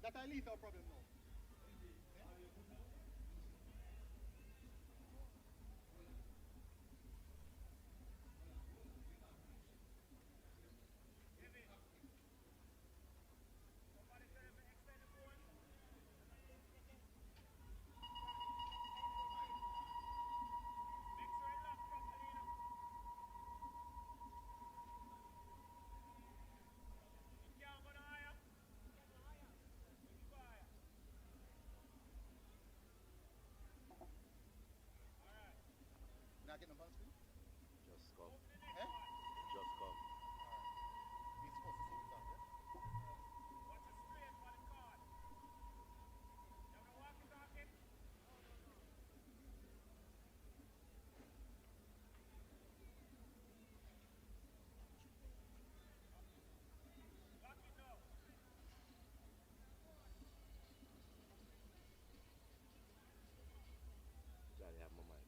That I leave our problem now. Now get them on screen. Just come. Eh? Just come. He's supposed to see it out, yeah? Johnny have my mind.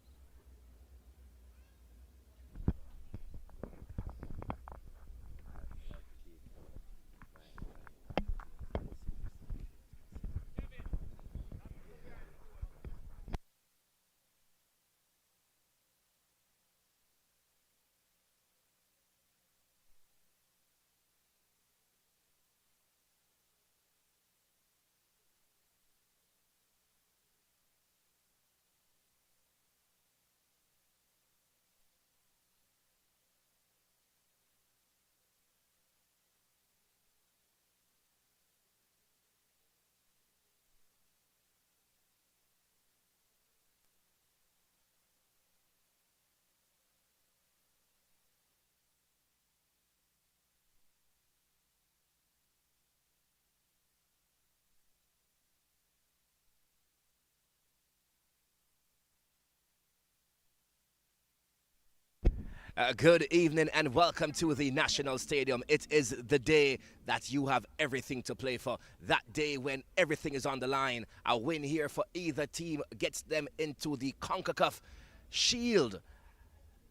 Good evening and welcome to the National Stadium. It is the day that you have everything to play for. That day when everything is on the line. A win here for either team gets them into the CONCACAF Shield.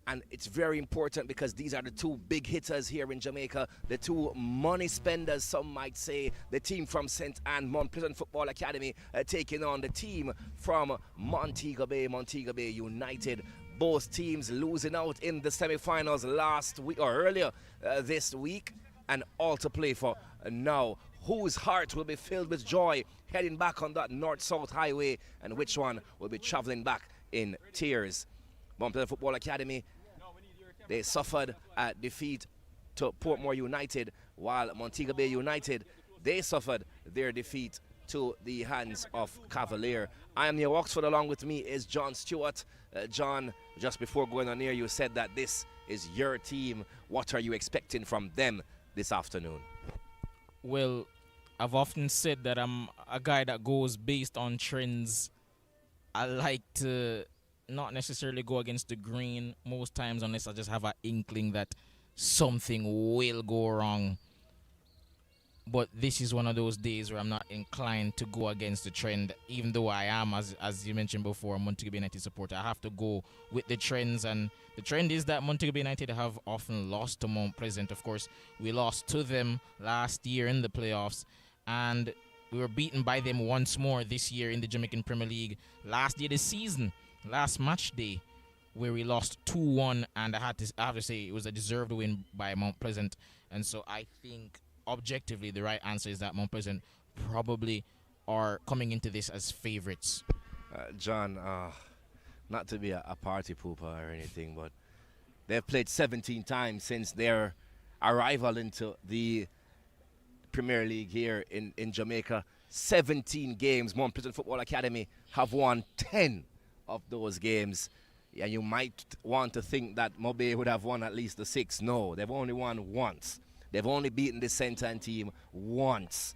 And it's very important because these are the two big hitters here in Jamaica, the two money spenders, some might say. The team from St. Anne, Mount Pleasant Football Academy, taking on the team from Montego Bay United. Both teams losing out in the semi-finals last week or earlier this week, and all to play for now. Whose heart will be filled with joy heading back on that north-south highway, and which one will be traveling back in tears? Mount Pleasant Football Academy, they suffered a defeat to Portmore United, while Montego Bay United, they suffered their defeat to the hands of Cavalier. I am near Oxford. Along with me is John Stewart. John, just before going on here, you said that this is your team. What are you expecting from them this afternoon? Well, I've often said that I'm a guy that goes based on trends. I like to not necessarily go against the grain most times unless I just have an inkling that something will go wrong. But this is one of those days where I'm not inclined to go against the trend, even though I am, as you mentioned before, a Montego Bay United supporter. I have to go with the trends, and the trend is that Montego Bay United have often lost to Mount Pleasant. Of course, we lost to them last year in the playoffs, and we were beaten by them once more this year in the Jamaican Premier League. Last year this season, last match day, where we lost 2-1, and I have to say it was a deserved win by Mount Pleasant. And so I think objectively the right answer is that Mount Pleasant probably are coming into this as favorites. John, not to be a party pooper or anything, but they've played 17 times since their arrival into the Premier League here in Jamaica. 17 games. Mount Pleasant Football Academy have won 10 of those games. And you might want to think that MoBay would have won at least the 6. No, they've only won once. They've only beaten the St. Anne team once.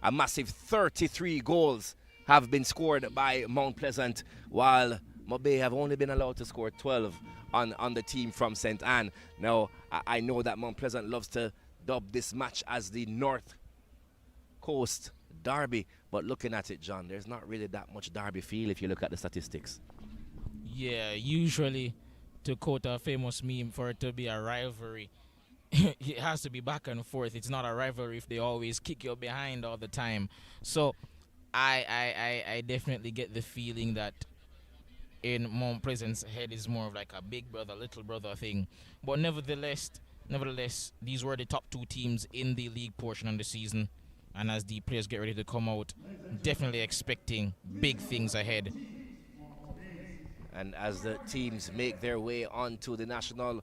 A massive 33 goals have been scored by Mount Pleasant, while MoBay have only been allowed to score 12 on the team from St. Anne. Now, I know that Mount Pleasant loves to dub this match as the North Coast Derby, but looking at it, John, there's not really that much derby feel if you look at the statistics. Yeah, usually, to quote a famous meme, for it to be a rivalry, it has to be back and forth. It's not a rivalry if they always kick you behind all the time. So I definitely get the feeling that in Mount Pleasant's head is more of like a big brother, little brother thing. But nevertheless, these were the top two teams in the league portion of the season. And as the players get ready to come out, definitely expecting big things ahead. And as the teams make their way onto the National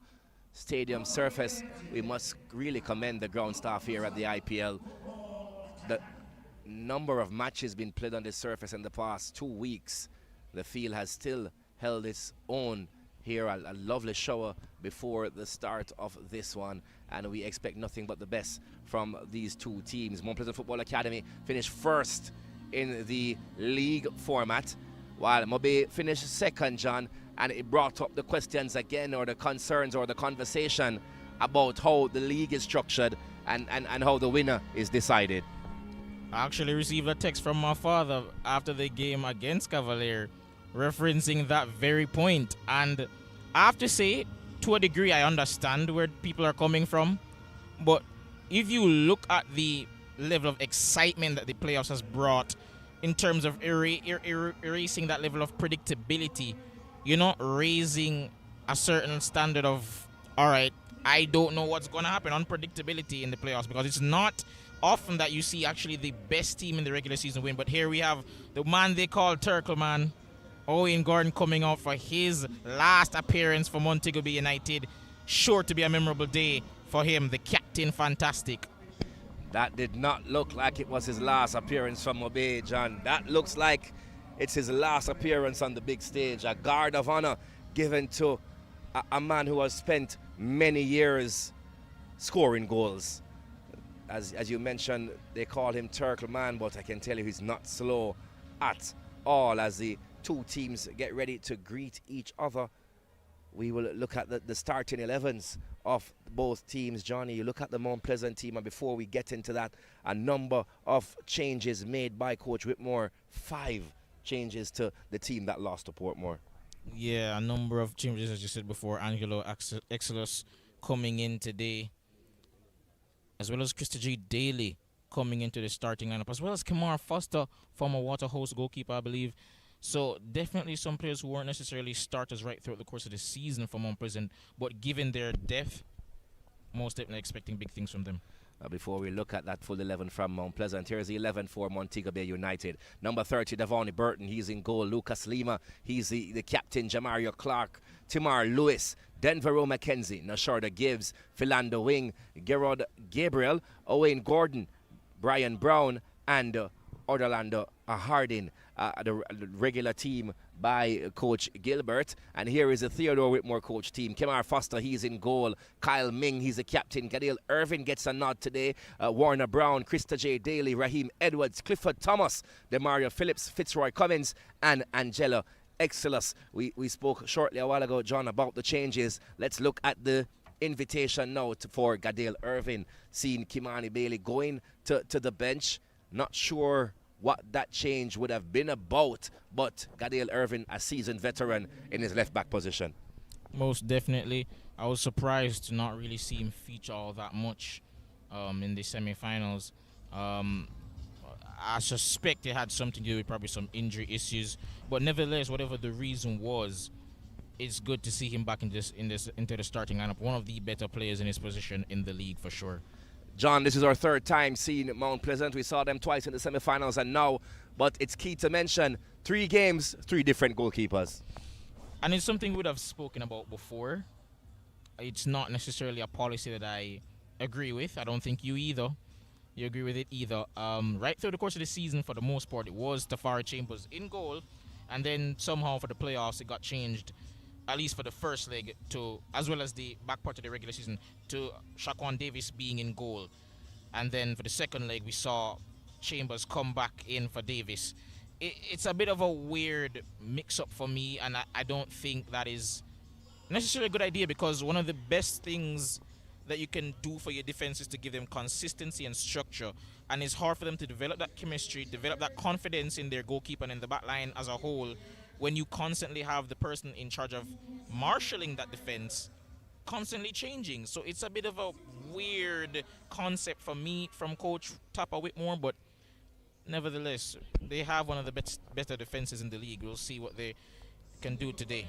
Stadium surface, we must really commend the ground staff here at the IPL. The number of matches been played on this surface in the past 2 weeks. The field has still held its own here. A lovely shower before the start of this one, and we expect nothing but the best from these two teams. Mount Pleasant Football Academy finished first in the league format, while MoBay finished second, John, and it brought up the questions again, or the concerns, or the conversation about how the league is structured and how the winner is decided. I actually received a text from my father after the game against Cavalier referencing that very point. And I have to say, to a degree, I understand where people are coming from. But if you look at the level of excitement that the playoffs has brought in terms of erasing that level of predictability, you're not raising a certain standard of, all right, I don't know what's going to happen, unpredictability in the playoffs, because it's not often that you see actually the best team in the regular season win. But here we have the man they call Turkle Man, Owen Gordon, coming out for his last appearance for Montego Bay United. Sure to be a memorable day for him, the Captain Fantastic. That did not look like it was his last appearance from MoBay, John. That looks like it's his last appearance on the big stage. A guard of honor given to a man who has spent many years scoring goals. As you mentioned, they call him Turkle Man, but I can tell you he's not slow at all. As the two teams get ready to greet each other, we will look at the starting 11s of both teams. Johnny, you look at the Mount Pleasant team, and before we get into that, a number of changes made by Coach Whitmore. 5 changes to the team that lost to Portmore. Yeah, a number of changes, as you said before. Angelo Excelus coming in today, as well as Krista J. Daly coming into the starting lineup, as well as Kamar Foster, former Waterhouse goalkeeper, I believe. So definitely some players who weren't necessarily starters right throughout the course of the season for Mount Pleasant, but given their depth, most definitely expecting big things from them. Before we look at that full 11 from Mount Pleasant, here's the 11 for Montego Bay United. Number 30, Davani Burton, he's in goal. Lucas Lima, he's the captain. Jamario Clark, Timar Lewis, Denvero McKenzie, Nasharda Gibbs, Philando Wing, Gerard Gabriel, Owen Gordon, Brian Brown, and Orlando Harding, the regular team by Coach Gilbert. And here is the Theodore Whitmore coach team. Kemar Foster, he's in goal. Kyle Ming, he's the captain. Gadil Irvin gets a nod today. Warner Brown, Krista J. Daly, Raheem Edwards, Clifford Thomas, Demario Phillips, Fitzroy Cummins, and Angela Excelus. We spoke shortly a while ago, John, about the changes. Let's look at the invitation now for Gadil Irvin, seeing Kimani Bailey going to the bench. Not sure what that change would have been about, but Gadil Irvin, a seasoned veteran in his left back position. Most definitely. I was surprised to not really see him feature all that much in the semi-finals. I suspect it had something to do with probably some injury issues, but nevertheless, whatever the reason was, it's good to see him back into the starting lineup. One of the better players in his position in the league for sure. John, this is our third time seeing Mount Pleasant. We saw them twice in the semi-finals and now, but it's key to mention 3 games, 3 different goalkeepers. And it's something we would have spoken about before. It's not necessarily a policy that I agree with. I don't think you agree with it either. Right through the course of the season, for the most part, it was Tafari Chambers in goal, and then somehow for the playoffs it got changed, at least for the first leg, to, as well as the back part of the regular season, to Shaquan Davis being in goal. And then for the second leg, we saw Chambers come back in for Davis. It's a bit of a weird mix-up for me, and I don't think that is necessarily a good idea, because one of the best things that you can do for your defense is to give them consistency and structure, and it's hard for them to develop that chemistry, develop that confidence in their goalkeeper and in the back line as a whole when you constantly have the person in charge of marshalling that defense constantly changing. So it's a bit of a weird concept for me from Coach Tapa Whitmore, but nevertheless, they have one of the better defenses in the league. We'll see what they can do today.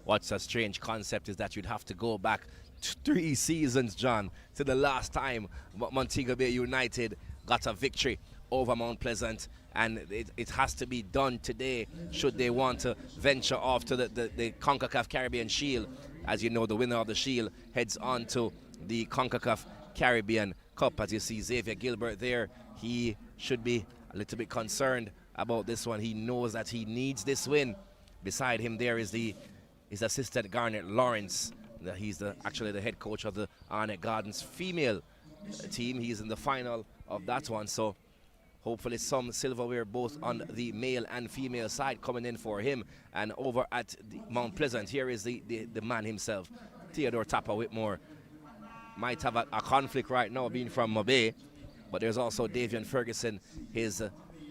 What's a strange concept is that you'd have to go back 3 seasons, John, to the last time Montego Bay United got a victory over Mount Pleasant, and it has to be done today should they want to venture off to the CONCACAF Caribbean Shield. As you know, the winner of the Shield heads on to the CONCACAF Caribbean Cup. As you see Xavier Gilbert there, he should be a little bit concerned about this one. He knows that he needs this win. Beside him there is his assistant Garnet Lawrence. He's actually the head coach of the Arnett Gardens female team. He's in the final of that one, so hopefully some silverware both on the male and female side coming in for him. And over at Mount Pleasant, here is the man himself, Theodore Tapa Whitmore. Might have a conflict right now being from MoBay, but there's also Davian Ferguson, his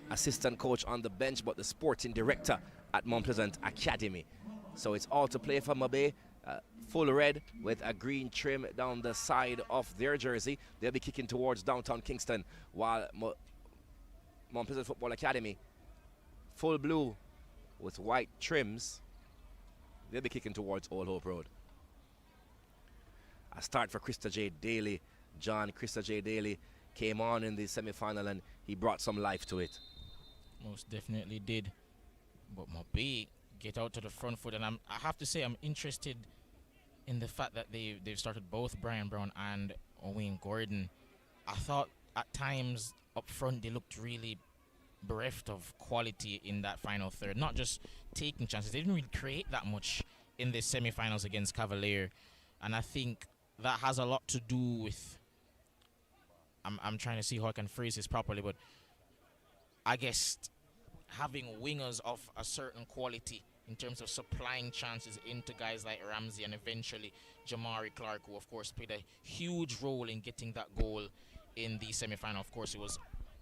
assistant coach on the bench, but the sporting director at Mount Pleasant Academy. So it's all to play for MoBay. Full red with a green trim down the side of their jersey. They'll be kicking towards downtown Kingston, while Mount Pleasant Football Academy, full blue with white trims, they'll be kicking towards Old Hope Road. A start for Krista J. Daly. John, Krista J. Daly came on in the semi-final and he brought some life to it. Most definitely did. But MoBay get out to the front foot, and I have to say I'm interested in the fact that they've started both Brian Brown and Owain Gordon. I thought at times up front they looked really bereft of quality in that final third, not just taking chances. They didn't really create that much in the semi-finals against Cavalier, and I think that has a lot to do with, I'm trying to see how I can phrase this properly, but I guess having wingers of a certain quality in terms of supplying chances into guys like Ramsey and eventually Jamari Clark, who of course played a huge role in getting that goal in the semi-final. Of course, it was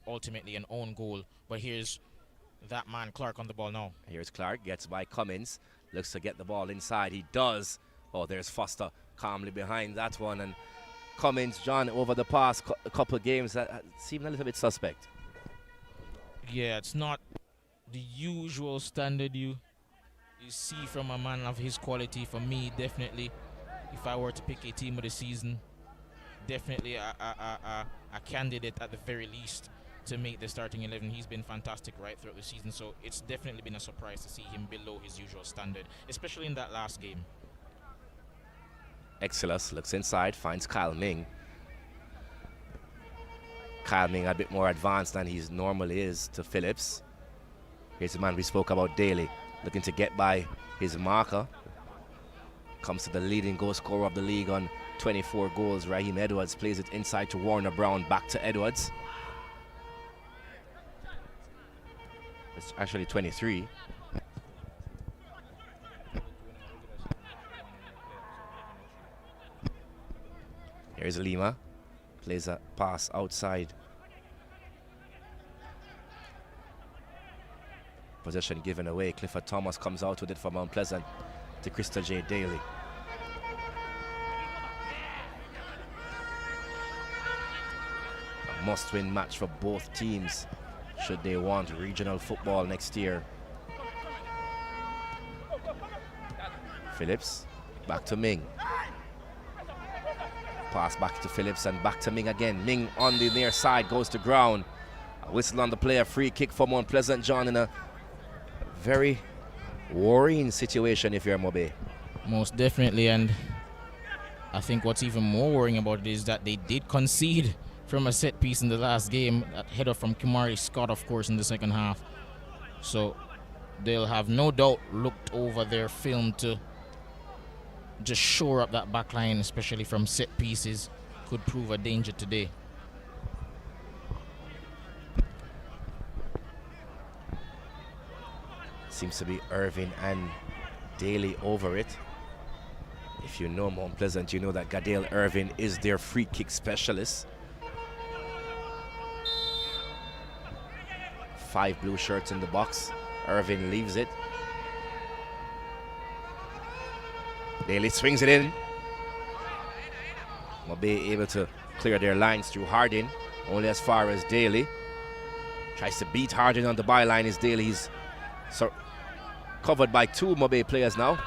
ultimately an own goal, but here's that man Clark on the ball now. Here's Clark, gets by Cummins, looks to get the ball inside. He does. Oh, there's Foster calmly behind that one, and Cummins, John, over the past couple of games that seemed a little bit suspect. Yeah, it's not the usual standard you see from a man of his quality. For me, definitely, if I were to pick a team of the season, definitely a candidate at the very least to make the starting 11. He's been fantastic right throughout the season, so it's definitely been a surprise to see him below his usual standard, especially in that last game. Exilus looks inside, finds Kyle Ming. Kyle Ming a bit more advanced than he normally is to Phillips. Here's the man we spoke about, Daly, looking to get by his marker. Comes to the leading goal scorer of the league on 24 goals. Raheem Edwards plays it inside to Warner Brown, back to Edwards. It's actually 23. Here's Lima, plays a pass outside. Possession given away. Clifford Thomas comes out with it for Mount Pleasant to Krista J. Daly. A must-win match for both teams should they want regional football next year. Phillips, back to Ming. Pass back to Phillips and back to Ming again. Ming on the near side, goes to ground. A whistle on the play, a free kick for Mount Pleasant, John, in a very worrying situation if you're MoBay. Most definitely, and I think what's even more worrying about it is that they did concede from a set piece in the last game. That header from Kimari Scott, of course, in the second half. So they'll have no doubt looked over their film to just shore up that back line, especially from set pieces. Could prove a danger today. Seems to be Irving and Daly over it. If you know Mount Pleasant, you know that Gadale Irving is their free kick specialist. 5 blue shirts in the box. Irving leaves it. Daly swings it in. MoBay able to clear their lines through Harding, only as far as Daly. Tries to beat Harding on the byline is Daly. He's covered by two MoBay players now.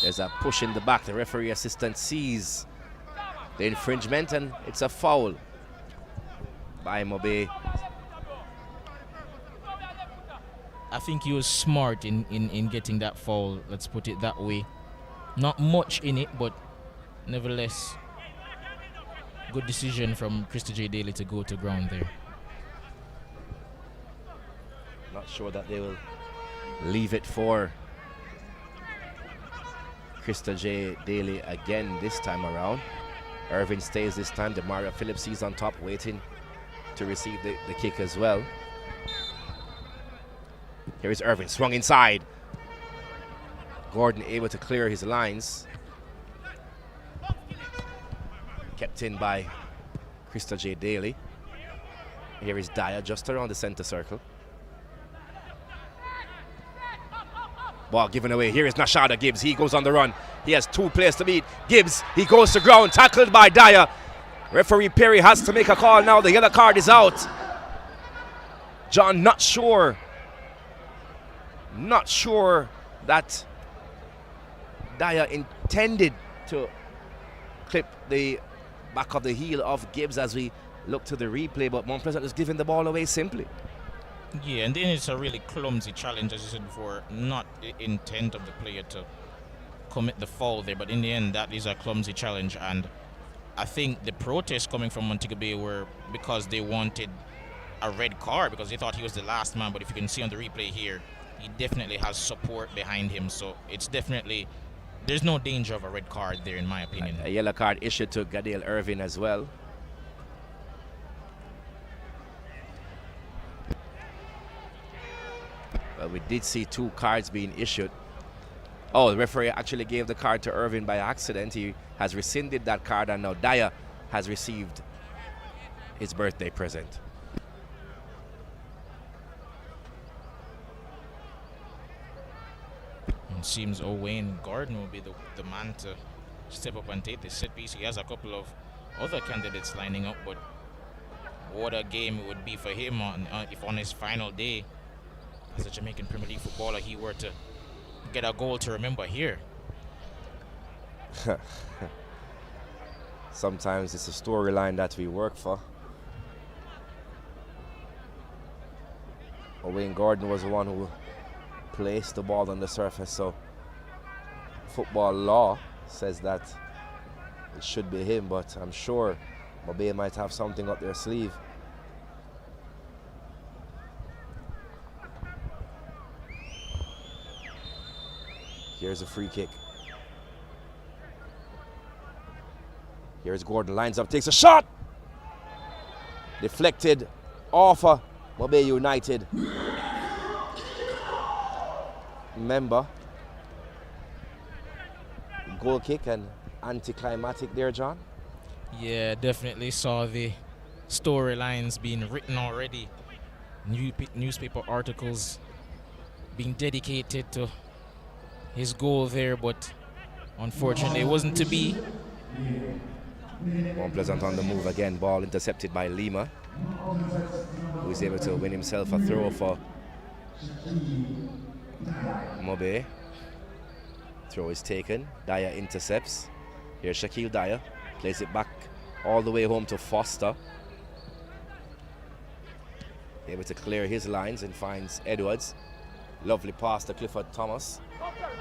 There's a push in the back. The referee assistant sees the infringement and it's a foul by MoBay. I think he was smart in getting that foul, let's put it that way. Not much in it, but nevertheless, good decision from Krista J. Daly to go to ground there. Not sure that they will leave it for Krista J. Daly again this time around. Irvin stays this time. Demaria Phillips is on top, waiting to receive the kick as well. Here is Irvin, swung inside. Gordon able to clear his lines. Kept in by Krista J. Daly. Here is Dyer just around the center circle. Ball given away. Here is Nashada Gibbs. He goes on the run. He has two players to beat. Gibbs, he goes to ground, tackled by Dyer. Referee Perry has to make a call now. The yellow card is out. John, not sure that Dyer intended to clip the back of the heel of Gibbs as we look to the replay, but Mount Pleasant is giving the ball away simply. Yeah, and then it's a really clumsy challenge, as you said before. Not the intent of the player to commit the foul there, but in the end, that is a clumsy challenge. And I think the protests coming from Montego Bay were because they wanted a red card because they thought he was the last man. But if you can see on the replay here, he definitely has support behind him. So it's definitely, there's no danger of a red card there, in my opinion. A yellow card issued to Gadale Irvin as well. Well, we did see two cards being issued. Oh, the referee actually gave the card to Irvin by accident. He has rescinded that card, and now Dyer has received his birthday present. It seems Owain Gordon will be the man to step up and take the set piece. He has a couple of other candidates lining up, but what a game it would be for him if on his final day as a Jamaican Premier League footballer he were to get a goal to remember here. Sometimes it's a storyline that we work for. Owain Gordon was the one who placed the ball on the surface, so football law says that it should be him, but I'm sure MoBay might have something up their sleeve. Here's a free kick. Here's Gordon, lines up, takes a shot! Deflected off a MoBay United member. Goal kick and anticlimactic there, John. Yeah, definitely saw the storylines being written already. Newspaper articles being dedicated to his goal there, but unfortunately it wasn't to be. Mount Pleasant on the move again. Ball intercepted by Lima, who is able to win himself a throw for MoBay. Throw is taken. Dyer intercepts. Here's Shaquille Dyer. Plays it back all the way home to Foster. Able to clear his lines and finds Edwards. Lovely pass to Clifford Thomas.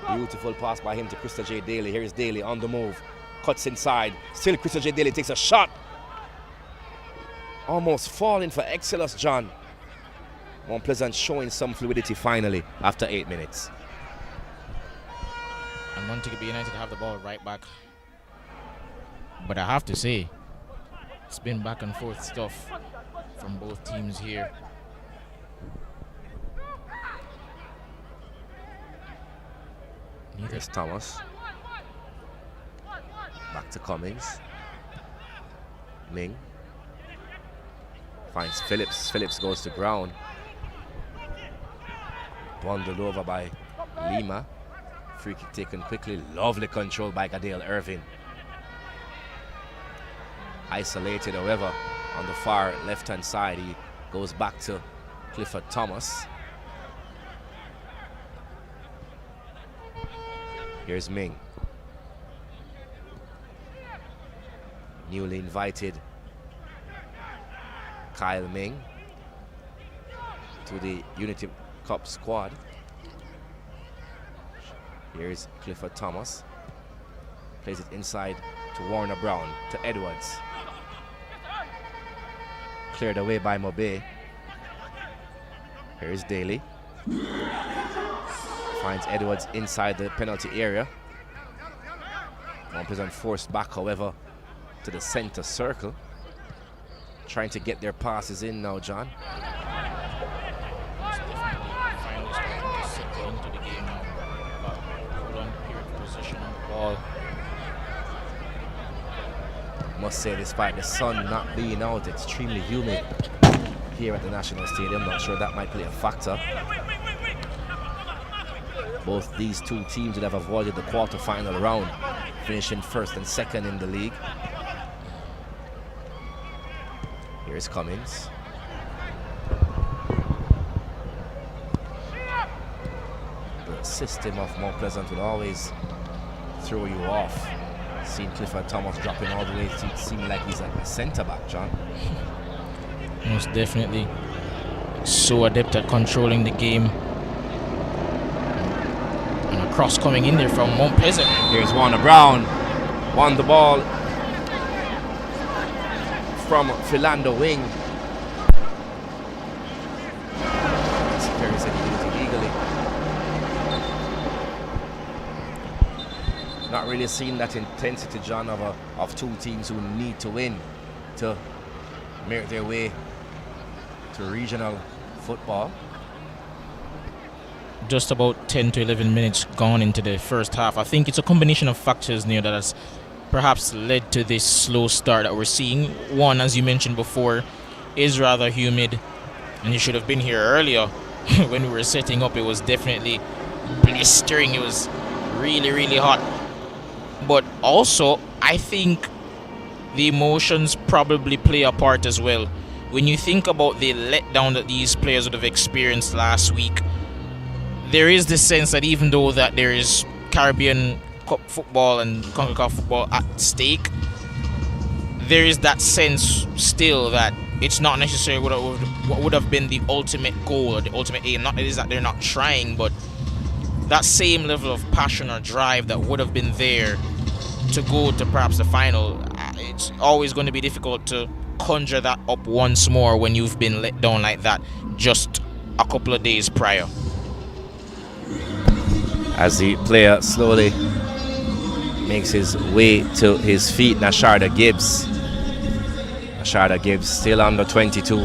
Beautiful pass by him to Krista J. Daly. Here's Daly on the move. Cuts inside. Still Krista J. Daly takes a shot. Almost falling for Excelus, John. Mount Pleasant showing some fluidity finally after 8 minutes. And Montego Bay United have the ball right back. But I have to say, it's been back and forth stuff from both teams here. Here's Thomas. Back to Cummings. Ming. Finds Phillips. Phillips goes to ground. Bundled over by Lima. Free kick taken quickly. Lovely control by Gadale Irvin. Isolated, however, on the far left-hand side. He goes back to Clifford Thomas. Here's Ming. Newly invited Kyle Ming to the Unity Cup squad. Here's Clifford Thomas. Plays it inside to Warner Brown, to Edwards. Cleared away by MoBay. Here's Daly. Finds Edwards inside the penalty area. Mount Pleasant forced back, however, to the center circle. Trying to get their passes in now, John. Must say, despite the sun not being out, extremely humid here at the National Stadium. Not sure that might play a factor. Both these two teams would have avoided the quarter-final round, finishing first and second in the league. Here's Cummins. The system of Mount Pleasant will always throw you off. Seen Clifford Thomas dropping all the way, it seemed like he's a centre-back, John. Most definitely. So adept at controlling the game. And a cross coming in there from Mount Pleasant. Here's Warner Brown. Won the ball from Philando Wing. Perry said he did it illegally. Not really seeing that intensity, John, of two teams who need to win to make their way to regional football. Just about 10 to 11 minutes gone into the first half. I think it's a combination of factors, Neil, that has perhaps led to this slow start that we're seeing. One, as you mentioned before, is rather humid, and you should have been here earlier. When we were setting up, it was definitely blistering. It was really, really hot. But also, I think the emotions probably play a part as well. When you think about the letdown that these players would have experienced last week, there is this sense that even though that there is Caribbean Cup football and CONCACAF football at stake, there is that sense still that it's not necessarily what would have been the ultimate goal or the ultimate aim. Not it is that they're not trying, but that same level of passion or drive that would have been there to go to perhaps the final, it's always going to be difficult to conjure that up once more when you've been let down like that just a couple of days prior. As the player slowly makes his way to his feet, Nasharda Gibbs. Nasharda Gibbs, still under 22.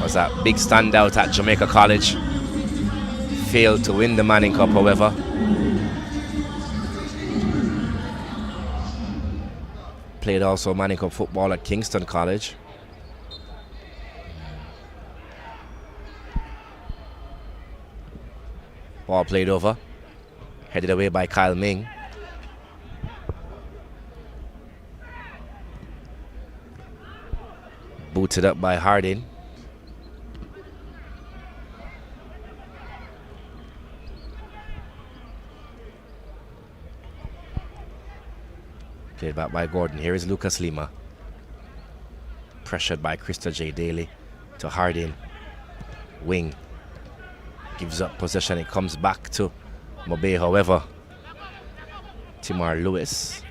Was a big standout at Jamaica College. Failed to win the Manning Cup, however. Played also Manning Cup football at Kingston College. Ball played over. Headed away by Kyle Ming. Booted up by Harding. Played back by Gordon. Here is Lucas Lima. Pressured by Krista J. Daly to Harding. Wing. Gives up possession. It comes back to MoBay, however. Timar Lewis.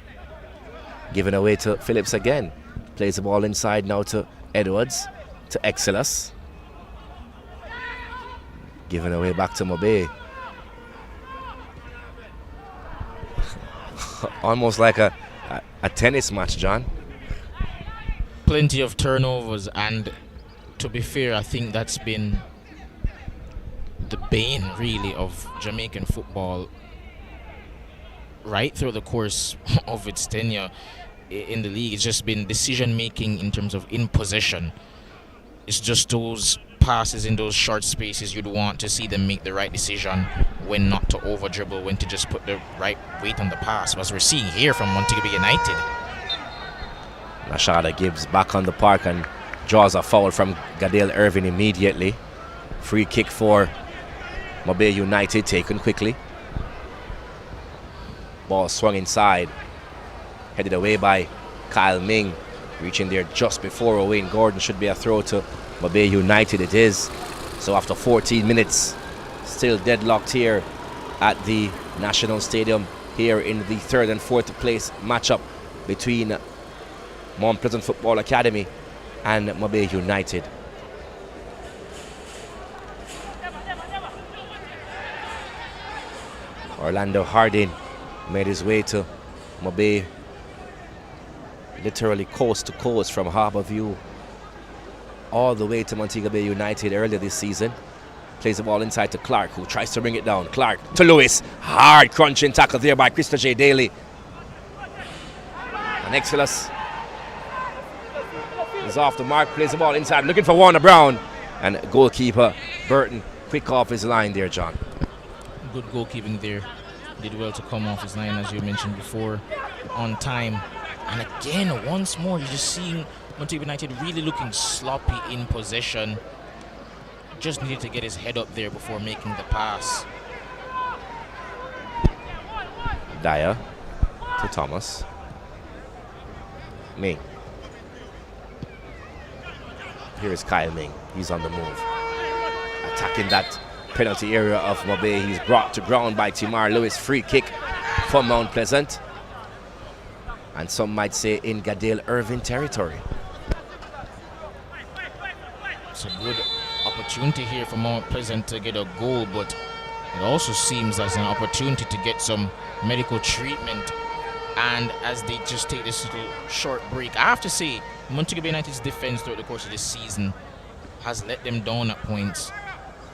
Given away to Phillips again. Plays the ball inside now to Edwards. To Exelas. Given away back to MoBay. Almost like a tennis match, John. Plenty of turnovers, and to be fair, I think that's been the bane really of Jamaican football right through the course of its tenure in the league. It's just been decision making in terms of in possession. It's just those passes in those short spaces, you'd want to see them make the right decision when not to over dribble, when to just put the right weight on the pass, as we're seeing here from Montego Bay United. Nashada Gibbs back on the park and draws a foul from Gadale Irvin immediately. Free kick for MoBay United, taken quickly. Ball swung inside, headed away by Kyle Ming, reaching there just before Owain Gordon. Should be a throw to MoBay United. It is. So after 14 minutes, still deadlocked here at the National Stadium, here in the 3rd and 4th place matchup between Mount Pleasant Football Academy and MoBay United. Orlando Harding made his way to MoBay, literally coast to coast from Harborview all the way to Montego Bay United earlier this season. Plays the ball inside to Clark, who tries to bring it down. Clark to Lewis. Hard crunching tackle there by Krista J. Daly. And Exilus is off the mark, plays the ball inside, looking for Warner Brown. And goalkeeper Burton, quick off his line there, John. Good goalkeeping there. Did well to come off his line, as you mentioned before, on time. And again, once more, you're just seeing Montego United really looking sloppy in possession. Just needed to get his head up there before making the pass. Dyer to Thomas. Ming. Here is Kyle Ming. He's on the move. Attacking that penalty area of MoBay. He's brought to ground by Timar Lewis. Free kick for Mount Pleasant. And some might say in Gadale Irvin territory. It's a good opportunity here for Mount Pleasant to get a goal, but it also seems as an opportunity to get some medical treatment. And as they just take this little short break, I have to say, Montego Bay United's defense throughout the course of this season has let them down at points.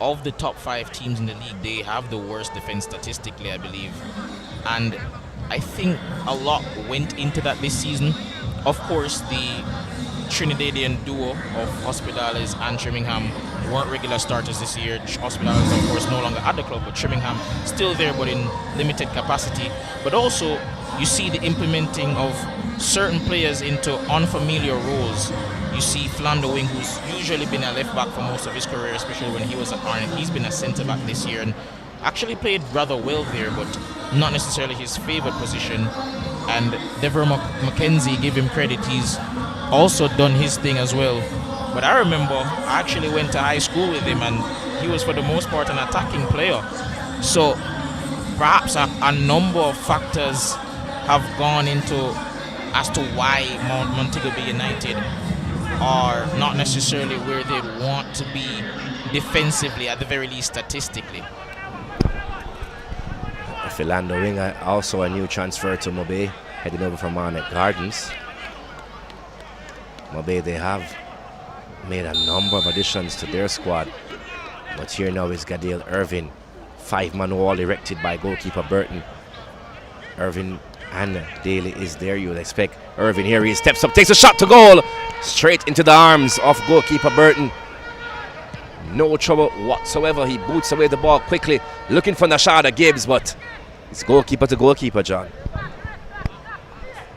Of the top 5 teams in the league, they have the worst defense statistically, I believe. And I think a lot went into that this season. Of course, the Trinidadian duo of Hospitales and Trimmingham weren't regular starters this year. Hospitales, of course, no longer at the club, but Trimmingham still there, but in limited capacity. But also, you see the implementing of certain players into unfamiliar roles. You see Flando Wing, who's usually been a left back for most of his career, especially when he was at Arnett. He's been a centre back this year and actually played rather well there, but not necessarily his favoured position. And Dever McKenzie, give him credit, he's also done his thing as well. But I remember I actually went to high school with him, and he was for the most part an attacking player. So perhaps a number of factors have gone into as to why Montego Bay United are not necessarily where they want to be defensively, at the very least statistically. Philando Wing, also a new transfer to MoBay, heading over from Arnett Gardens. MoBay, they have made a number of additions to their squad, but here now is Gadale Irvin, 5-man wall erected by goalkeeper Burton. Irvin and Daly is there. You would expect Irvin. Here he steps up, takes a shot to goal, straight into the arms of goalkeeper Burton. No trouble whatsoever. He boots away the ball quickly, looking for Nashada Gibbs, but it's goalkeeper to goalkeeper, John.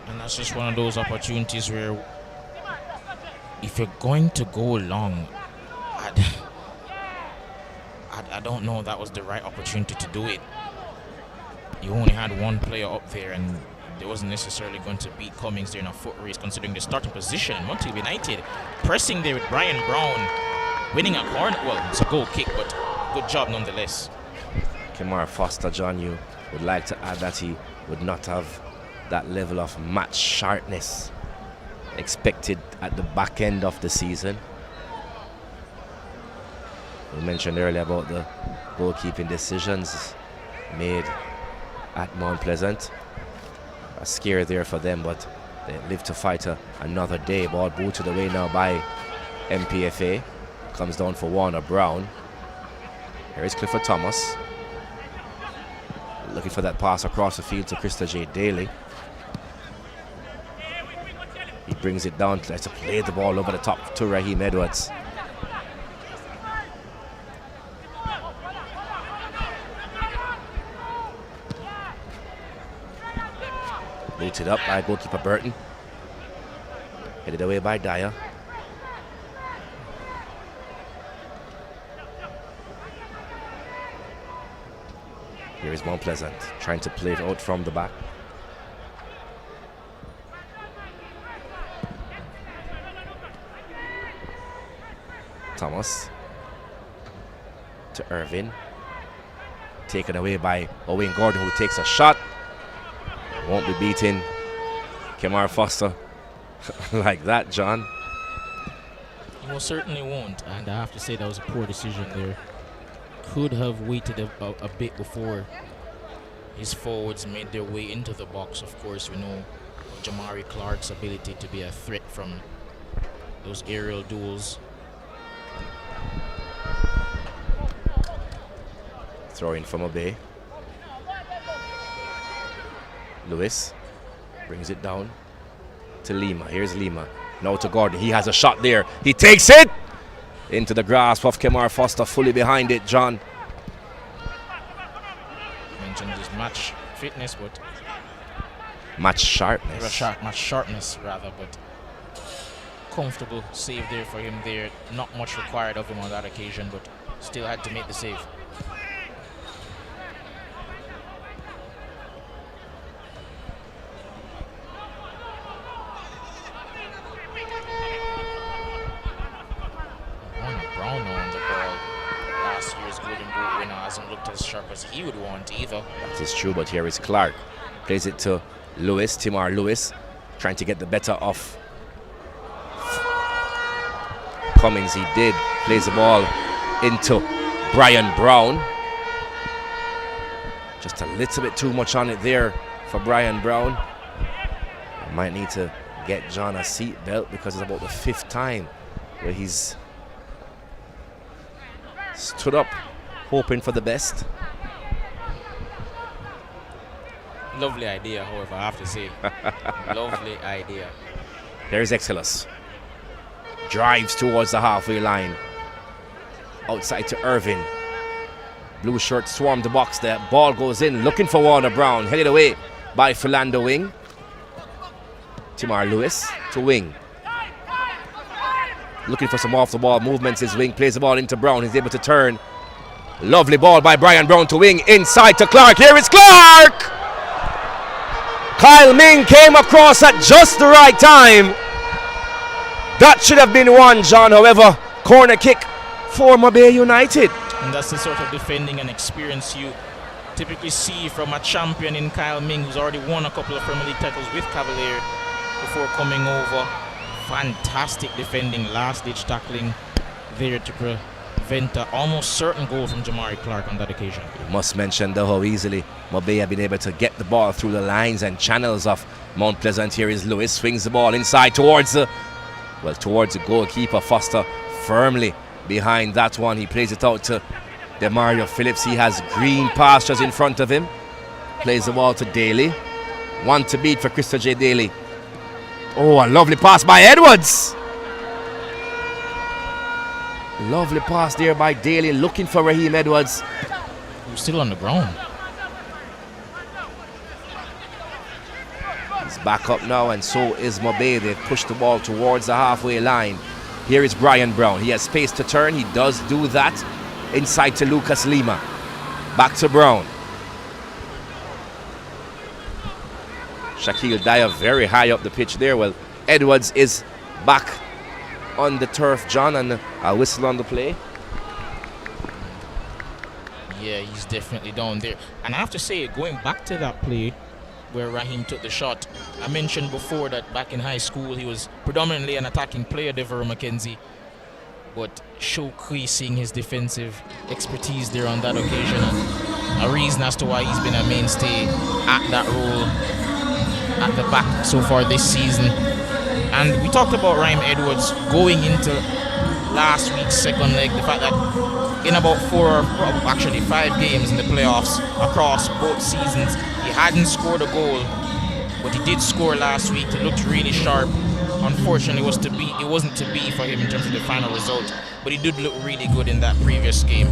And that's just one of those opportunities where if you're going to go long, I don't know if that was the right opportunity to do it. You only had one player up there, and there wasn't necessarily going to beat Cummings there in a foot race, considering the starting position. Montego United pressing there with Brian Brown, winning a corner. Well, it's a goal kick, but good job nonetheless. Kemar Foster, John, you would like to add that he would not have that level of match sharpness expected at the back end of the season. We mentioned earlier about the goalkeeping decisions made at Mount Pleasant. A scare there for them, but they live to fight another day. Ball booted away now by MPFA. Comes down for Warner Brown. Here is Clifford Thomas, looking for that pass across the field to Krista J. Daly. He brings it down, tries to play the ball over the top to Raheem Edwards. Booted up by goalkeeper Burton. Headed away by Dyer. Here is Mount Pleasant trying to play it out from the back. Thomas to Irvin. Taken away by Owen Gordon, who takes a shot. Won't be beating Kemar Foster like that, John. He most certainly won't, and I have to say that was a poor decision there. Could have waited a bit before his forwards made their way into the box. Of course, we know Jamari Clark's ability to be a threat from those aerial duels. Throw in from MoBay. Lewis brings it down to Lima. Here's Lima. Now to Gordon. He has a shot there. He takes it into the grasp of Kemar Foster, fully behind it, John. Mentioned his match fitness, but match sharpness. Match sharpness, rather, but comfortable save there for him there. Not much required of him on that occasion, but still had to make the save. Brown on the ball. Last year's Golden Boot winner hasn't looked as sharp as he would want either. That is true, but here is Clark. Plays it to Lewis, Timar Lewis, trying to get the better of Cummings. He did. Plays the ball into Brian Brown. Just a little bit too much on it there for Brian Brown. I might need to get John a seat belt because it's about the 5th time where he's stood up hoping for the best. Lovely idea, however, I have to say. Lovely idea. There's Exelos. Drives towards the halfway line. Outside to Irvin. Blue shirt swarmed the box there. Ball goes in, looking for Warner Brown. Headed away by Philando Wing. Timar Lewis to Wing. Looking for some off-the-ball movements. His Wing plays the ball into Brown. He's able to turn. Lovely ball by Brian Brown to Wing. Inside to Clark. Here is Clark! Kyle Ming came across at just the right time. That should have been one, John. However, corner kick for MoBay United. And that's the sort of defending and experience you typically see from a champion in Kyle Ming, who's already won a couple of Premier League titles with Cavalier before coming over. Fantastic defending, last-ditch tackling there to prevent an almost certain goal from Jamari Clark on that occasion. You must mention though how easily MoBay have been able to get the ball through the lines and channels of Mount Pleasant. Here is Lewis, swings the ball inside towards the goalkeeper. Foster firmly behind that one. He plays it out to Demario Phillips. He has green pastures in front of him. Plays the ball to Daly. One to beat for Christopher J. Daly. Oh, a lovely pass by Edwards. Lovely pass there by Daly, looking for Raheem Edwards. He's still on the ground. He's back up now, and so is MoBay. They've pushed the ball towards the halfway line. Here is Brian Brown. He has space to turn. He does do that. Inside to Lucas Lima. Back to Brown. Shaquille Dyer very high up the pitch there. Well, Edwards is back on the turf, John, and a whistle on the play. Yeah, he's definitely down there. And I have to say, going back to that play where Raheem took the shot, I mentioned before that back in high school he was predominantly an attacking player, Devereux McKenzie, but showcasing his defensive expertise there on that occasion, and a reason as to why he's been a mainstay at that role at the back so far this season. And we talked about Raheem Edwards going into last week's second leg, the fact that in about 5 games in the playoffs across both seasons, he hadn't scored a goal, but he did score last week. It looked really sharp. Unfortunately, it wasn't to be for him in terms of the final result, but he did look really good in that previous game.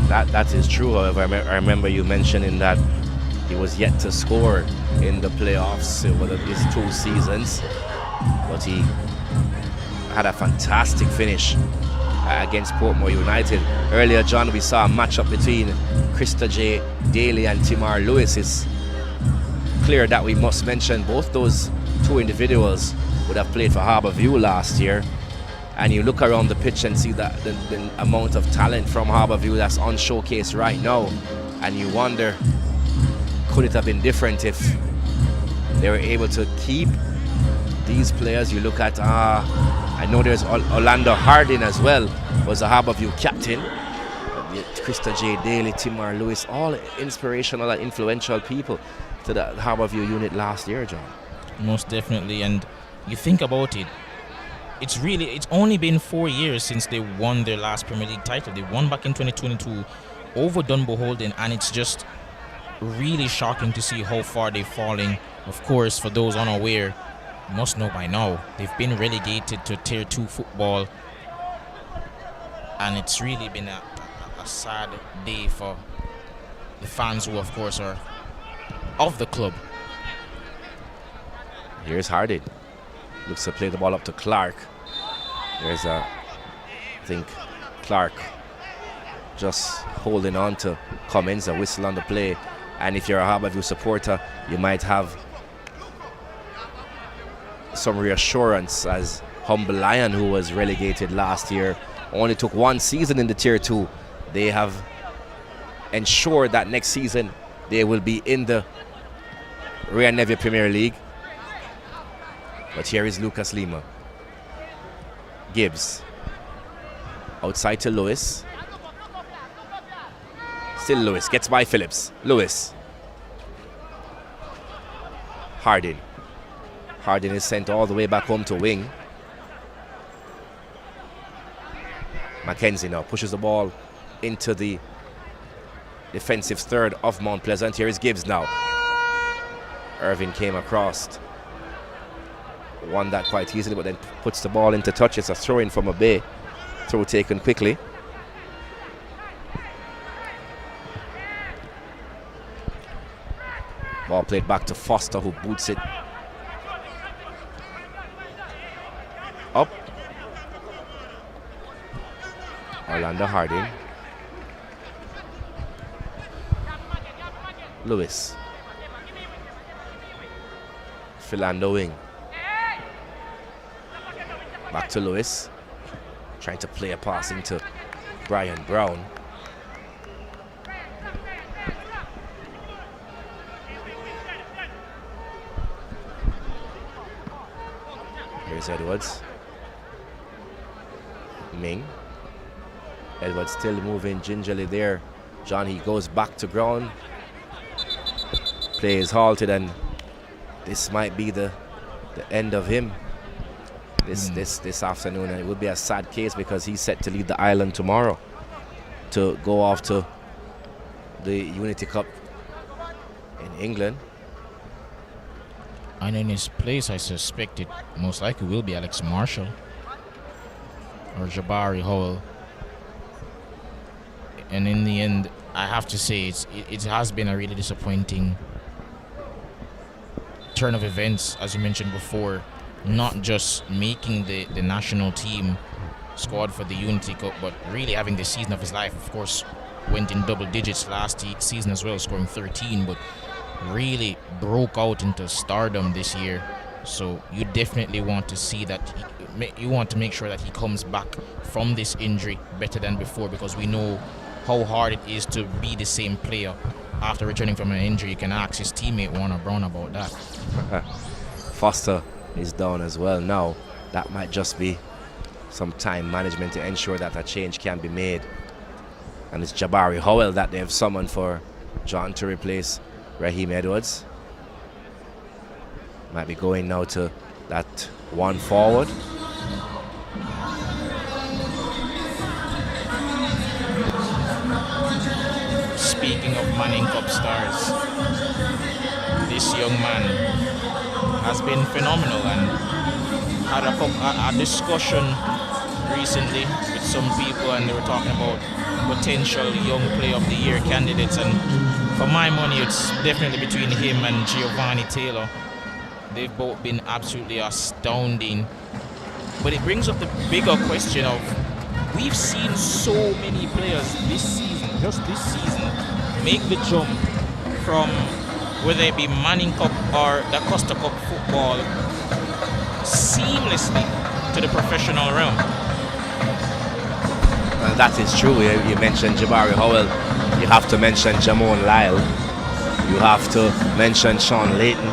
That is true. However, I remember you mentioning that He was yet to score in the playoffs over his 2 seasons, but he had a fantastic finish against Portmore United. Earlier, John, we saw a matchup between Krista J. Daly and Timar Lewis. It's clear that we must mention both those 2 individuals would have played for Harbourview last year. And you look around the pitch and see that the amount of talent from Harbourview that's on showcase right now, and you wonder, could it have been different if they were able to keep these players? You look at, I know there's Orlando Harding as well, was a Harbourview captain. Krista J. Daly, Timar Lewis, all inspirational and influential people to the Harbourview unit last year, John. Most definitely, and you think about it, it's only been 4 years since they won their last Premier League title. They won back in 2022 over Dunbo Holden, and it's just really shocking to see how far they're falling. Of course, for those unaware, you must know by now, they've been relegated to Tier 2 football, and it's really been a sad day for the fans who, of course, are of the club. Here's Harding. Looks to play the ball up to Clark. There's I think Clark just holding on to Cummins, a whistle on the play. And if you're a Harbourview supporter, you might have some reassurance, as Humble Lion, who was relegated last year, only took 1 season in the Tier 2. They have ensured that next season they will be in the Real Nevia Premier League. But here is Lucas Lima. Gibbs. Outside to Lewis. Still Lewis. Gets by Phillips. Lewis. Harding. Harding is sent all the way back home to wing. Mackenzie now pushes the ball into the defensive third of Mount Pleasant. Here is Gibbs now. Irving came across. Won that quite easily, but then puts the ball into touch. It's a throw-in from MoBay. Throw taken quickly. Ball played back to Foster, who boots it up. Orlando Harding. Lewis. Philando wing. Back to Lewis. Trying to play a pass into Brian Brown. Here's Edwards. Ming. Edwards still moving gingerly there. John, he goes back to ground. Play is halted, and this might be the end of him this afternoon, and it would be a sad case because he's set to leave the island tomorrow to go off to the Unity Cup in England. And in his place, I suspect it most likely will be Alex Marshall or Jabari Howell. And in the end, I have to say it has been a really disappointing turn of events, as you mentioned before. Not just making the national team squad for the Unity Cup, but really having the season of his life. Of course, went in double digits last season as well, scoring 13, but really broke out into stardom this year. So you definitely want to see that you want to make sure that he comes back from this injury better than before, because we know how hard it is to be the same player after returning from an injury. You can ask his teammate Warner Brown about that. Foster is down as well now. That might just be some time management to ensure that a change can be made. And it's Jabari Howell that they have summoned for John to replace Raheem Edwards. Might be going now to that one forward. Speaking of Manning Cup stars, this young man has been phenomenal, and had a discussion recently with some people, and they were talking about potential young player of the year candidates, and For my money, it's definitely between him and Giovanni Taylor. They've both been absolutely astounding. But it brings up the bigger question of, we've seen so many players this season, just this season, make the jump from whether it be Manning Cup or the Costa Cup football seamlessly to the professional realm. Well, that is true. You mentioned Jabari Howell. You have to mention Jamon Lyle. You have to mention Sean Layton.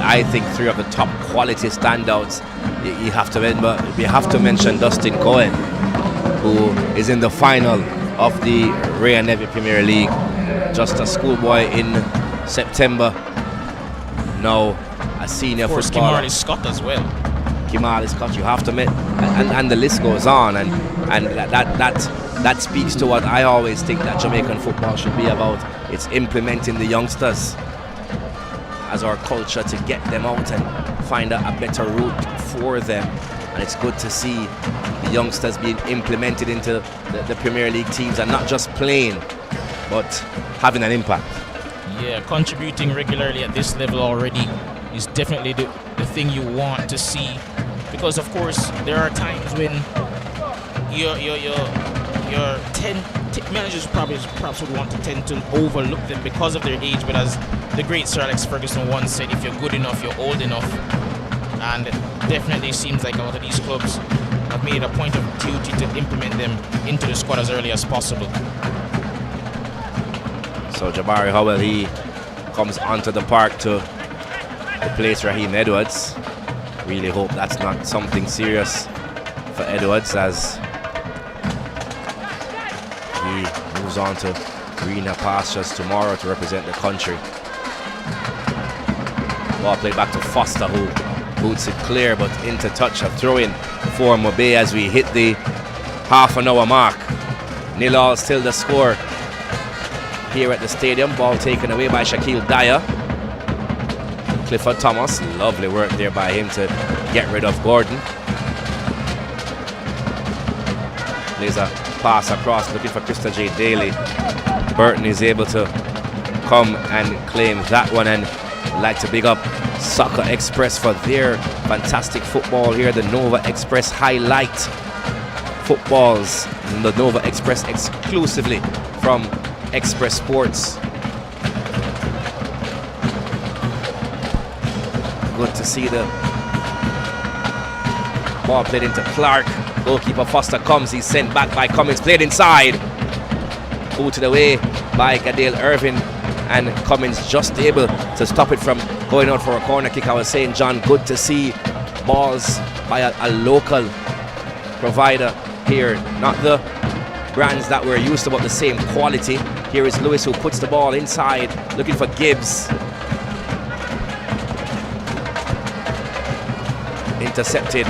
I think three of the top quality standouts. You have to mention Dustin Cohen, who is in the final of the Ray Navy Premier League. Just a schoolboy in September. Now a senior footballer. Of course, Kimali Scott as well. Kimali Scott, you have to admit, and the list goes on, and that speaks to what I always think that Jamaican football should be about. It's implementing the youngsters as our culture to get them out and find a better route for them. And it's good to see the youngsters being implemented into the Premier League teams and not just playing, but having an impact. Yeah, contributing regularly at this level already is definitely the thing you want to see, because of course there are times when your managers perhaps would want to tend to overlook them because of their age, but as the great Sir Alex Ferguson once said, if you're good enough, you're old enough. And it definitely seems like a lot of these clubs have made a point of duty to implement them into the squad as early as possible. So Jabari Howell, he comes onto the park to replace Raheem Edwards. Really hope that's not something serious for Edwards as he moves on to greener pastures tomorrow to represent the country. Ball played back to Foster, who boots it clear, but into touch. A throw-in for MoBay as we hit the half-an-hour mark. 0-0 still the score here at the stadium. Ball taken away by Shaquille Dyer. Clifford Thomas, lovely work there by him to get rid of Gordon. Plays a pass across, looking for Krista J. Daly. Burton is able to come and claim that one, and I'd like to big up Soccer Express for their fantastic football here. The Nova Express highlight footballs. The Nova Express exclusively from Express Sports. Good to see the ball played into Clark. Goalkeeper Foster comes, he's sent back by Cummins, played inside. Booted away by Gadale Irvin, and Cummins just able to stop it from going out for a corner kick. I was saying, John, good to see balls by a local provider here, not the brands that we're used to, but the same quality. Here is Lewis, who puts the ball inside, looking for Gibbs. Intercepted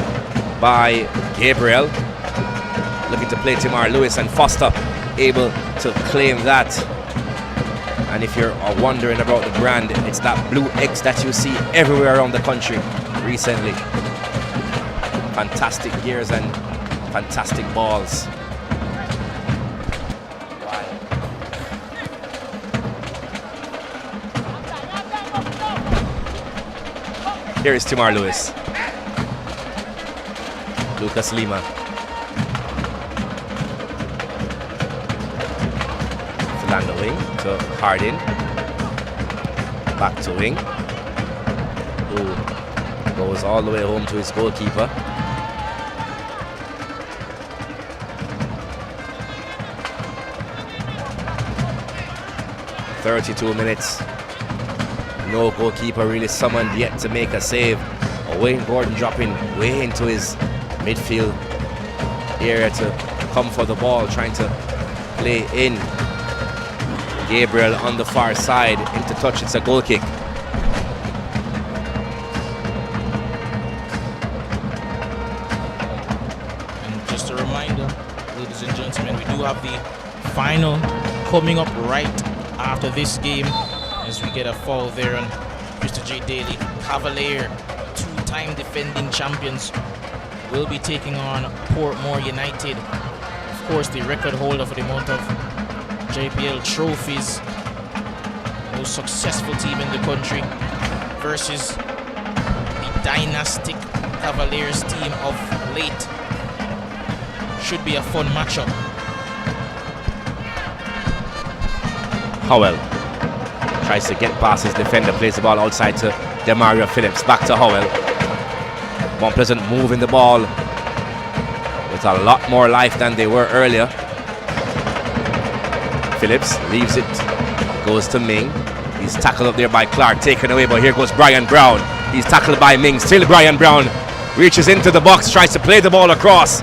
by Gabriel, looking to play Timar Lewis, and Foster able to claim that. And if you're wondering about the brand, it's that blue X that you see everywhere around the country recently. Fantastic gears and fantastic balls. Here is Timar Lewis. Lucas Lima. Philando wing to Hardin. Back to wing. Who goes all the way home to his goalkeeper. "32 minutes. No goalkeeper really summoned yet to make a save. Wayne Gordon dropping way into his midfield area to come for the ball, trying to play in. Gabriel on the far side, into touch, it's a goal kick. And just a reminder, ladies and gentlemen, we do have the final coming up right after this game, as we get a foul there on Mr. J. Daly. Cavalier, two-time defending champions, will be taking on Portmore United. Of course, the record holder for the amount of JPL trophies, most successful team in the country, versus the dynastic Cavaliers team of late. Should be a fun matchup. Howell tries to get past his defender, plays the ball outside to Demario Phillips, back to Howell. Mount Pleasant moving the ball with a lot more life than they were earlier. Phillips leaves it, goes to Ming. He's tackled up there by Clark, taken away, but here goes Brian Brown. He's tackled by Ming, still Brian Brown reaches into the box, tries to play the ball across.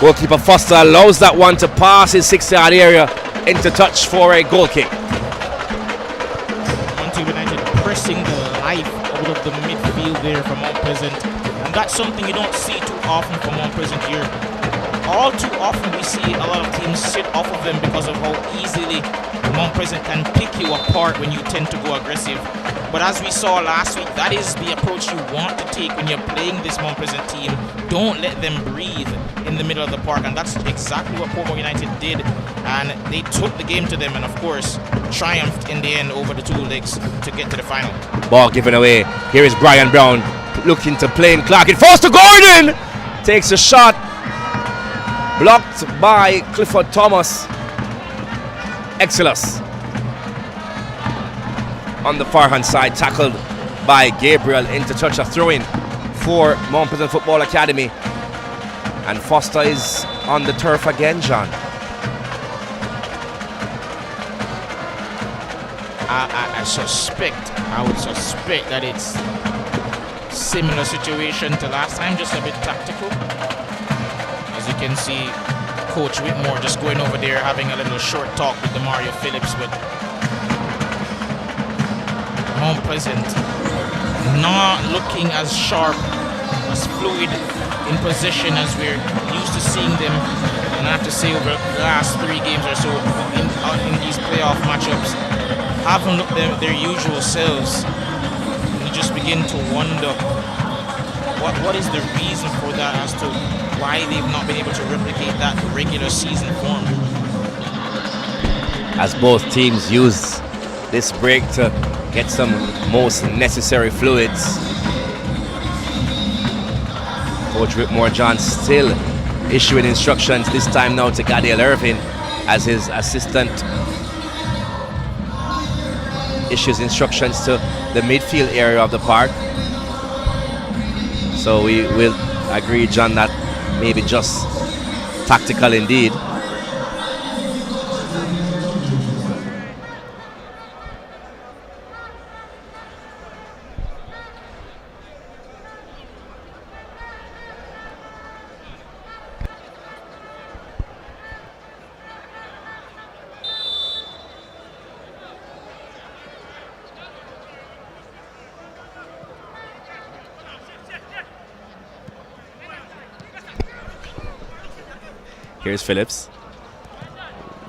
Goalkeeper Foster allows that one to pass his 6-yard area into touch for a goal kick. Montego United pressing the life out of the midfield there from Mount Pleasant, and that's something you don't see too often from Mount Pleasant here. All too often we see a lot of teams sit off of them because of how easily Mount Pleasant can pick you apart when you tend to go aggressive. But as we saw last week, that is the approach you want to take when you're playing this Mount Pleasant team. Don't let them breathe in the middle of the park, and that's exactly what Portmore United did, and they took the game to them, and of course triumphed in the end over the two legs to get to the final. Ball given away. Here is Brian Brown looking to play in Clark. It falls to Gordon. Takes a shot. Blocked by Clifford Thomas. Excelus on the far hand side, tackled by Gabriel into touch. A throw in for Mount Pleasant Football Academy, and Foster is on the turf again, John. I would suspect that it's similar situation to last time, just a bit tactical. As you can see, Coach Whitmore just going over there having a little short talk with Demario Phillips, but Mount Pleasant not looking as sharp, as fluid in possession as we're used to seeing them. And I have to say, over the last 3 games or so in these playoff matchups, haven't looked their usual selves. And you just begin to wonder what is the reason for that, as to why they've not been able to replicate that regular season form. As both teams use this break to get some most necessary fluids. Coach Whitmore John still issuing instructions, this time now to Gadiel Irvin as his assistant issues instructions to the midfield area of the park. So we will agree, John, that maybe just tactical indeed. Here's Phillips.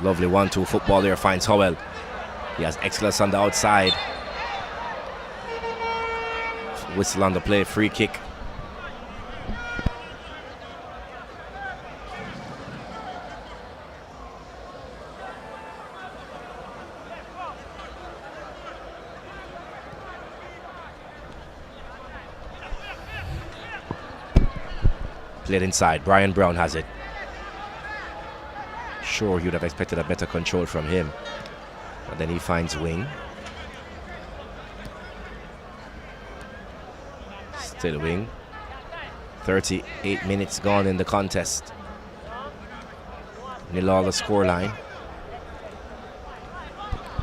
Lovely 1-2 football there, finds Howell. He has excellence on the outside. Whistle on the play, free kick. Played inside, Brian Brown has it. Sure, you'd have expected a better control from him, but then he finds Wing. Still Wing. 38 minutes gone in the contest. 0-0 the scoreline.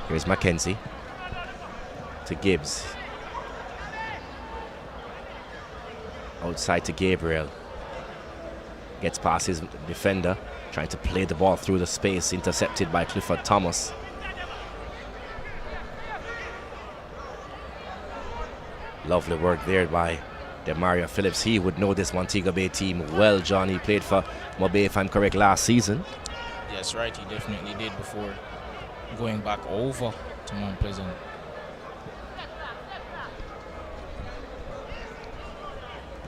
Here's Mackenzie to Gibbs. Outside to Gabriel. Gets past his defender. Trying to play the ball through the space, intercepted by Clifford Thomas. Lovely work there by Demario Phillips. He would know this Montego Bay team well, John. He played for MoBay, if I'm correct, last season. Yes, right. He definitely did before going back over to Mount Pleasant.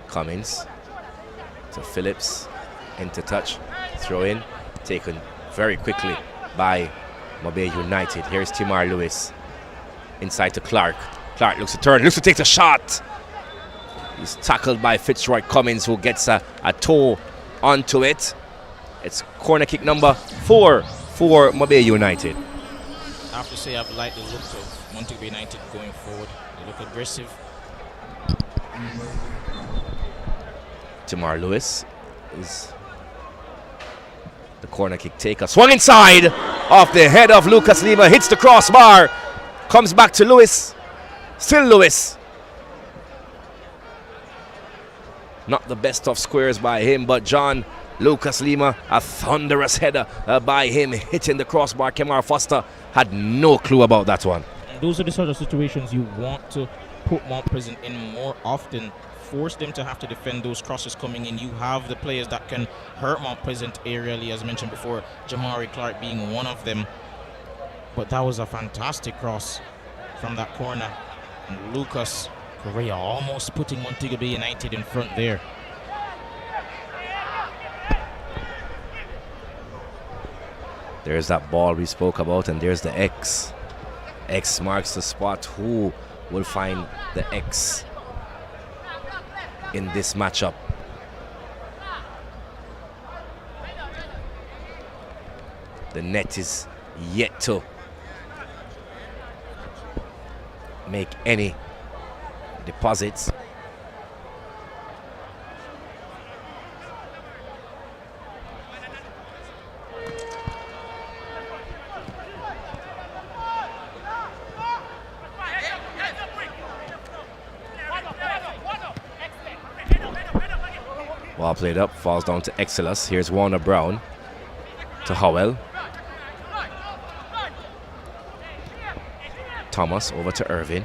Cummins to Phillips, into touch, throw in, taken very quickly by MoBay United. Here's Timar Lewis inside to Clark. Clark looks to turn, looks to take the shot. He's tackled by Fitzroy Cummins, who gets a toe onto it. It's corner kick number 4 for MoBay United. I have to say I've liked the look of Montego United going forward. They look aggressive. Timar Lewis is the corner kick taker. Swung inside off the head of Lucas Lima. Hits the crossbar. Comes back to Lewis. Still Lewis. Not the best of squares by him, but John Lucas Lima, a thunderous header by him, hitting the crossbar. Kemar Foster had no clue about that one. And those are the sort of situations you want to put Mount Pleasant in more often. Force them to have to defend those crosses coming in. You have the players that can hurt Mount Pleasant aerially, as mentioned before, Jamari Clark being one of them. But that was a fantastic cross from that corner. And Lucas Correa almost putting Montego Bay United in front there. There's that ball we spoke about, and there's the X. X marks the spot. Who will find the X in this matchup? The net is yet to make any deposits. Ball played up, falls down to Exelos. Here's Warner Brown to Howell. Thomas over to Irvin.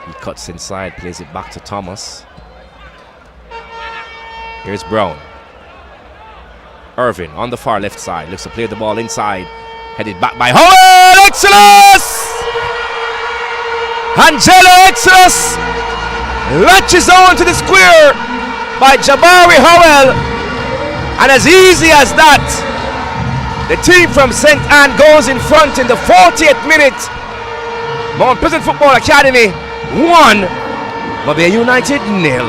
He cuts inside, plays it back to Thomas. Here's Brown. Irvin on the far left side, looks to play the ball inside. Headed back by Howell! Exelos! Angelo Exelos latches on to the square by Jabari Howell, and as easy as that, the team from St. Anne goes in front in the 40th minute. Mount Pleasant Football Academy 1, MoBay United 0.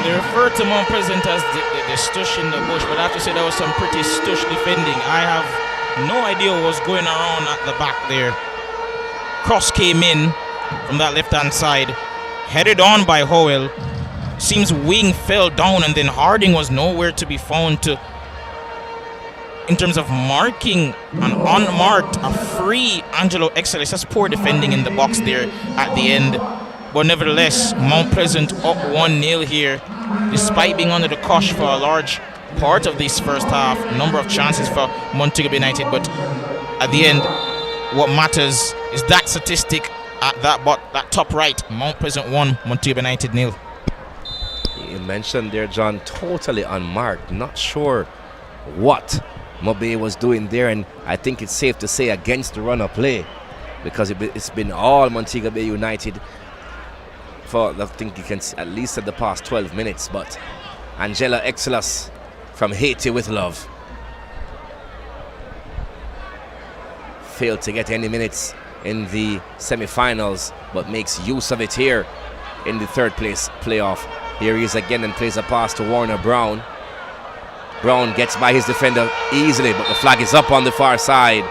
They refer to Mount Pleasant as the stush in the bush, but I have to say that was some pretty stush defending. I have no idea what was going around at the back there. Cross came in from that left-hand side, headed on by Howell. Seems wing fell down, and then Harding was nowhere to be found to, in terms of marking an unmarked, a free Angelo Exelos. That's poor defending in the box there at the end. But nevertheless, Mount Pleasant up 1-0 here, despite being under the cosh for a large part of this first half. Number of chances for Montego Bay United, but at the end, what matters is that statistic at that top right. Mount Pleasant 1, Montego Bay United 0. You mentioned there, John, totally unmarked. Not sure what MoBay was doing there, and I think it's safe to say against the run of play, because it's been all Montego Bay United for, I think you can at least at the past 12 minutes. But Angela Exelos from Haiti with love failed to get any minutes in the semi-finals, but makes use of it here in the third place playoff. Here he is again and plays a pass to Warner Brown. Brown gets by his defender easily, but the flag is up on the far side.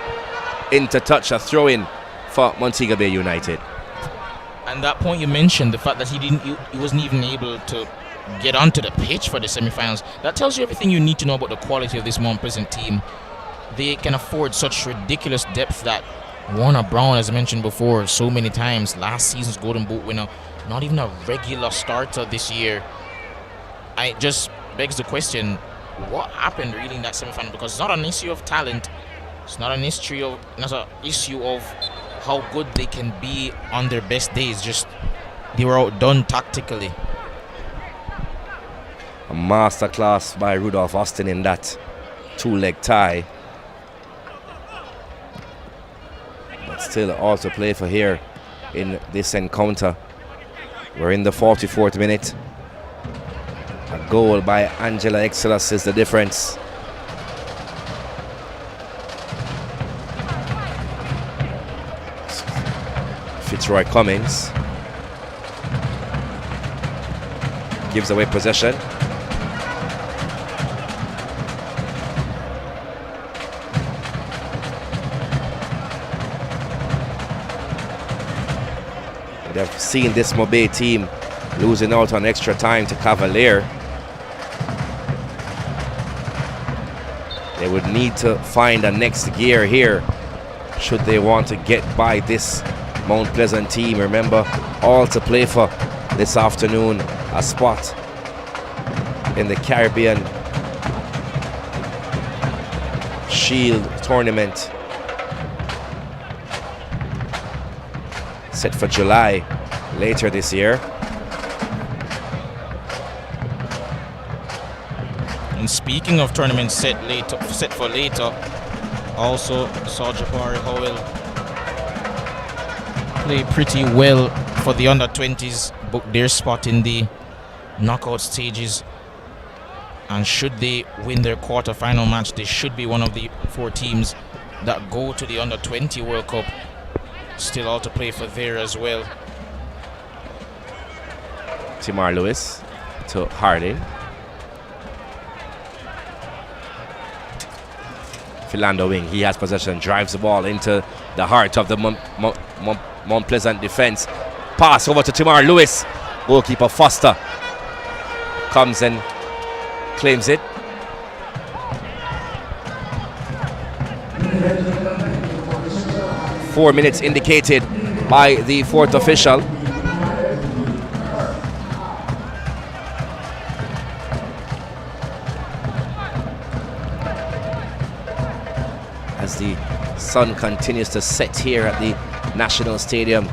Into touch, a throw-in for Montego Bay United. And that point you mentioned, the fact that he wasn't even able to get onto the pitch for the semi-finals, that tells you everything you need to know about the quality of this Mount Pleasant team. They can afford such ridiculous depth that Warner Brown, as I mentioned before so many times, last season's Golden Boot winner, not even a regular starter this year. I just begs the question, what happened really in that semi-final? Because it's not an issue of talent, it's not an issue of how good they can be on their best days. Just they were outdone tactically. A masterclass by Rudolph Austin in that two-leg tie. But still all to play for here in this encounter. We're in the 44th minute. A goal by Angela Exelos is the difference. Fitzroy Cummings gives away possession. They've seen this MoBay team losing out on extra time to Cavalier. They would need to find a next gear here should they want to get by this Mount Pleasant team. Remember, all to play for this afternoon. A spot in the Caribbean Shield tournament set for July later this year. And speaking of tournaments set for later, also saw Jabari Howell play pretty well for the under-20s, book their spot in the knockout stages. And should they win their quarter-final match, they should be one of the 4 teams that go to the under-20 World Cup. Still all to play for there as well. Timar Lewis to Harding. Philando Wing, he has possession, drives the ball into the heart of the Mount Pleasant defense. Pass over to Timar Lewis. Goalkeeper Foster comes and claims it. Four minutes indicated by the 4th official. As the sun continues to set here at the National Stadium.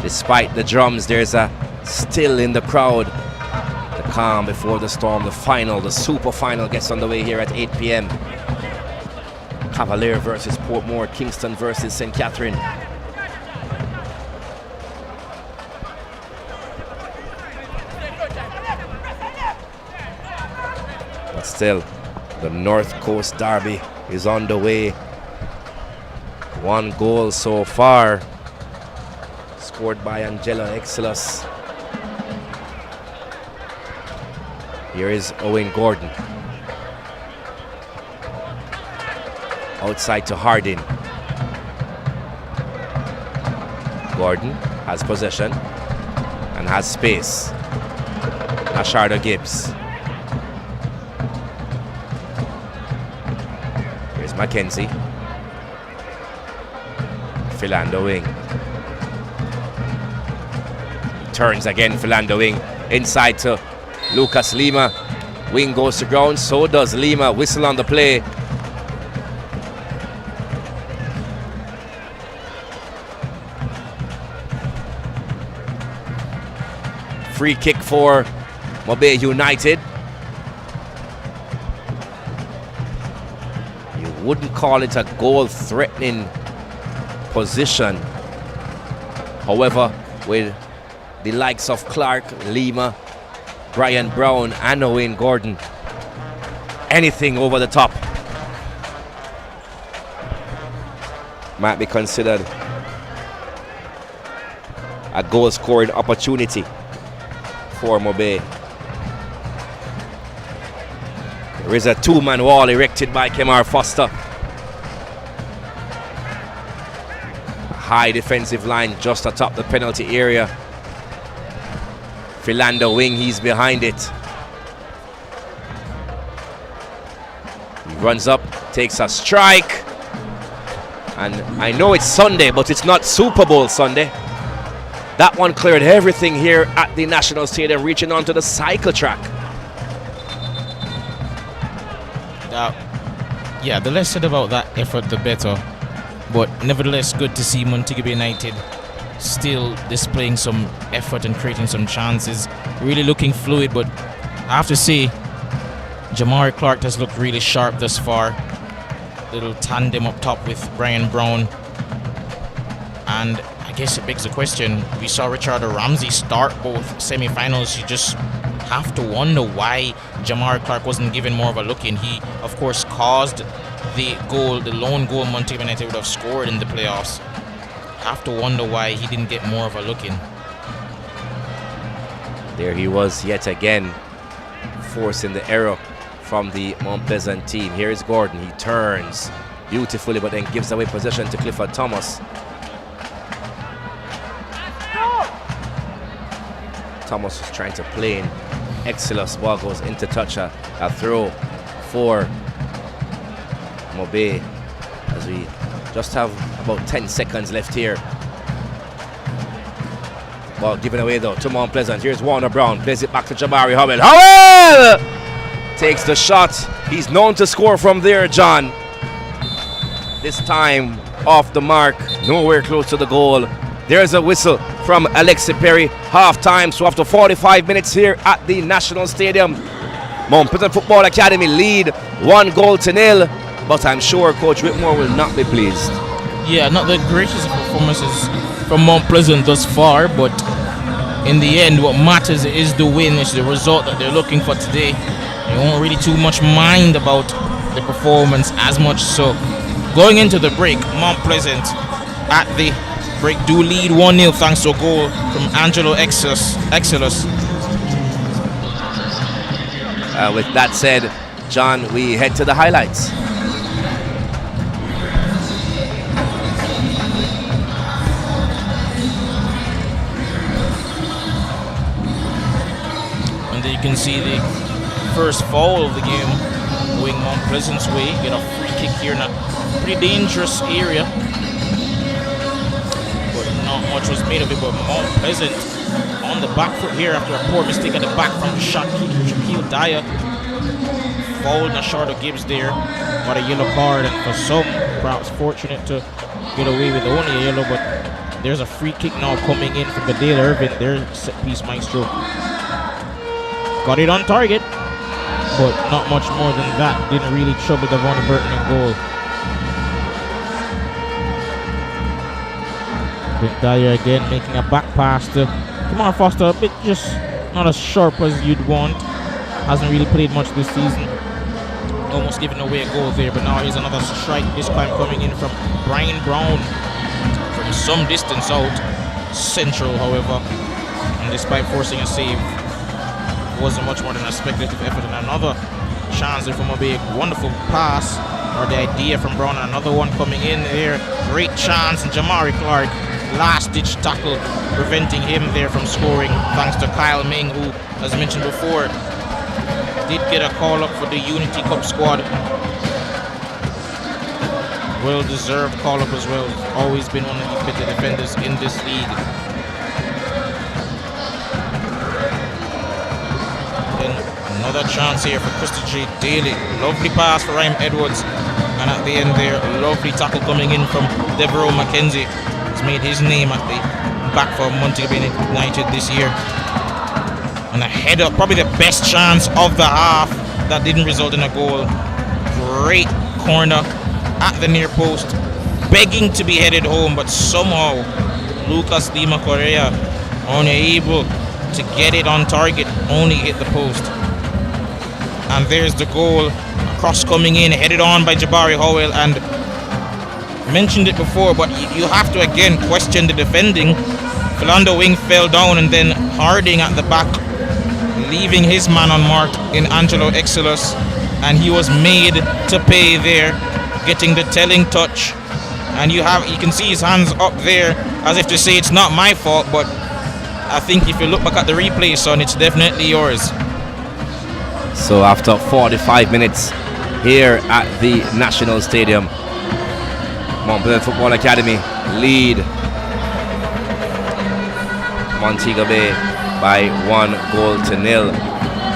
Despite the drums, there's a still in the crowd. The calm before the storm. The final, the super final gets underway here at 8 p.m. Cavalier versus Portmore, Kingston versus St. Catherine. But still, the North Coast Derby is on the way. 1 goal so far, scored by Angelo Exilus. Here is Owen Gordon. Outside to Hardin. Gordon has possession and has space. Ashardo Gibbs. Here's Mackenzie. Philando Wing. Turns again, Philando Wing. Inside to Lucas Lima. Wing goes to ground, so does Lima. Whistle on the play. Free kick for MoBay United. You wouldn't call it a goal-threatening position. However, with the likes of Clark, Lima, Brian Brown, and Owen Gordon, anything over the top might be considered a goal-scoring opportunity for MoBay. There is a 2-man wall erected by Kemar Foster. A high defensive line just atop the penalty area. Philando Wing, he's behind it. He runs up, takes a strike. And I know it's Sunday, but it's not Super Bowl Sunday. That one cleared everything here at the National Stadium, reaching onto the cycle track. Yeah, the less said about that effort, the better. But nevertheless, good to see Montego United still displaying some effort and creating some chances. Really looking fluid, but I have to say, Jamari Clark has looked really sharp thus far. Little tandem up top with Brian Brown. And I guess it begs the question, we saw Richard Ramsey start both semi-finals. You just have to wonder why Jamari Clark wasn't given more of a look in. He, of course, caused the lone goal Montego United would have scored in the playoffs. Have to wonder why he didn't get more of a look in. There he was yet again, forcing the error from the Mount Pleasant team. Here is Gordon. He turns beautifully, but then gives away possession to Clifford Thomas. Thomas was trying to play in. Exilus ball goes into touch, a throw for MoBay as we just have about 10 seconds left here. Ball given away though to Mount Pleasant. Here's Warner Brown, plays it back to Jabari Howell. Howell takes the shot. He's known to score from there, John. This time off the mark, nowhere close to the goal. There's a whistle from Alexi Perry. Half time, so after 45 minutes here at the National Stadium, Mount Pleasant Football Academy lead 1-0. But I'm sure Coach Whitmore will not be pleased. Yeah, not the greatest of performances from Mount Pleasant thus far, but in the end, what matters is the win. It's the result that they're looking for today. They won't really too much mind about the performance as much. So, going into the break, Mount Pleasant at the break do lead 1-0 thanks to a goal from Angelo Exilus. With that said, John, we head to the highlights. And there you can see the first foul of the game going Mount Pleasant's way. Get a free kick here in a pretty dangerous area. Not much was made of it, but Mount Pleasant on the back foot here after a poor mistake at the back from Shaquille Dyer. Fouled a short of Gibbs there. Got a yellow card, and for some, perhaps fortunate to get away with only a yellow, but there's a free kick now coming in from Dale Irvin, their set piece maestro. Got it on target, but not much more than that. Didn't really trouble Devon Burton in goal. Dyer again making a back pass to Kamar Foster, a bit just not as sharp as you'd want. Hasn't really played much this season. Almost giving away a goal there, but now here's another strike, this time coming in from Brian Brown from some distance out. Central, however, and despite forcing a save, wasn't much more than a speculative effort. And another chance there from a big wonderful pass, or the idea from Brown, and another one coming in there. Great chance, and Jamari Clark, last-ditch tackle, preventing him there from scoring, thanks to Kyle Ming, who, as mentioned before, did get a call-up for the Unity Cup squad. Well-deserved call-up as well. Always been one of the better defenders in this league. Then another chance here for Christy J. Daly. Lovely pass for Ryan Edwards. And at the end there, a lovely tackle coming in from Devereaux McKenzie. He's made his name at the back for Montego United this year. And a header, probably the best chance of the half, that didn't result in a goal. Great corner at the near post, begging to be headed home, but somehow Lucas Lima Correa unable to get it on target, only hit the post. And there's the goal, a cross coming in, headed on by Jabari Howell, and mentioned it before, but you have to again question the defending. Philando Wing fell down, and then Harding at the back, leaving his man unmarked in Angelo Exilus, and he was made to pay there, getting the telling touch. And you can see his hands up there as if to say it's not my fault, but I think if you look back at the replay, son, it's definitely yours. So after 45 minutes here at the National Stadium, Mount Pleasant Football Academy lead Montego Bay by 1-0.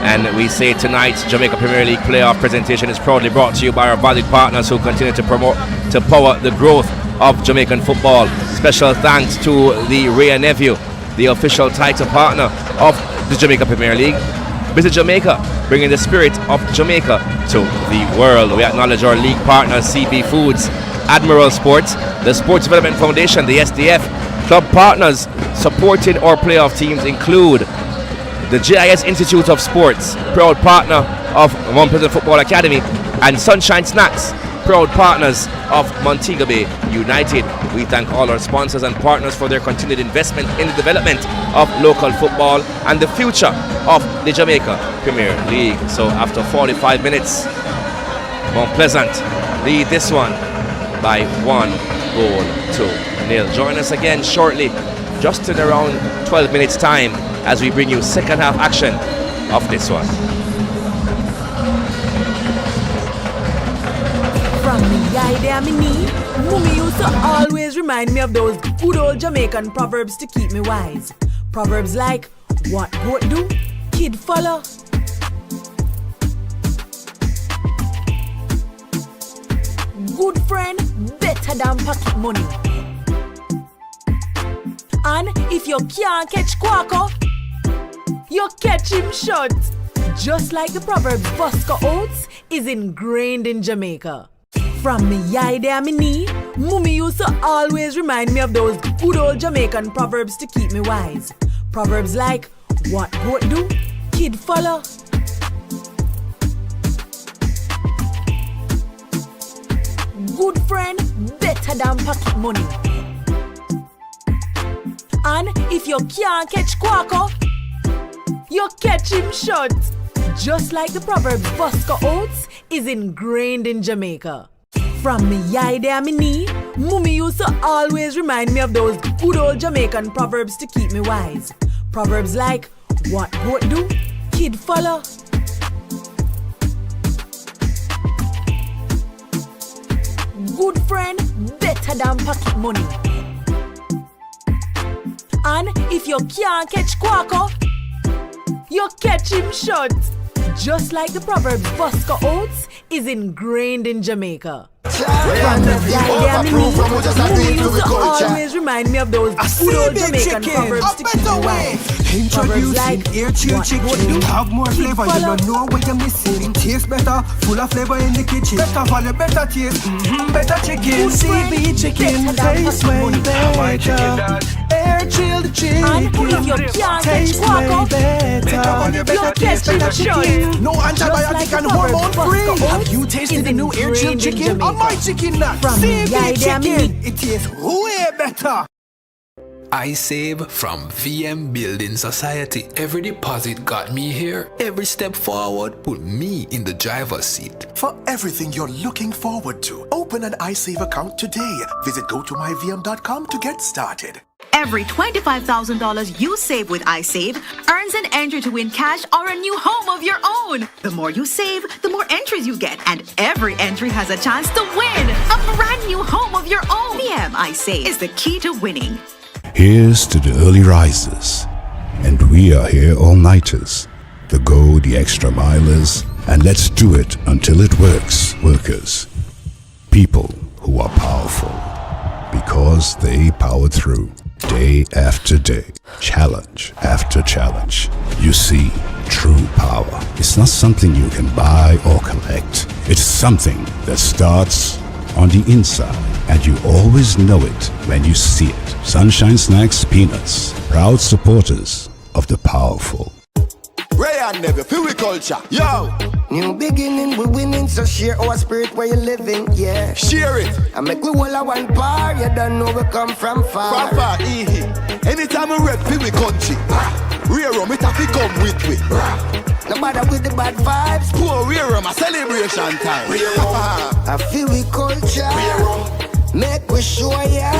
And we say tonight's Jamaica Premier League playoff presentation is proudly brought to you by our valued partners who continue to power the growth of Jamaican football. Special thanks to the Ray Nephew, the official title partner of the Jamaica Premier League. Visit Jamaica, bringing the spirit of Jamaica to the world. We acknowledge our league partners, CB Foods, Admiral Sports, the Sports Development Foundation, the SDF. Club partners supporting our playoff teams include the GIS Institute of Sports, proud partner of Mount Pleasant Football Academy, and Sunshine Snacks, proud partners of Montego Bay United. We thank all our sponsors and partners for their continued investment in the development of local football and the future of the Jamaica Premier League. So after 45 minutes, Mount Pleasant lead this one by 1-0. Join us again shortly, just in around 12 minutes time, as we bring you second half action of this one. From me eye there me knee, Mummy used to always remind me of those good old Jamaican proverbs to keep me wise. Proverbs like, what goat do, kid follow. Good friend, better than pocket money. And if you can't catch Quaco, you catch him short. Just like the proverb Fosco Oats is ingrained in Jamaica. From me eye there me knee, Mummy used to always remind me of those good old Jamaican proverbs to keep me wise. Proverbs like, what goat do, kid follow. Good friend, better than pocket money. And if you can't catch Quaco, you catch him short. Just like the proverb Fosco Oats is ingrained in Jamaica. From me eye there me knee, Mummy used to always remind me of those good old Jamaican proverbs to keep me wise. Proverbs like, what goat do, kid follow. Good friend, better than pocket money. And if you can't catch Quaco, you catch him short. Just like the proverb Fosco Oats is ingrained in Jamaica. From the eye there me knee, Mummy used to always remind me of those good old Jamaican proverbs to keep me wise. Proverbs like, what goat do, have more flavor, you don't know what you're missing. Tastes better, full of flavor in the kitchen. Better value, better taste, better chicken. CB chicken, taste way better. Air chilled chicken, and if you can't catch Quaco, better taste, better chicken. No antibiotic and hormone free. Have you tasted the new air chilled chicken? My chicken nut, CB chicken, it tastes way better. I save from VM Building Society. Every deposit got me here. Every step forward put me in the driver's seat. For everything you're looking forward to, open an iSave account today. Visit gotomyvm.com to get started. Every $25,000 you save with iSave earns an entry to win cash or a new home of your own. The more you save, the more entries you get, and every entry has a chance to win a brand new home of your own. VM iSave is the key to winning. Here's to the early risers, and we are here all-nighters, the go the extra milers, and let's do it until it works, workers. People who are powerful, because they power through, day after day, challenge after challenge. You see, true power is not something you can buy or collect. It's something that starts on the inside, and you always know it when you see it. Sunshine Snacks Peanuts, proud supporters of the powerful. Ray and Never, feel we culture, yo! New beginning, we winning, so share our spirit where you living, yeah. Share it! I make we all a one bar, you don't know we come from far. From far, anytime we rep, feel we country. Rear rum, it have to come with we. No matter with the bad vibes. Poor rear rum, a celebration time. I feel we culture. Make we show ya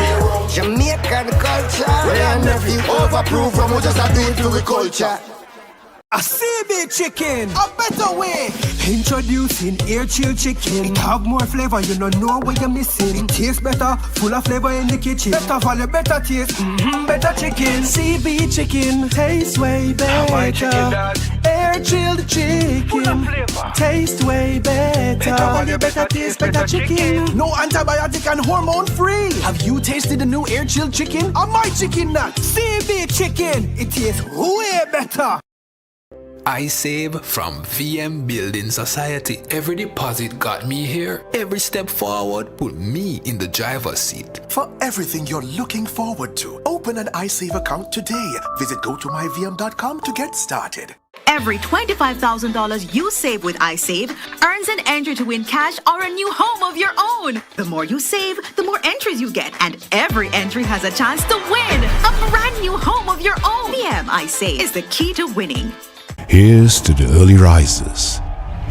Jamaican culture. Ray and Nephew, overproof from we just a do it for we culture. A CB chicken, a better way. Introducing air chilled chicken. It have more flavor, you don't know what you're missing. It tastes better, full of flavor in the kitchen. Better value, better taste, better chicken. CB chicken, tastes way better. Air chilled chicken, taste way better. Better value, better taste, better chicken. No antibiotic and hormone free. Have you tasted the new air chilled chicken? My chicken nut, CB chicken. It tastes way better. I save from VM Building Society. Every deposit got me here. Every step forward put me in the driver's seat. For everything you're looking forward to, open an iSave account today. Visit gotomyvm.com to get started. Every $25,000 you save with iSave earns an entry to win cash or a new home of your own. The more you save, the more entries you get, and every entry has a chance to win a brand new home of your own. VM iSave is the key to winning. Here's to the early risers,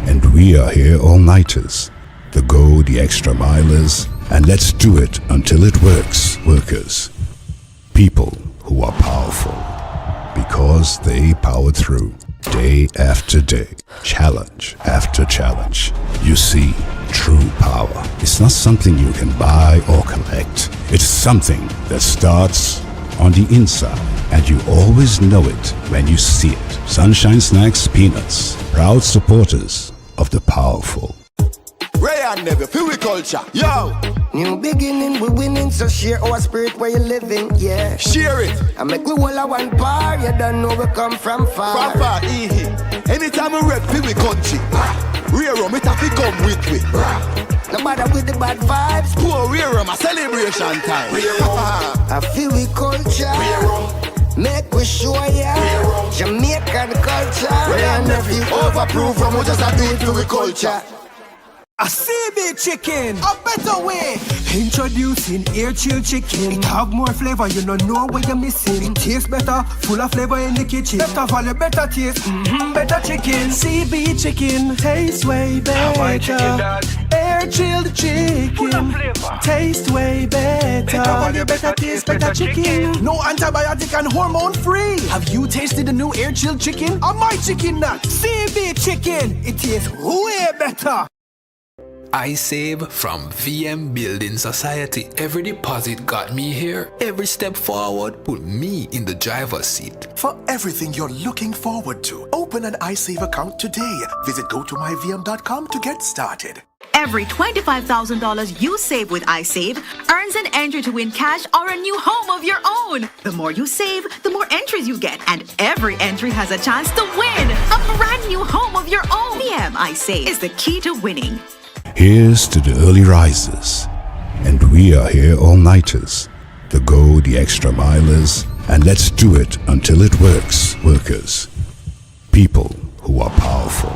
and we are here all-nighters, the go the extra milers, and let's do it until it works, workers. People who are powerful, because they power through, day after day, challenge after challenge. You see, true power is not something you can buy or collect. It's something that starts on the inside, and you always know it when you see it. Sunshine Snacks Peanuts, proud supporters of the powerful. Ray and Never, feel we culture. Yo! New beginning, we winning, so share our spirit where you living, yeah. Share it. I make we all a one bar, you don't know we come from far. From far, anytime we rep, feel we country. Rear rum, it have to come with me. No matter with the bad vibes. Poor rear rum, a celebration time. I feel we culture. Make we show ya Jamaican culture. Ray and Never, overproof from we just a do it to we culture. A CB chicken, a better way. Introducing air chill chicken. It have more flavor, you don't know what you're missing. It tastes better, full of flavor in the kitchen. Better value, better taste, better chicken. CB chicken, tastes way better. Air chilled chicken, taste way better. Better value, better taste, better chicken. No antibiotic and hormone free. Have you tasted the new air chilled chicken? Or my chicken nut? CB chicken, it tastes way better. iSave from VM Building Society. Every deposit got me here. Every step forward put me in the driver's seat. For everything you're looking forward to, open an iSave account today. Visit gotomyvm.com to get started. Every $25,000 you save with iSave earns an entry to win cash or a new home of your own. The more you save, the more entries you get, and every entry has a chance to win a brand new home of your own. VM iSave is the key to winning. Here's to the early risers, and we are here all-nighters, the go the extra milers, and let's do it until it works, workers. People who are powerful,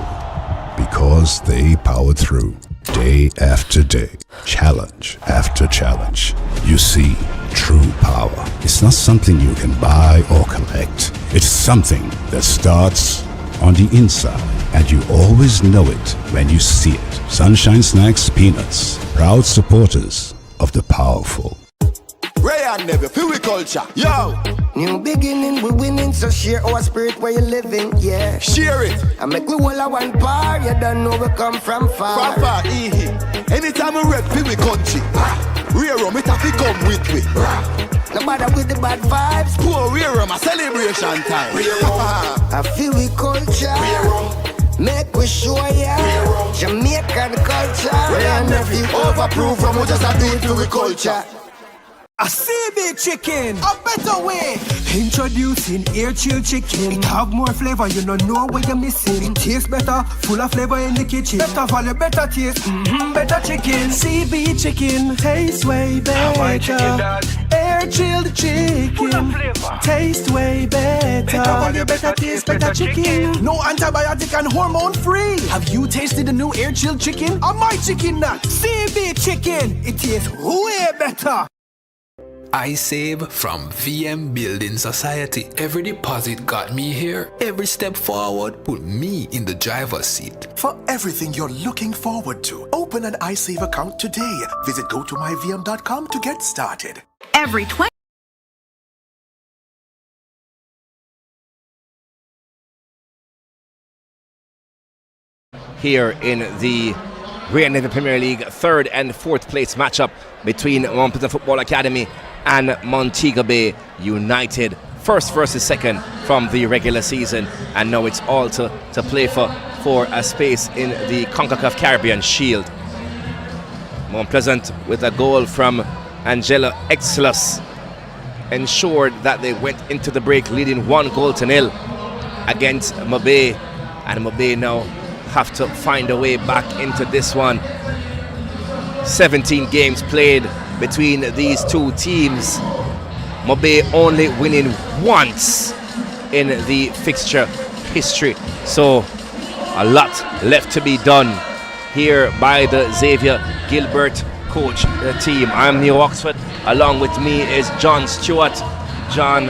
because they power through, day after day, challenge after challenge. You see, true power is not something you can buy or collect. It's something that starts on the inside, and you always know it when you see it. Sunshine Snacks Peanuts, proud supporters of the powerful. Ray and Never, feel we culture. Yo! New beginning, we winning, so share our spirit where you living, yeah. Share it. I make we all a one bar, you don't know we come from far. From far, anytime we rep, feel we country. Rear rum, it have to come with me. No matter with the bad vibes. Poor rear rum, a celebration time. I feel we culture. Make we show ya Jamaican culture. Ray and Never, overproof from we just a do it to we culture. A CB chicken, a better way. Introducing air chill chicken. It have more flavor, you don't know what you're missing. It tastes better, full of flavor in the kitchen. Better value, better taste, better chicken. CB chicken, tastes way better. Air chilled chicken, taste way better. Better value, better taste, better chicken. No antibiotic and hormone free. Have you tasted the new air chilled chicken? Or my chicken nut? CB chicken, it tastes way better. iSave from VM Building Society. Every deposit got me here. Every step forward put me in the driver's seat. For everything you're looking forward to, open an iSave account today. Visit gotomyvm.com to get started. Every 20 here in the Great Nathan Premier League third and fourth place matchup between Mount Pleasant Football Academy and Montego Bay United. First versus second from the regular season, and now it's all to play for a space in the CONCACAF Caribbean Shield. Mount Pleasant, with a goal from Angela Exlus, ensured that they went into the break leading 1-0 against MoBay, and MoBay now have to find a way back into this one. 17 games played between these two teams. MoBay only winning once in the fixture history. So a lot left to be done here by the Xavier Gilbert coach team. I'm Neil Oxford. Along with me is John Stewart. John,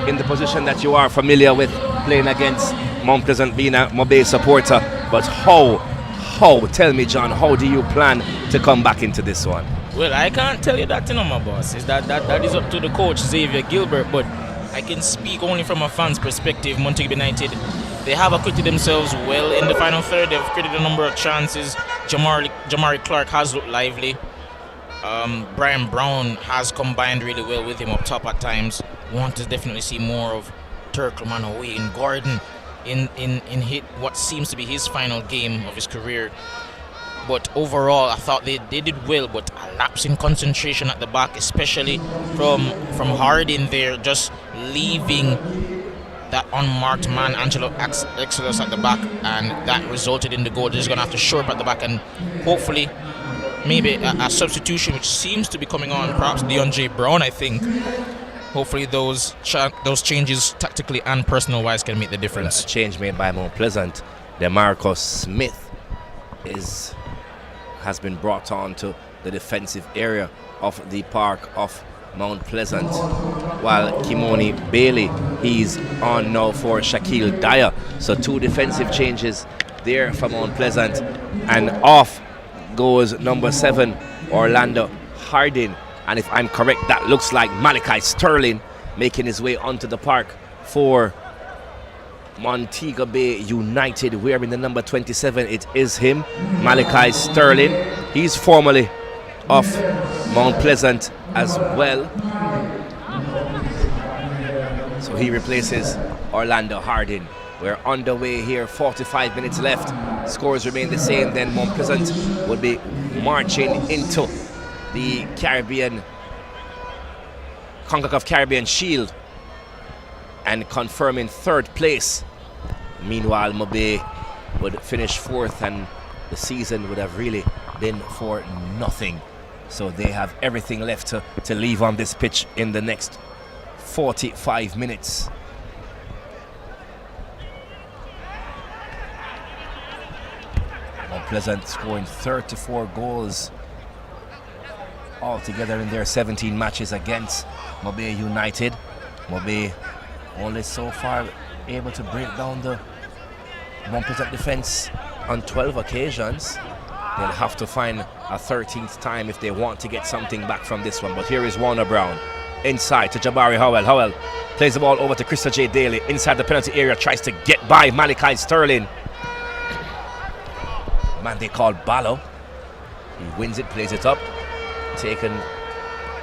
in the position that you are familiar with, playing against Mount Pleasant, being a MoBay supporter, but tell me, John, how do you plan to come back into this one? Well, I can't tell you that, my boss. Is that is up to the coach, Xavier Gilbert, but I can speak only from a fan's perspective. Montego United, they have acquitted themselves well in the final third. They've created a number of chances. Jamari Clark has looked lively. Brian Brown has combined really well with him up top at times. Want to definitely see more of Turkleman away in Gordon in what seems to be his final game of his career. But overall, I thought they did well, but a lapse in concentration at the back, especially from Hardin there, just leaving that unmarked man, Angelo Exodus, at the back, and that resulted in the goal. They're just going to have to shore up at the back, and hopefully maybe a substitution which seems to be coming on, perhaps Dion J. Brown, I think. Hopefully those changes tactically and personal wise can make the difference. A change made by Mount Pleasant. DeMarcus Smith has been brought on to the defensive area of the park of Mount Pleasant, while Kimoni Bailey, he's on now for Shaquille Dyer. So 2 defensive changes there for Mount Pleasant, and off goes number 7 Orlando Hardin, and if I'm correct, that looks like Malachi Sterling making his way onto the park for Montego Bay United, wearing the number 27. It is him, Malachi Sterling. He's formerly of Mount Pleasant as well, so he replaces Orlando Hardin. We're underway here, 45 minutes left. Scores remain the same. Then Mount Pleasant would be marching into the CONCACAF Caribbean Shield and confirming 3rd place. Meanwhile, MoBay would finish 4th, and the season would have really been for nothing. So they have everything left to leave on this pitch in the next 45 minutes. Mount Pleasant scoring 34 goals altogether in their 17 matches against MoBay United. MoBay only so far able to break down the Mount Pleasant defense on 12 occasions. They'll have to find a 13th time if they want to get something back from this one. But here is Warner Brown inside to Jabari Howell. Howell plays the ball over to Krista J. Daly inside the penalty area, tries to get by Malachi Sterling. Man they call Ballo. He wins it, plays it up. Taken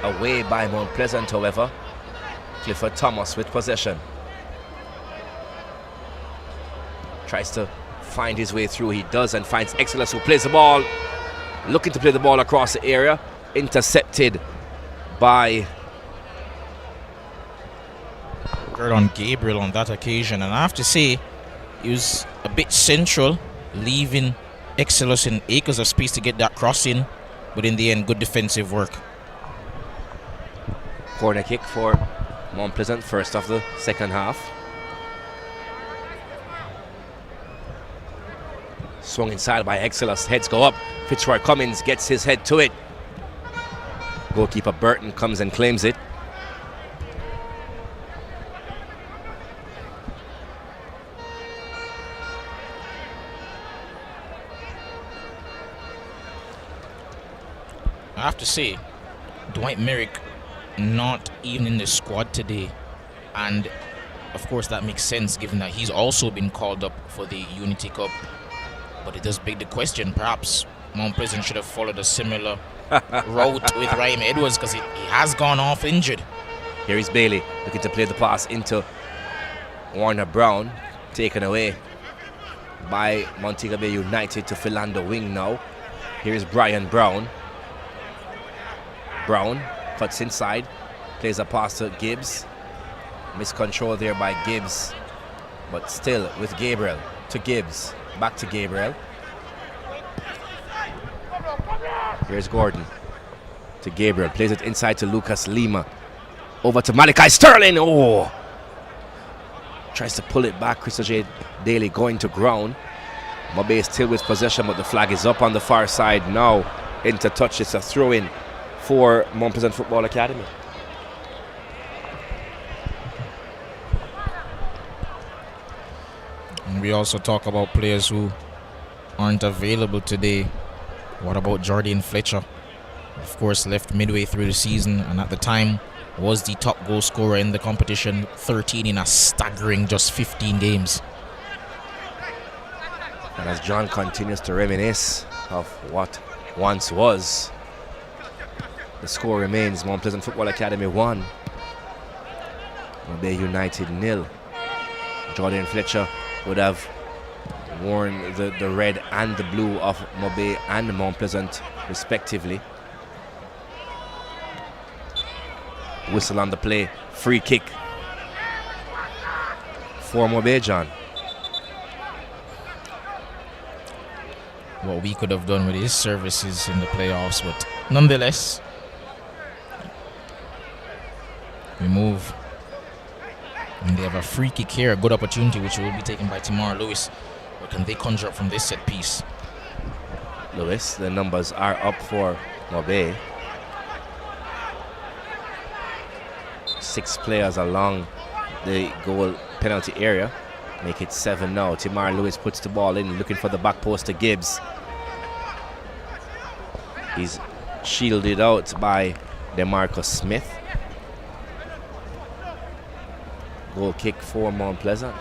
away by Mount Pleasant, however. Clifford Thomas with possession. Tries to find his way through. He does, and finds Exodus, who plays the ball, looking to play the ball across the area. Intercepted by on Gabriel on that occasion, and I have to say he was a bit central, leaving Exodus in acres of space to get that cross in, but in the end, good defensive work. Corner kick for Mount Pleasant, first of the second half. Swung inside by Exodus, heads go up. Fitzroy Cummins gets his head to it. Goalkeeper Burton comes and claims it. I have to say, Dwight Merrick not even in the squad today, and of course that makes sense given that he's also been called up for the Unity Cup. But it does beg the question, perhaps Mount Pleasant should have followed a similar route with Ryan Edwards, because he has gone off injured. Here is Bailey looking to play the pass into Warner Brown, taken away by Montego Bay United to Philando Wing now. Here is Brian Brown. Brown cuts inside, plays a pass to Gibbs. Miscontrol there by Gibbs, but still with Gabriel to Gibbs. Back to Gabriel. Here's Gordon to Gabriel. Plays it inside to Lucas Lima. Over to Malachi Sterling. Oh! tries to pull it back. Crystal J. Daly going to ground. MoBay still with possession, but the flag is up on the far side now. Into touch. It's a throw in for Mount Pleasant Football Academy. And we also talk about players who aren't available today. What about Jordan Fletcher? Of course, left midway through the season, and at the time was the top goal scorer in the competition, 13 in a staggering just 15 games. And as John continues to reminisce of what once was, the score remains Mount Pleasant Football Academy 1, MoBay United 0. Jordan Fletcher would have worn the red and the blue of MoBay and Mount Pleasant respectively. Whistle on the play, free kick for MoBay, John. What we could have done with his services in the playoffs, but nonetheless, we move. And they have a free kick here, a good opportunity, which will be taken by Tamar Lewis. What can they conjure up from this set piece? Lewis, the numbers are up for MoBay. 6 players along the goal penalty area. Make it 7 now. Tamar Lewis puts the ball in, looking for the back post to Gibbs. He's shielded out by DeMarcus Smith. Goal kick for Mount Pleasant.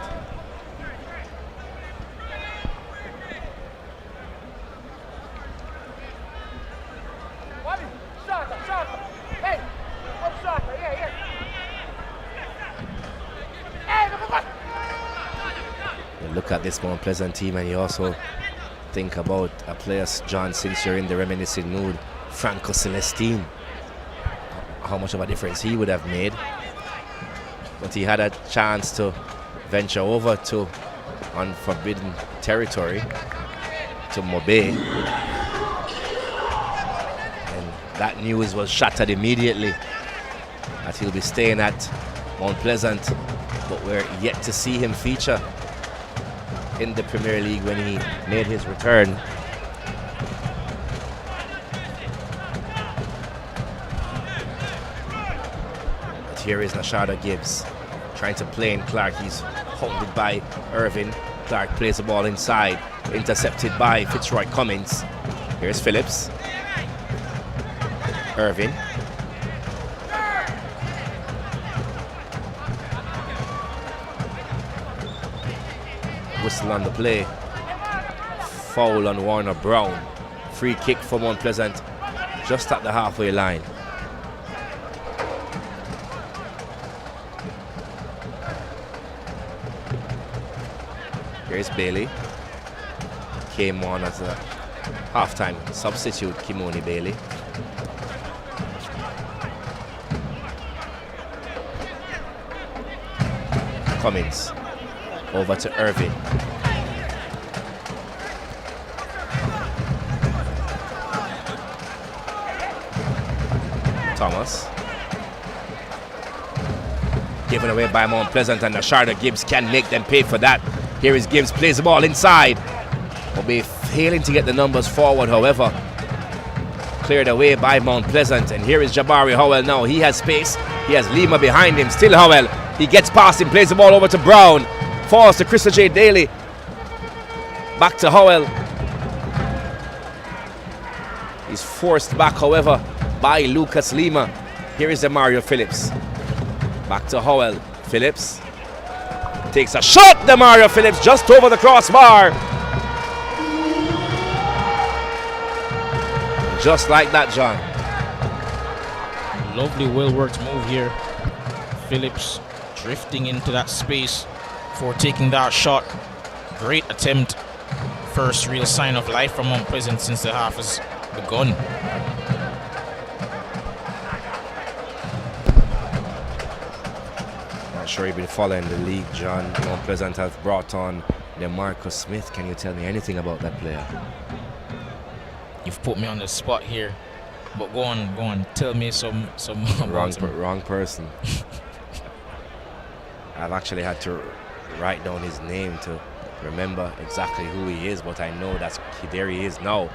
You look at this Mount Pleasant team and you also think about a player, John, since you're in the reminiscing mood, Franco Celestine. How much of a difference he would have made. But he had a chance to venture over to unforbidden territory, to MoBay. And that news was shattered immediately that he'll be staying at Mount Pleasant, but we're yet to see him feature in the Premier League when he made his return. But here is Nashada Gibbs trying to play in Clark. He's hounded by Irvin. Clark plays the ball inside, intercepted by Fitzroy Cummins. Here's Phillips. Irvin. Whistle on the play. Foul on Warner Brown. Free kick for Mount Pleasant just at the halfway line. Here's Bailey. Came on as a halftime substitute, Kimoni Bailey. Cummins. Over to Irvin. Thomas. Given away by Mount Pleasant, and Nashada Gibbs can make them pay for that. Here is Gibbs, plays the ball inside. Will be failing to get the numbers forward, however. Cleared away by Mount Pleasant, and here is Jabari Howell now. He has space. He has Lima behind him. Still Howell. He gets past him, plays the ball over to Brown. Falls to Crystal J. Daly. Back to Howell. He's forced back, however, by Lucas Lima. Here is the Mario Phillips. Back to Howell. Phillips takes a shot. The Mario Phillips just over the crossbar. Just like that, John. Lovely, well-worked move here. Phillips drifting into that space for taking that shot. Great attempt. First real sign of life from Mount Pleasant since the half has begun. Not sure you've been following the league, John. Mount Pleasant have brought on DeMarcus Smith. Can you tell me anything about that player? You've put me on the spot here, but go on. Tell me some wrong person. I've actually had to write down his name to remember exactly who he is, but I know that's there he is now.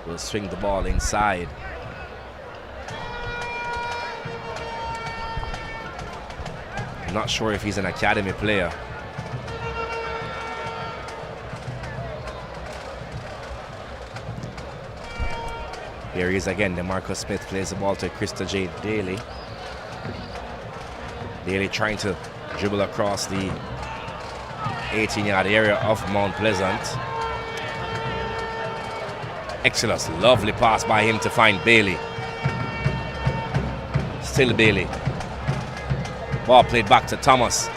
Will swing the ball inside. I'm not sure if he's an academy player. Here he is again. DeMarcus Smith plays the ball to Krista J. Daly. Daly trying to dribble across the 18-yard area of Mount Pleasant. Excellent, lovely pass by him to find Bailey. Still Bailey. Ball played back to Thomas.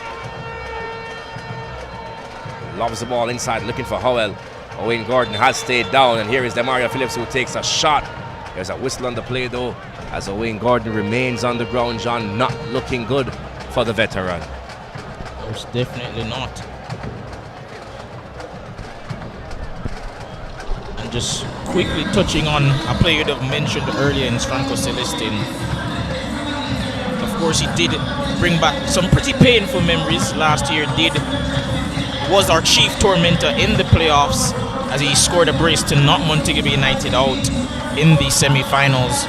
Lobs the ball inside, looking for Howell. Owen Gordon has stayed down, and here is Demario Phillips who takes a shot. There's a whistle on the play though, as Owen Gordon remains on the ground. John, not looking good for the veteran. Most definitely not. And just quickly touching on a player that I've mentioned earlier in Franco Celestin. Of course, he did bring back some pretty painful memories. Last year was our chief tormentor in the playoffs as he scored a brace to knock Montego United out in the semi-finals.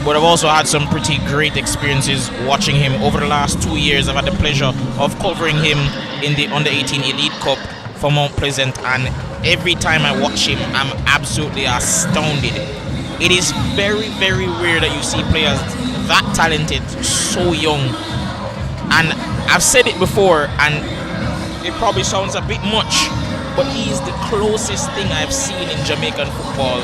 But I've also had some pretty great experiences watching him over the last 2 years. I've had the pleasure of covering him in the Under-18 Elite Cup for Mount Pleasant, and every time I watch him, I'm absolutely astounded. It is very, very rare that you see players that talented so young. And I've said it before, and it probably sounds a bit much, but he is the closest thing I've seen in Jamaican football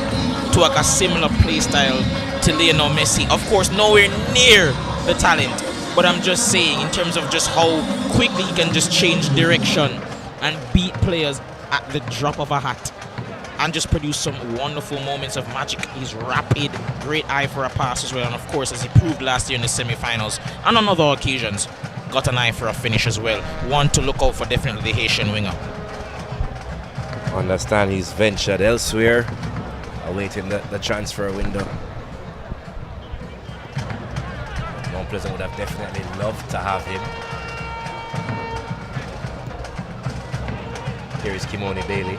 to like a similar play style to Lionel Messi. Of course, nowhere near the talent, but I'm just saying in terms of just how quickly he can just change direction and beat players at the drop of a hat and just produce some wonderful moments of magic. He's rapid, great eye for a pass as well, and of course, as he proved last year in the semi-finals and on other occasions, got an eye for a finish as well. One to look out for, definitely the Haitian winger. Understand he's ventured elsewhere, awaiting the transfer window. Mount Pleasant would have definitely loved to have him. Here is Kimoni Bailey.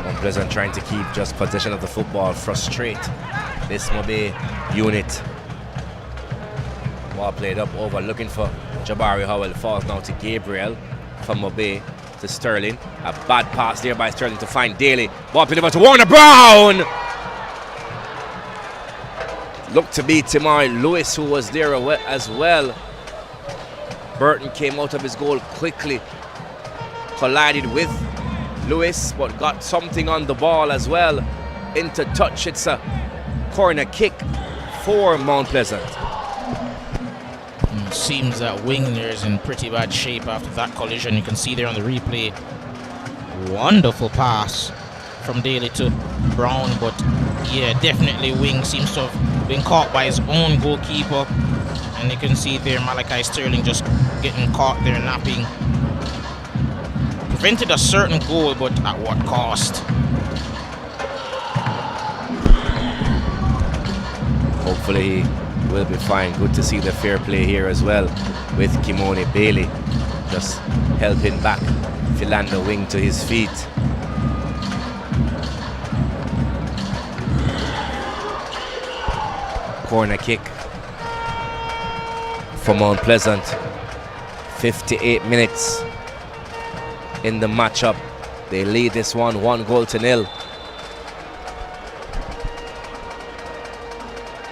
Mount Pleasant trying to keep just possession of the football, frustrate this MoBay unit. Ball played up over, looking for Jabari Howell. Falls now to Gabriel from MoBay to Sterling. A bad pass there by Sterling to find Daly. Ball played over to Warner Brown. Looked to be Timari Lewis who was there as well. Burton came out of his goal quickly, collided with Lewis, but got something on the ball as well. Into touch. It's a corner kick for Mount Pleasant. Seems that wing there is in pretty bad shape after that collision. You can see there on the replay. Wonderful pass from Daly to Brown, but yeah, definitely wing seems to have been caught by his own goalkeeper. And you can see there Malachi Sterling just getting caught there napping. Prevented a certain goal, but at what cost? Hopefully will be fine. Good to see the fair play here as well with Kimoni Bailey just helping back Philander Wing to his feet. Corner kick for Mount Pleasant. 58 minutes in the matchup. They lead this one 1-0.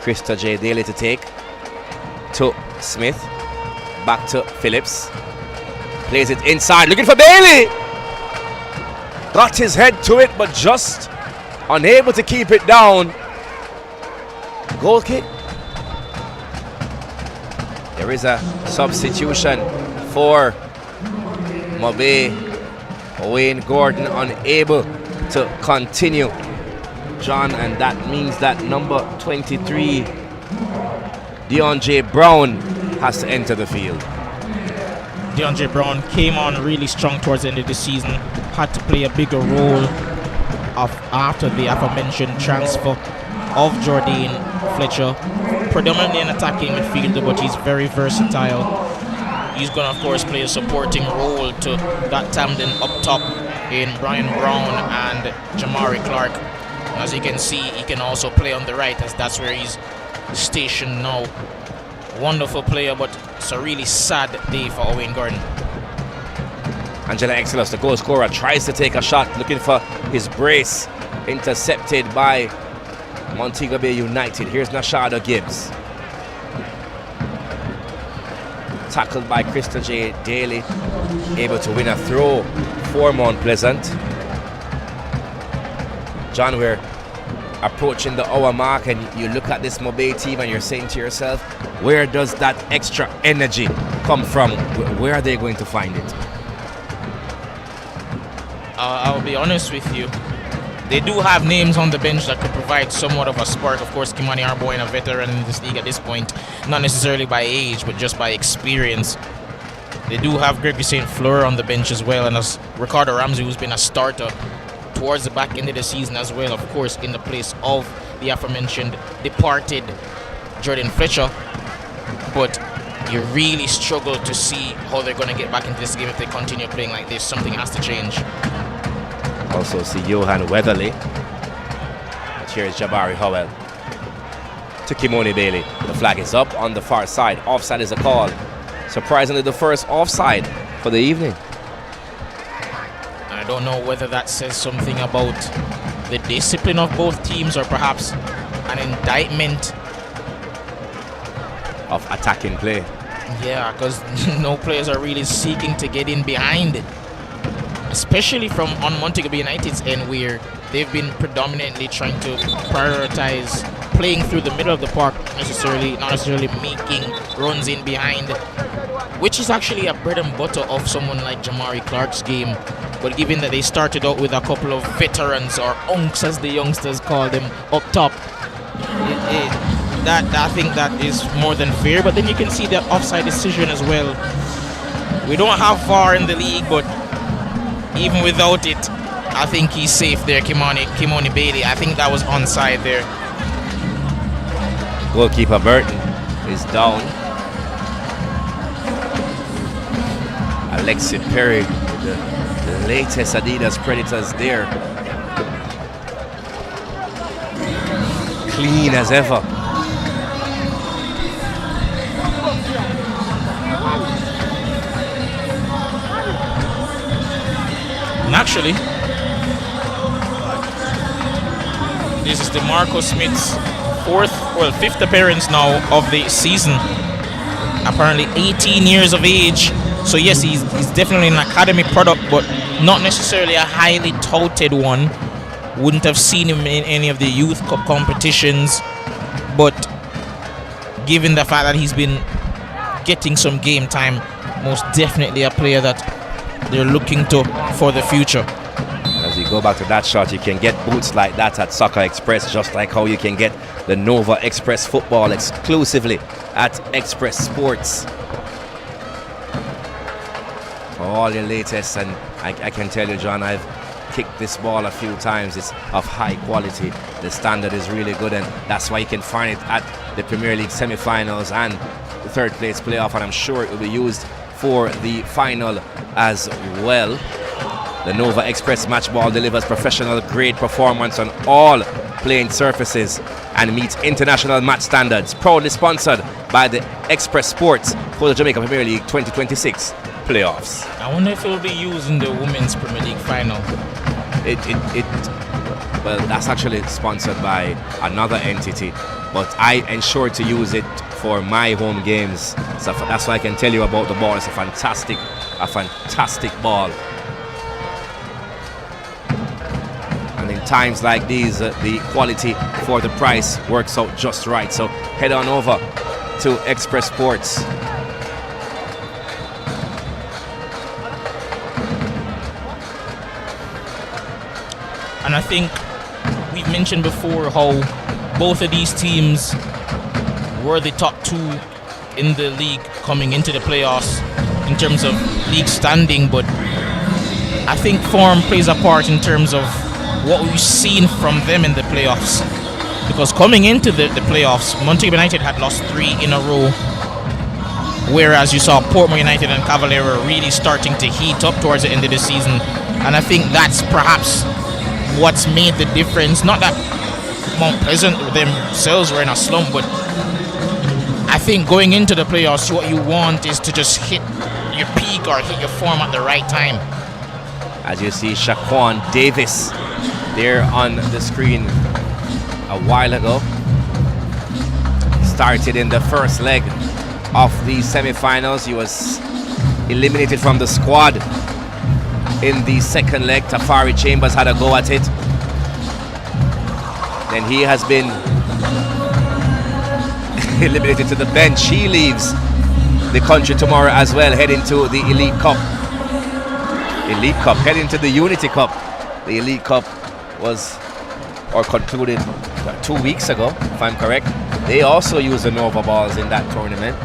Krista J. Daly to take to Smith, back to Phillips, plays it inside, looking for Bailey. Got his head to it, but just unable to keep it down. Goal kick. There is a substitution for MoBay. Owen Gordon unable to continue, John, and that means that number 23, DeAndre Brown, has to enter the field. DeAndre Brown came on really strong towards the end of the season, had to play a bigger role after the aforementioned transfer of Jordan Fletcher. predominantly an attacking midfielder, but he's very versatile. He's going to, of course, play a supporting role to that tandem up top in Brian Brown and Jamari Clark. As you can see, he can also play on the right, as that's where he's stationed now. Wonderful player, but it's a really sad day for Owen Gordon. Angela Exelos, the goal scorer, tries to take a shot, looking for his brace. Intercepted by Montego Bay United. Here's Nashada Gibbs. Tackled by Crystal J. Daly. Able to win a throw for Mount Pleasant. John, we're approaching the hour mark, and you look at this MoBay team and you're saying to yourself, where does that extra energy come from? Where are they going to find it? I'll be honest with you. They do have names on the bench that could provide somewhat of a spark. Of course, Kimani Arboin, a veteran in this league at this point, not necessarily by age, but just by experience. They do have Gregory St. Fleur on the bench as well, and as Ricardo Ramsey, who's been a starter towards the back end of the season as well, of course, in the place of the aforementioned departed Jordan Fletcher. But you really struggle to see how they're going to get back into this game if they continue playing like this. Something has to change. Also see Johan Weatherly. And here is Jabari Howell to Kimoni Bailey. The flag is up on the far side. Offside is a call. Surprisingly, the first offside for the evening. I don't know whether that says something about the discipline of both teams, or perhaps an indictment of attacking play. Yeah, because no players are really seeking to get in behind it, especially from on Montego Bay United's end, where they've been predominantly trying to prioritize playing through the middle of the park, not necessarily making runs in behind, which is actually a bread and butter of someone like Jamari Clark's game. But given that they started out with a couple of veterans, or unks as the youngsters call them, up top, I think that is more than fair. But then you can see the offside decision as well. We don't have VAR in the league, but even without it, I think he's safe there. Kimoni Bailey, I think that was onside there. Goalkeeper Burton is down. Alexi Perry, the latest Adidas Predators there. Clean as ever. And actually, this is DeMarco Smith's fifth appearance now of the season. Apparently 18 years of age. So yes, he's definitely an academy product, but not necessarily a highly touted one. Wouldn't have seen him in any of the youth cup competitions, but given the fact that he's been getting some game time, most definitely a player that they're looking to for the future. As you go back to that shot, you can get boots like that at Soccer Express, just like how you can get the Nova Express football exclusively at Express Sports. For all your latest, and I can tell you, John, I've kicked this ball a few times. It's of high quality. The standard is really good, and that's why you can find it at the Premier League semi-finals and the third place playoff, and I'm sure it will be used for the final as well. The Nova Express match ball delivers professional grade performance on all playing surfaces and meets international match standards. Proudly sponsored by the Express Sports for the Jamaica Premier League 2026 playoffs. I wonder if it will be used in the Women's Premier League final. Well, that's actually sponsored by another entity, but I ensure to use it for my home games. So that's why I can tell you about the ball. It's a fantastic ball. And in times like these, the quality for the price works out just right. So head on over to Express Sports. And I think we've mentioned before how both of these teams were the top two in the league coming into the playoffs in terms of league standing, but I think form plays a part in terms of what we've seen from them in the playoffs. because coming into the playoffs, Montego United had lost 3 in a row, whereas you saw Portmore United and Cavalier really starting to heat up towards the end of the season. And I think that's perhaps what's made the difference. Not that Mount Pleasant themselves were in a slump, but I think going into the playoffs, what you want is to just hit your peak or hit your form at the right time. As you see Shaquan Davis there on the screen a while ago. Started in the first leg of the semi-finals. He was eliminated from the squad in the second leg. Tafari Chambers had a go at it. Then he has been eliminated to the bench. He leaves the country tomorrow as well, heading to the Elite Cup. Heading to the Unity Cup. The Elite Cup was concluded 2 weeks ago, if I'm correct. They also used the Nova balls in that tournament.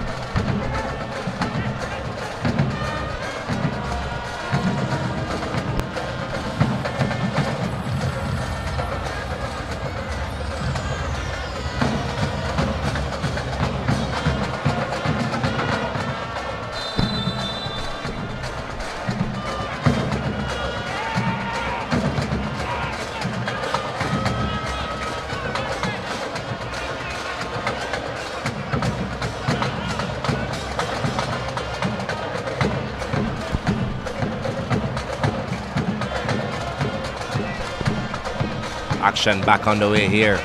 Action back on the way here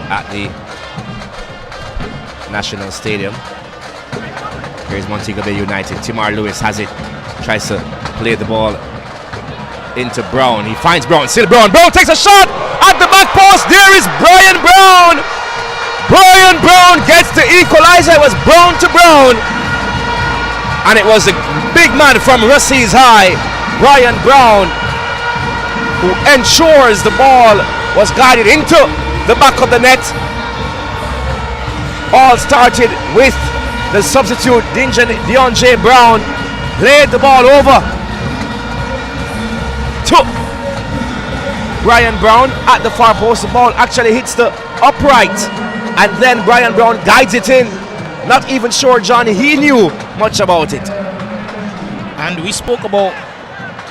at the National Stadium. Here's Montego Bay United. Timar Lewis has it, tries to play the ball into Brown. He finds Brown, still Brown. Brown takes a shot at the back post. There is Brian Brown. Brian Brown gets the equalizer. It was Brown to Brown, and it was a big man from Russey's High, Brian Brown, who ensures the ball was guided into the back of the net. All started with the substitute Dion J. Brown. Played the ball over to Brian Brown at the far post. The ball actually hits the upright, and then Brian Brown guides it in. Not even sure John he knew much about it. And we spoke about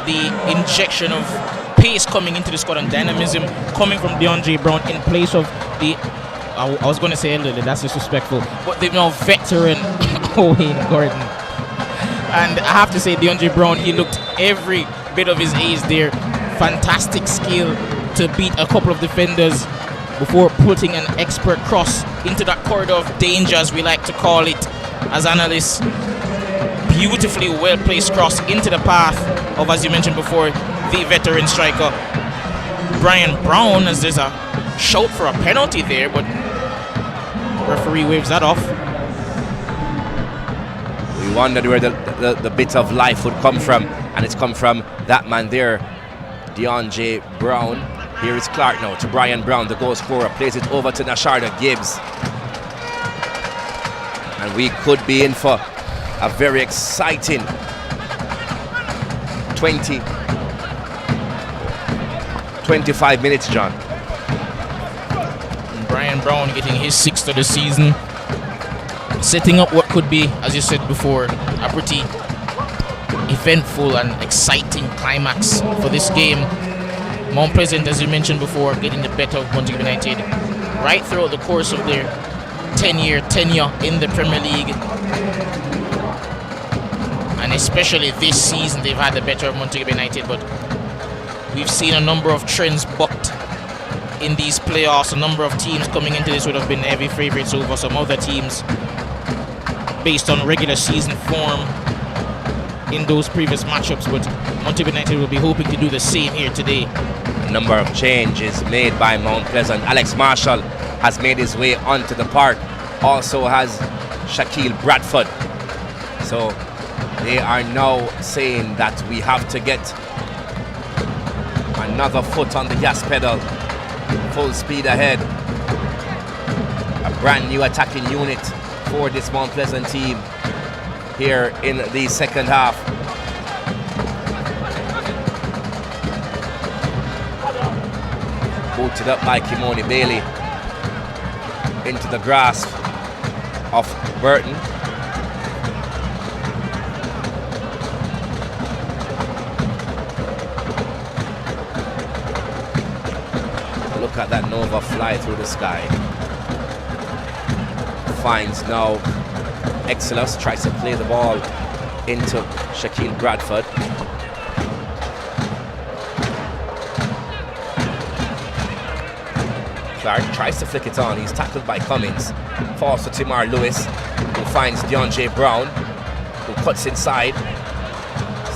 the injection of pace coming into the squad and dynamism coming from DeAndre Brown in place of the I was going to say elderly, that's disrespectful, but the veteran Owen Gordon. And I have to say, DeAndre Brown, he looked every bit of his age there. Fantastic skill to beat a couple of defenders before putting an expert cross into that corridor of danger, as we like to call it as analysts. Beautifully well placed cross into the path of, as you mentioned before, the veteran striker Brian Brown, as there's a shout for a penalty there, but referee waves that off. We wondered where the bit of life would come from, and it's come from that man there, Dion J. Brown. Here is Clark now to Brian Brown, the goal scorer, plays it over to Nasharda Gibbs, and we could be in for a very exciting 25 minutes, John. And Brian Brown getting his 6th of the season, setting up what could be, as you said before, a pretty eventful and exciting climax for this game. Mount Pleasant, as you mentioned before, getting the better of Montego United right throughout the course of their 10-year tenure in the Premier League. And especially this season, they've had the better of Montego United, but we've seen a number of trends bucked in these playoffs. A number of teams coming into this would have been heavy favorites over some other teams based on regular season form in those previous matchups, but Montego United will be hoping to do the same here today. A number of changes made by Mount Pleasant. Alex Marshall has made his way onto the park, also has Shaquille Bradford. So they are now saying that we have to get another foot on the gas pedal, full speed ahead. A brand new attacking unit for this Mount Pleasant team here in the second half. Booted up by Kimoni Bailey. into the grasp of Burton. Look at that Nova fly through the sky. Finds now Exilus, tries to play the ball into Shaquille Bradford. Clark tries to flick it on. He's tackled by Cummins. Falls to Timar Lewis, who finds DeAndre Brown, who cuts inside.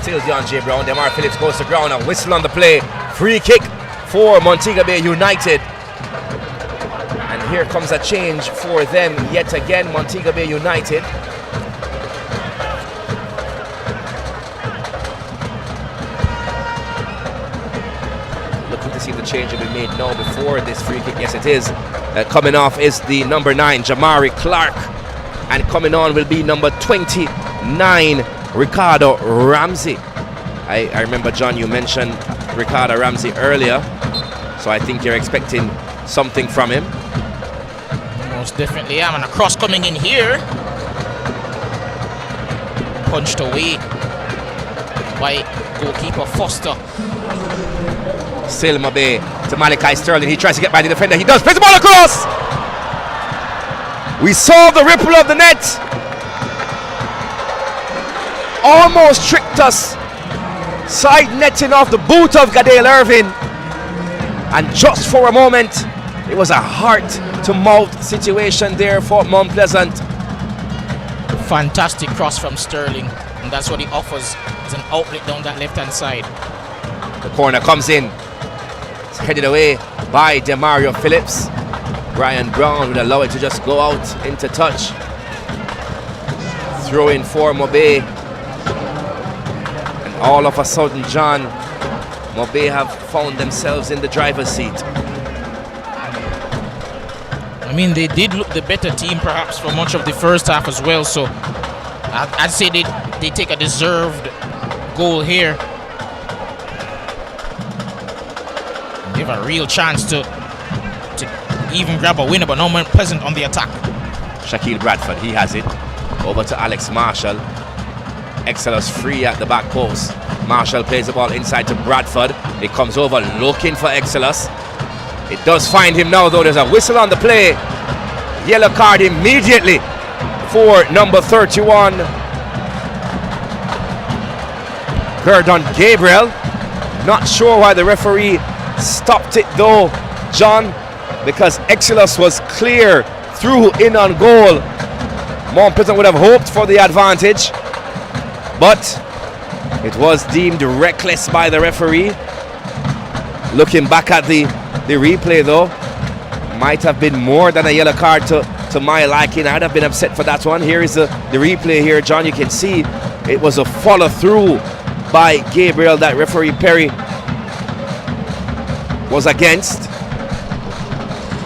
Still DeAndre Brown. Demar Phillips goes to ground. A whistle on the play. Free kick for Montego Bay United. And here comes a change for them yet again. Montego Bay United. See the change will be made now before this free kick. Yes, it is. Coming off is the number 9, Jamari Clark. And coming on will be number 29, Ricardo Ramsey. I remember, John, you mentioned Ricardo Ramsey earlier. So I think you're expecting something from him. Most definitely am. And a cross coming in here. Punched away by goalkeeper Foster. Still MoBay to Malachi Sterling. He tries to get by the defender. He does. Plays the ball across. We saw the ripple of the net. Almost tricked us. Side netting off the boot of Gadale Irvin. And just for a moment, it was a heart-to-mouth situation there for Mount Pleasant. Fantastic cross from Sterling. And that's what he offers as an outlet down that left-hand side. The corner comes in. It's headed away by Demario Phillips. Brian Brown would allow it to just go out into touch. Throw in for MoBay. And all of a sudden, John, MoBay have found themselves in the driver's seat. I mean, they did look the better team perhaps for much of the first half as well. So I'd say they take a deserved goal here. They have a real chance to even grab a winner, but no Mount Pleasant on the attack. Shaquille Bradford, he has it. Over to Alex Marshall. Exilus free at the back post. Marshall plays the ball inside to Bradford. It comes over looking for Exilus. It does find him now, though. There's a whistle on the play. Yellow card immediately for number 31, Gordon Gabriel. Not sure why the referee stopped it though, John, because Exilus was clear through in on goal. Mount Pleasant would have hoped for the advantage, but it was deemed reckless by the referee. Looking back at the replay though, might have been more than a yellow card to my liking. I'd have been upset for that one. Here is the replay here, John. You can see it was a follow through by Gabriel that referee Perry was against.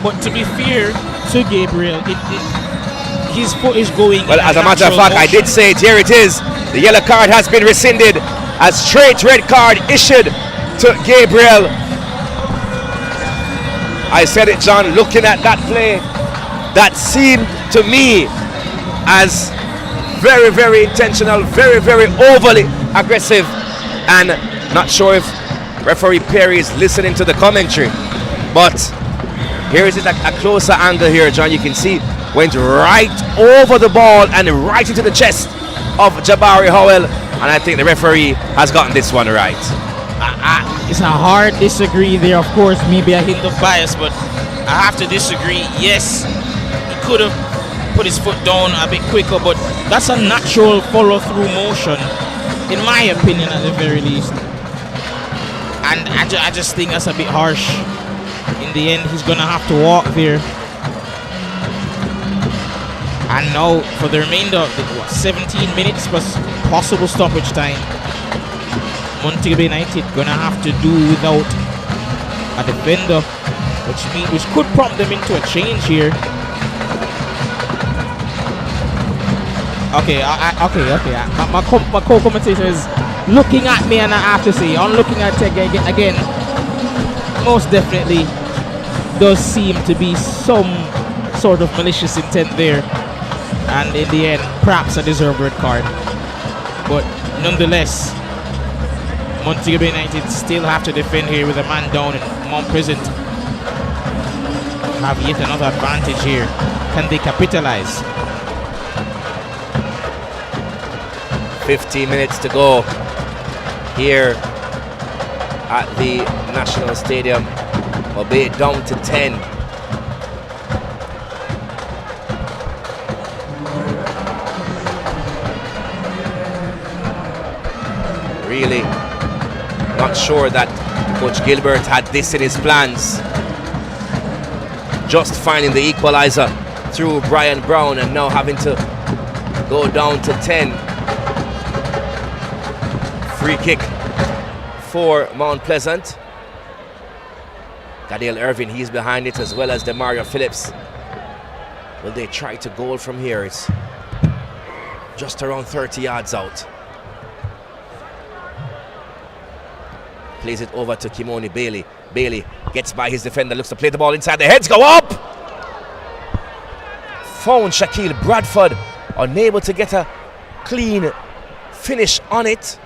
But to be fair to Gabriel, his foot is going. Well, as a matter of fact, I did say it. Here it is. The yellow card has been rescinded. A straight red card issued to Gabriel. I said it, John, looking at that play, that seemed to me as very, very intentional, very, very overly aggressive, and not sure if referee Perry is listening to the commentary. But here is it, a closer angle here, John. You can see went right over the ball and right into the chest of Jabari Howell, and I think the referee has gotten this one right. It's a hard disagree there, of course, maybe a hint of bias, but I have to disagree. Yes, he could have put his foot down a bit quicker, but that's a natural follow-through motion, in my opinion, at the very least. And I just think that's a bit harsh. In the end, he's gonna have to walk there. And now for the remainder of the 17 minutes plus possible stoppage time, Montego Bay United gonna have to do without a defender, which could prompt them into a change here. Okay. My co-commentator is looking at me, and I have to say, on looking at it again, most definitely does seem to be some sort of malicious intent there, and in the end, perhaps a deserved red card. But nonetheless, Montego United still have to defend here with a man down, and Mount Pleasant have yet another advantage here. Can they capitalize? 15 minutes to go here at the National Stadium. MoBay down to 10. Really not sure that Coach Gilbert had this in his plans. Just finding the equalizer through Brian Brown and now having to go down to 10. Free kick for Mount Pleasant. Gadale Irvin, he's behind it, as well as Demario Phillips. Will they try to goal from here? It's just around 30 yards out. Plays it over to Kimoni Bailey. Bailey gets by his defender, looks to play the ball inside. The heads go up! Found Shaquille Bradford, unable to get a clean finish on it.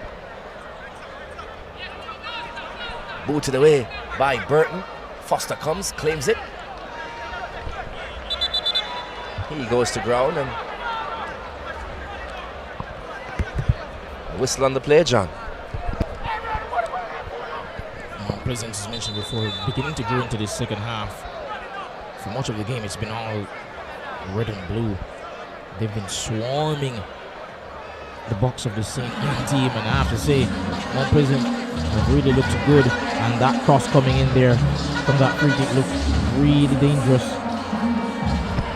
Booted away by Burton. Foster comes, claims it. He goes to ground and whistle on the play, John. Pleasant, as mentioned before, beginning to grow into the second half. For much of the game, it's been all red and blue. They've been swarming the box of the St. team, and I have to say, Mount Pleasant have really looked good, and that cross coming in there from that free kick looked really dangerous.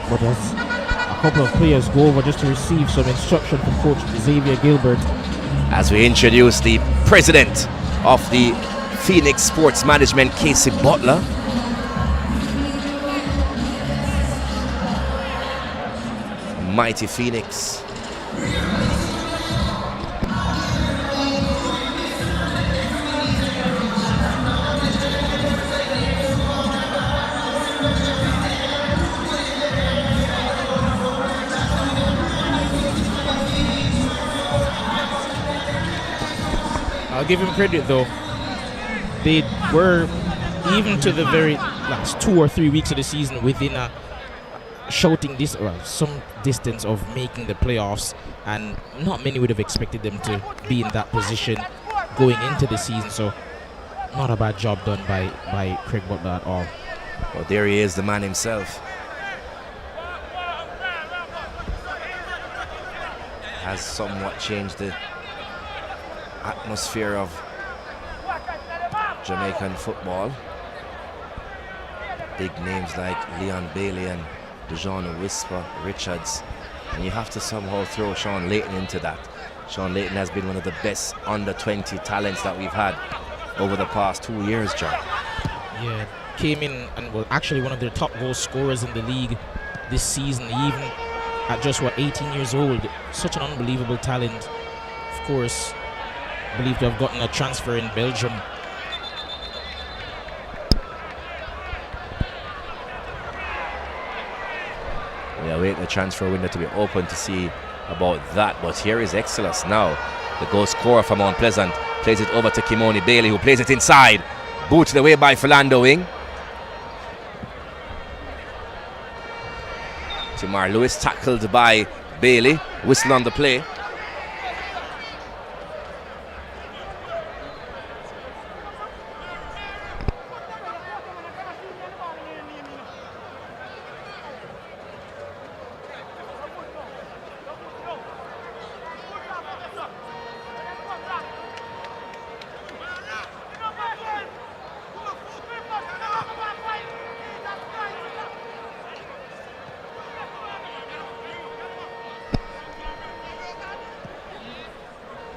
But as a couple of players go over just to receive some instruction from Coach Xavier Gilbert. As we introduce the president of the Phoenix Sports Management, Casey Butler. Mighty Phoenix. I'll give him credit though. They were, even to the very last 2 or 3 weeks of the season, within a shouting this, well, some distance of making the playoffs, and not many would have expected them to be in that position going into the season. So not a bad job done by Craig Butler at all. Well, there he is, the man himself. Has somewhat changed the atmosphere of Jamaican football. Big names like Leon Bailey and DeJohn Whisper Richards, and you have to somehow throw Sean Layton into that. Sean Layton has been one of the best under 20 talents that we've had over the past 2 years, John. Yeah, came in and was actually one of their top goal scorers in the league this season, even at just 18 years old. Such an unbelievable talent. Of course, believed to have gotten a transfer in Belgium. We await the transfer window to be open to see about that, but here is Exelos now. The goal scorer from Mount Pleasant plays it over to Kimoni Bailey, who plays it inside. Booted away by Philando Wing. Timar Lewis tackled by Bailey. Whistle on the play.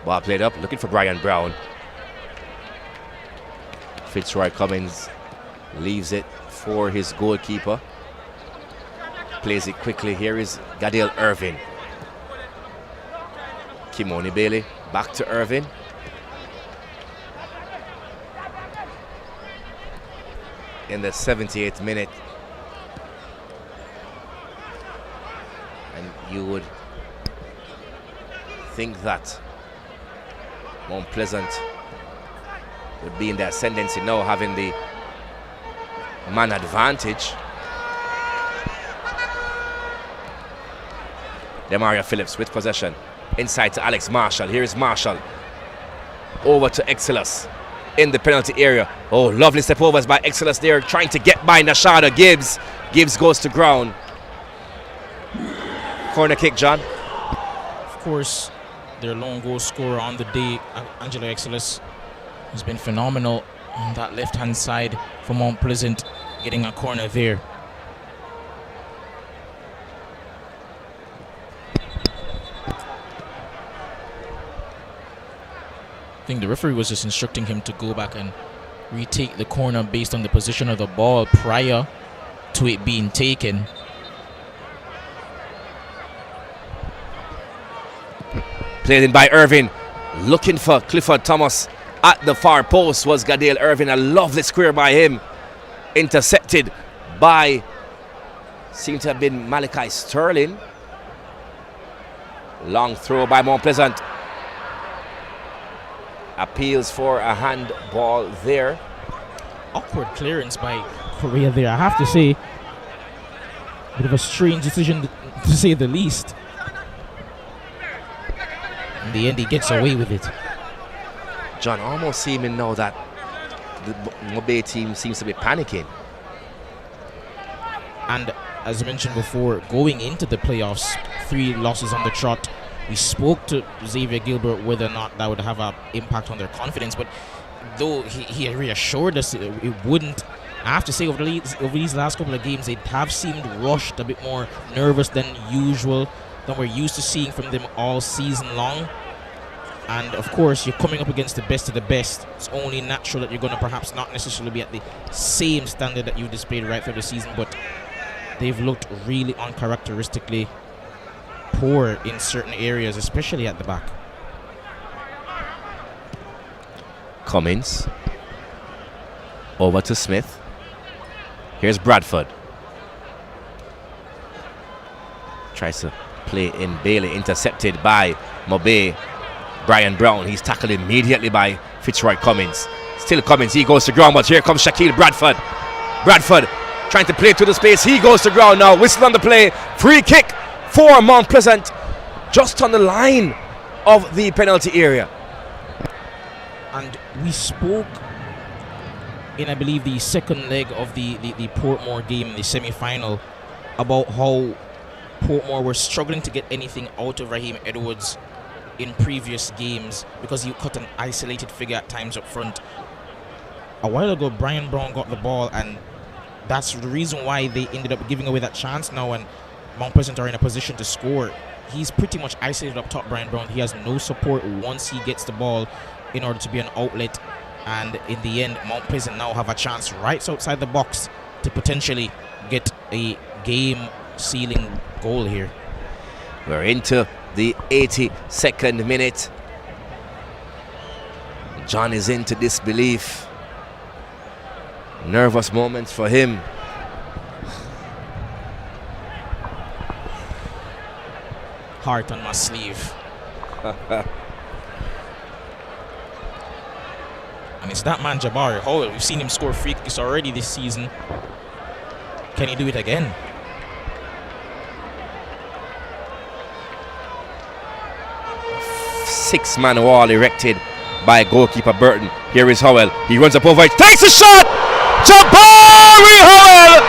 Ball played up, looking for Brian Brown. Fitzroy Cummins leaves it for his goalkeeper. Plays it quickly. Here is Gadale Irvin. Kimoni Bailey back to Irvin. In the 78th minute, you would think that Mount Pleasant would be in the ascendancy now, having the man advantage. Demaria Phillips with possession. Inside to Alex Marshall. Here is Marshall. Over to Exilus in the penalty area. Oh, lovely step overs by Exilus there, trying to get by Nashada Gibbs. Gibbs goes to ground. Corner kick, John. Of course, their lone goal scorer on the day, Angelo Exilus, has been phenomenal on that left-hand side for Mount Pleasant, getting a corner there. I think the referee was just instructing him to go back and retake the corner based on the position of the ball prior to it being taken. Played in by Irvin, looking for Clifford Thomas at the far post was Gadale Irvin. A lovely square by him, intercepted by, seemed to have been Malachi Sterling. Long throw by Mount Pleasant. Appeals for a handball there. Awkward clearance by Correa there, I have to say. Bit of a strange decision to say the least. In the end, he gets away with it. John, almost seeming now that the MoBay team seems to be panicking. And as I mentioned before, going into the playoffs, 3 losses on the trot. We spoke to Xavier Gilbert whether or not that would have an impact on their confidence, but though he reassured us it wouldn't, I have to say over these last couple of games, they have seemed rushed, a bit more nervous than usual, than we're used to seeing from them all season long. And of course, you're coming up against the best of the best. It's only natural that you're going to perhaps not necessarily be at the same standard that you displayed right through the season, but they've looked really uncharacteristically poor in certain areas, especially at the back. Cummins over to Smith. Here's Bradford. Tries to play in Bailey, intercepted by MoBay. Brian Brown, he's tackled immediately by Fitzroy Cummins. Still Cummins, he goes to ground, but here comes Shaquille Bradford. Bradford trying to play to the space, he goes to ground now, whistle on the play, free kick for Mount Pleasant, just on the line of the penalty area. And we spoke in, I believe, the second leg of the Portmore game, the semi-final, about how Portmore were struggling to get anything out of Raheem Edwards in previous games because he cut an isolated figure at times up front. A while ago, Brian Brown got the ball, and that's the reason why they ended up giving away that chance now, and Mount Pleasant are in a position to score. He's pretty much isolated up top, Brian Brown. He has no support once he gets the ball in order to be an outlet, and in the end, Mount Pleasant now have a chance right outside the box to potentially get a game-sealing goal here. We're into the 82nd minute. John is into disbelief. Nervous moments for him. Heart on my sleeve. And it's that man Jabari Howell. We've seen him score free kicks already this season. Can he do it again? Six-man wall erected by goalkeeper Burton. Here is Howell. He runs up over it. Takes a shot! Jabari Howell!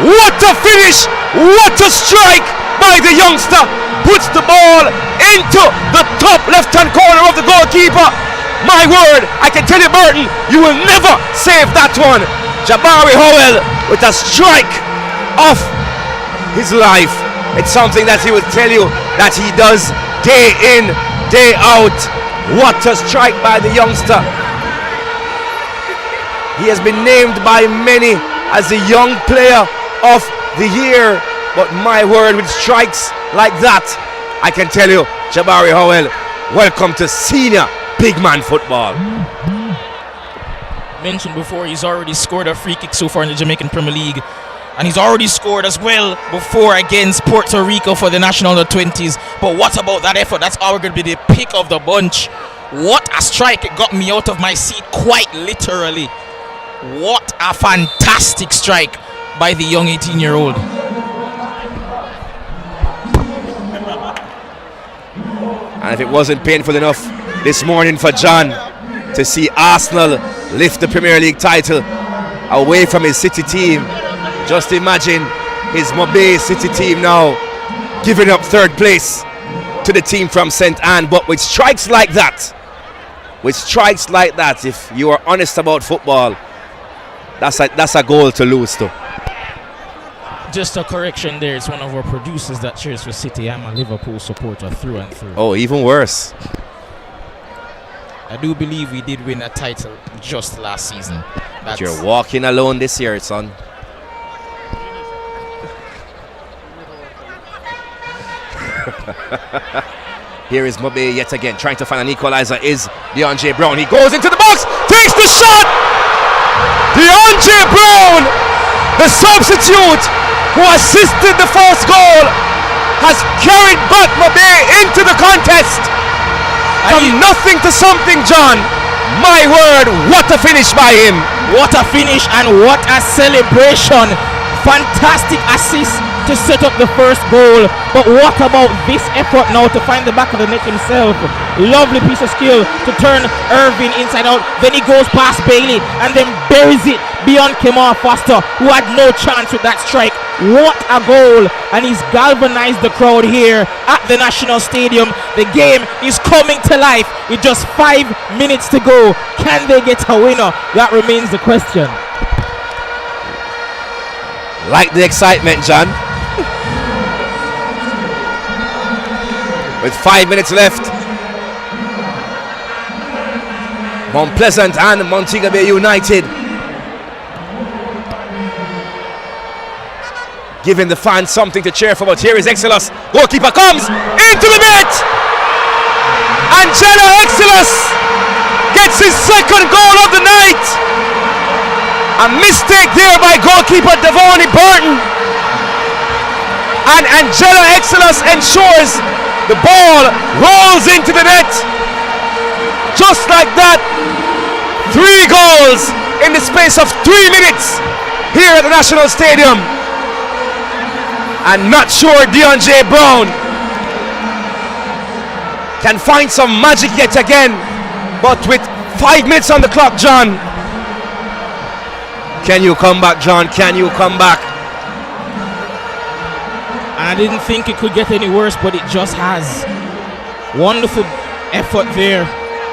What a finish! What a strike by the youngster! Puts the ball into the top left-hand corner of the goalkeeper. My word, I can tell you, Burton, you will never save that one. Jabari Howell with a strike of his life. It's something that he will tell you that he does day in, day out. What a strike by the youngster. He has been named by many as the young player of the year, but my word, with strikes like that, I can tell you, Jabari Howell, welcome to senior big man football. Mentioned before, he's already scored a free kick so far in the Jamaican Premier League And he's already scored as well before against Puerto Rico for the national under-20s. But what about that effort? That's all going to be the pick of the bunch. What a strike. It got me out of my seat quite literally. What a fantastic strike by the young 18-year-old. And if it wasn't painful enough this morning for John to see Arsenal lift the Premier League title away from his City team, just imagine his MoBay City team now giving up third place to the team from St. Anne. But with strikes like that, if you are honest about football, that's a goal to lose to. Just a correction there. It's one of our producers that cheers for City. I'm a Liverpool supporter through and through. Oh, even worse. I do believe we did win a title just last season. But you're walking alone this year, son. Here is MoBay yet again, trying to find an equalizer. Is DeAndre Brown. He goes into the box, takes the shot. DeAndre Brown, the substitute who assisted the first goal, has carried back MoBay into the contest. From nothing to something, John. My word, what a finish by him. What a finish and what a celebration. Fantastic assist to set up the first goal. But what about this effort now to find the back of the net himself? Lovely piece of skill to turn Irving inside out. Then he goes past Bailey and then buries it beyond Kemar Foster, who had no chance with that strike. What a goal. And he's galvanized the crowd here at the National Stadium. The game is coming to life with just 5 minutes to go. Can they get a winner? That remains the question. Like the excitement, John. With 5 minutes left, Mount Pleasant and Montego Bay United giving the fans something to cheer for. But here is Exelos. Goalkeeper comes into the net. Angelo Exelos gets his second goal of the night. A mistake there by goalkeeper Devonnie Burton. And Angelo Exelos ensures the ball rolls into the net. Just like that, 3 goals in the space of 3 minutes here at the National Stadium. And not sure DeAndre Brown can find some magic yet again. But with 5 minutes on the clock, John, can you come back, John? Can you come back? And I didn't think it could get any worse, but it just has. Wonderful effort there.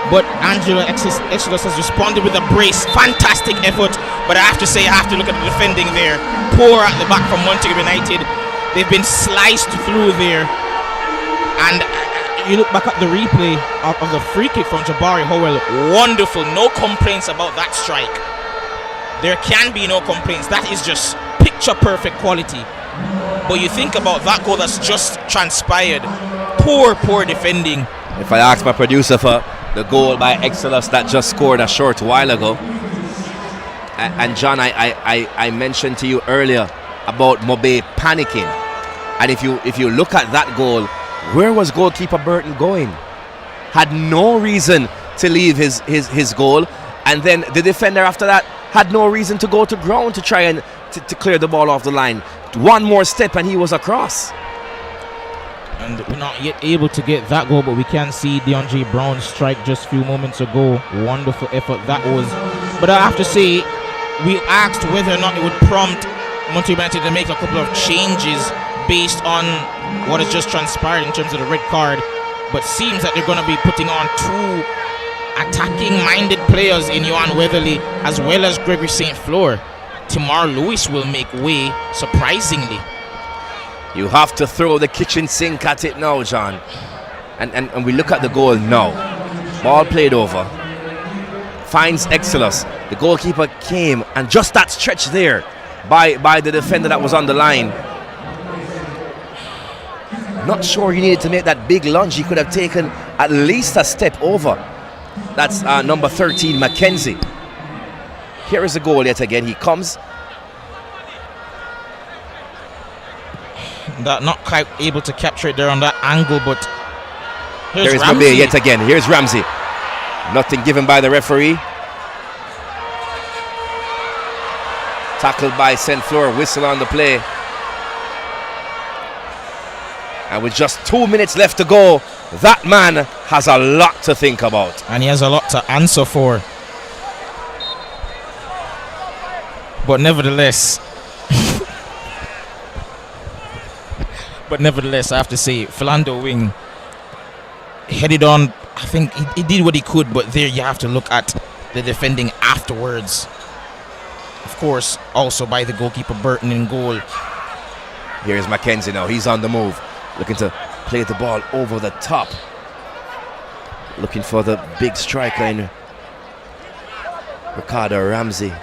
But Angelo Exelos has responded with a brace. Fantastic effort. But I have to say, I have to look at the defending there. Poor at the back from Montego United. They've been sliced through there. And you look back at the replay of the free kick from Jabari Howell. Wonderful. No complaints about that strike. There can be no complaints. That is just picture perfect quality. But you think about that goal that's just transpired. Poor defending. If I ask my producer for the goal by Exelos that just scored a short while ago, and John, I mentioned to you earlier about MoBay panicking, and if you look at that goal, where was goalkeeper Burton going? Had no reason to leave his goal, and then the defender after that had no reason to go to ground to try and to clear the ball off the line. One more step and he was across. And we're not yet able to get that goal, but we can see DeAndre Brown strike just a few moments ago. Wonderful effort that was. But I have to say, we asked whether or not it would prompt Montego United to make a couple of changes based on what has just transpired in terms of the red card. But seems that they're going to be putting on 2 attacking-minded players in Johan Weatherly as well as Gregory St. Fleur. Tamar Lewis will make way, surprisingly. You have to throw the kitchen sink at it now, John. And we look at the goal now. Ball played over. Finds Exelos. The goalkeeper came, and just that stretch there by the defender that was on the line. Not sure he needed to make that big lunge. He could have taken at least a step over. That's number 13, Mackenzie. Here is the goal yet again. He comes. That not quite able to capture it there on that angle, but Here's Ramsey. MoBay yet again. Here's Ramsey. Nothing given by the referee. Tackled by Saint-Fleur. Whistle on the play. And with just 2 minutes left to go, that man has a lot to think about. And he has a lot to answer for. But nevertheless, I have to say, Philando Wing headed on. I think he did what he could, but there you have to look at the defending afterwards. Of course, also by the goalkeeper Burton in goal. Here's Mackenzie now. He's on the move, looking to play the ball over the top. Looking for the big striker in Ricardo Ramsey.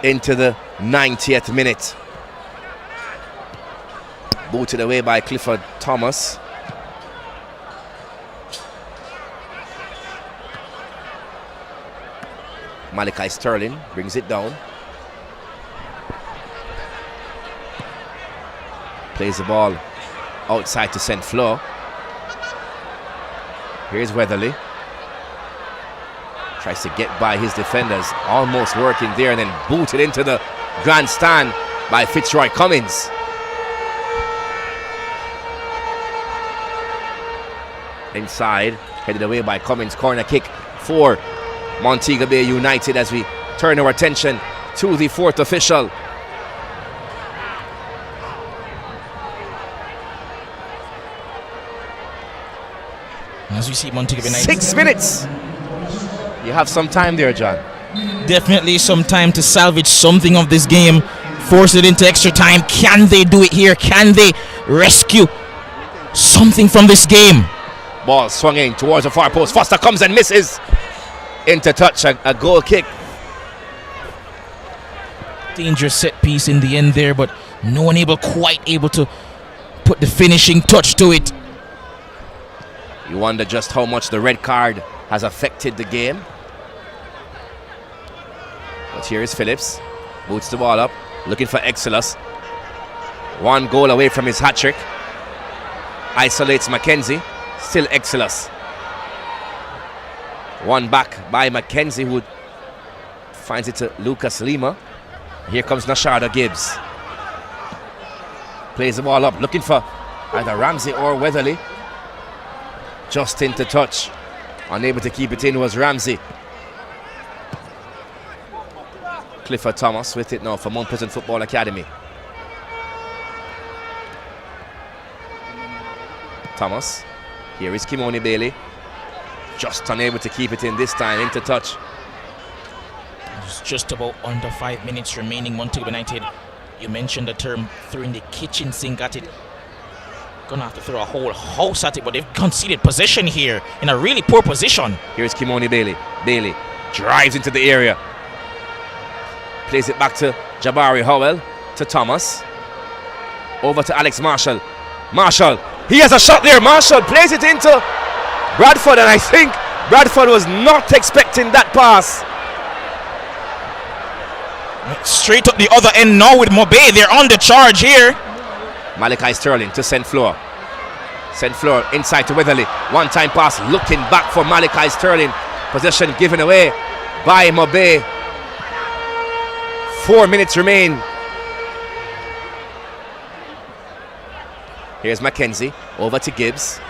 Into the 90th minute. Booted away by Clifford Thomas. Malachi Sterling brings it down. Plays the ball outside to Saint-Fleur. Here's Weatherly. Tries to get by his defenders, almost working there, and then booted into the grandstand by Fitzroy Cummins. Inside, headed away by Cummins. Corner kick for Montego Bay United as we turn our attention to the fourth official. As we see Montego Bay United. 6 minutes. You have some time there, John. Definitely some time to salvage something of this game. Force it into extra time. Can they do it here? Can they rescue something from this game? Ball swung in towards the far post. Foster comes and misses. Into touch, a goal kick. Dangerous set piece in the end there, but no one quite able to put the finishing touch to it. You wonder just how much the red card has affected the game. But here is Phillips. Boots the ball up, looking for Exelos. 1 goal away from his hat-trick. Isolates Mackenzie. Still Exelos. 1 back by Mackenzie, who finds it to Lucas Lima. Here comes Nasharda Gibbs. Plays the ball up, looking for either Ramsey or Weatherly. Just into touch. Unable to keep it in was Ramsey. Clifford Thomas with it now for Mount Pleasant Football Academy. Thomas. Here is Kimoni Bailey. Just unable to keep it in this time. Into touch. It's just about under 5 minutes remaining. Montego United, you mentioned the term throwing the kitchen sink at it. Gonna have to throw a whole house at it, but they've conceded possession here in a really poor position. Here's Kimoni Bailey. Bailey drives into the area. Plays it back to Jabari Howell, to Thomas. Over to Alex Marshall. Marshall, he has a shot there. Marshall plays it into Bradford, and I think Bradford was not expecting that pass. Straight up the other end now with MoBay. They're on the charge here. Malachi Sterling to Saint-Fleur. Saint-Fleur inside to Weatherly. 1-time pass, looking back for Malachi Sterling. Possession given away by MoBay. 4 minutes remain. Here's Mackenzie over to Gibbs.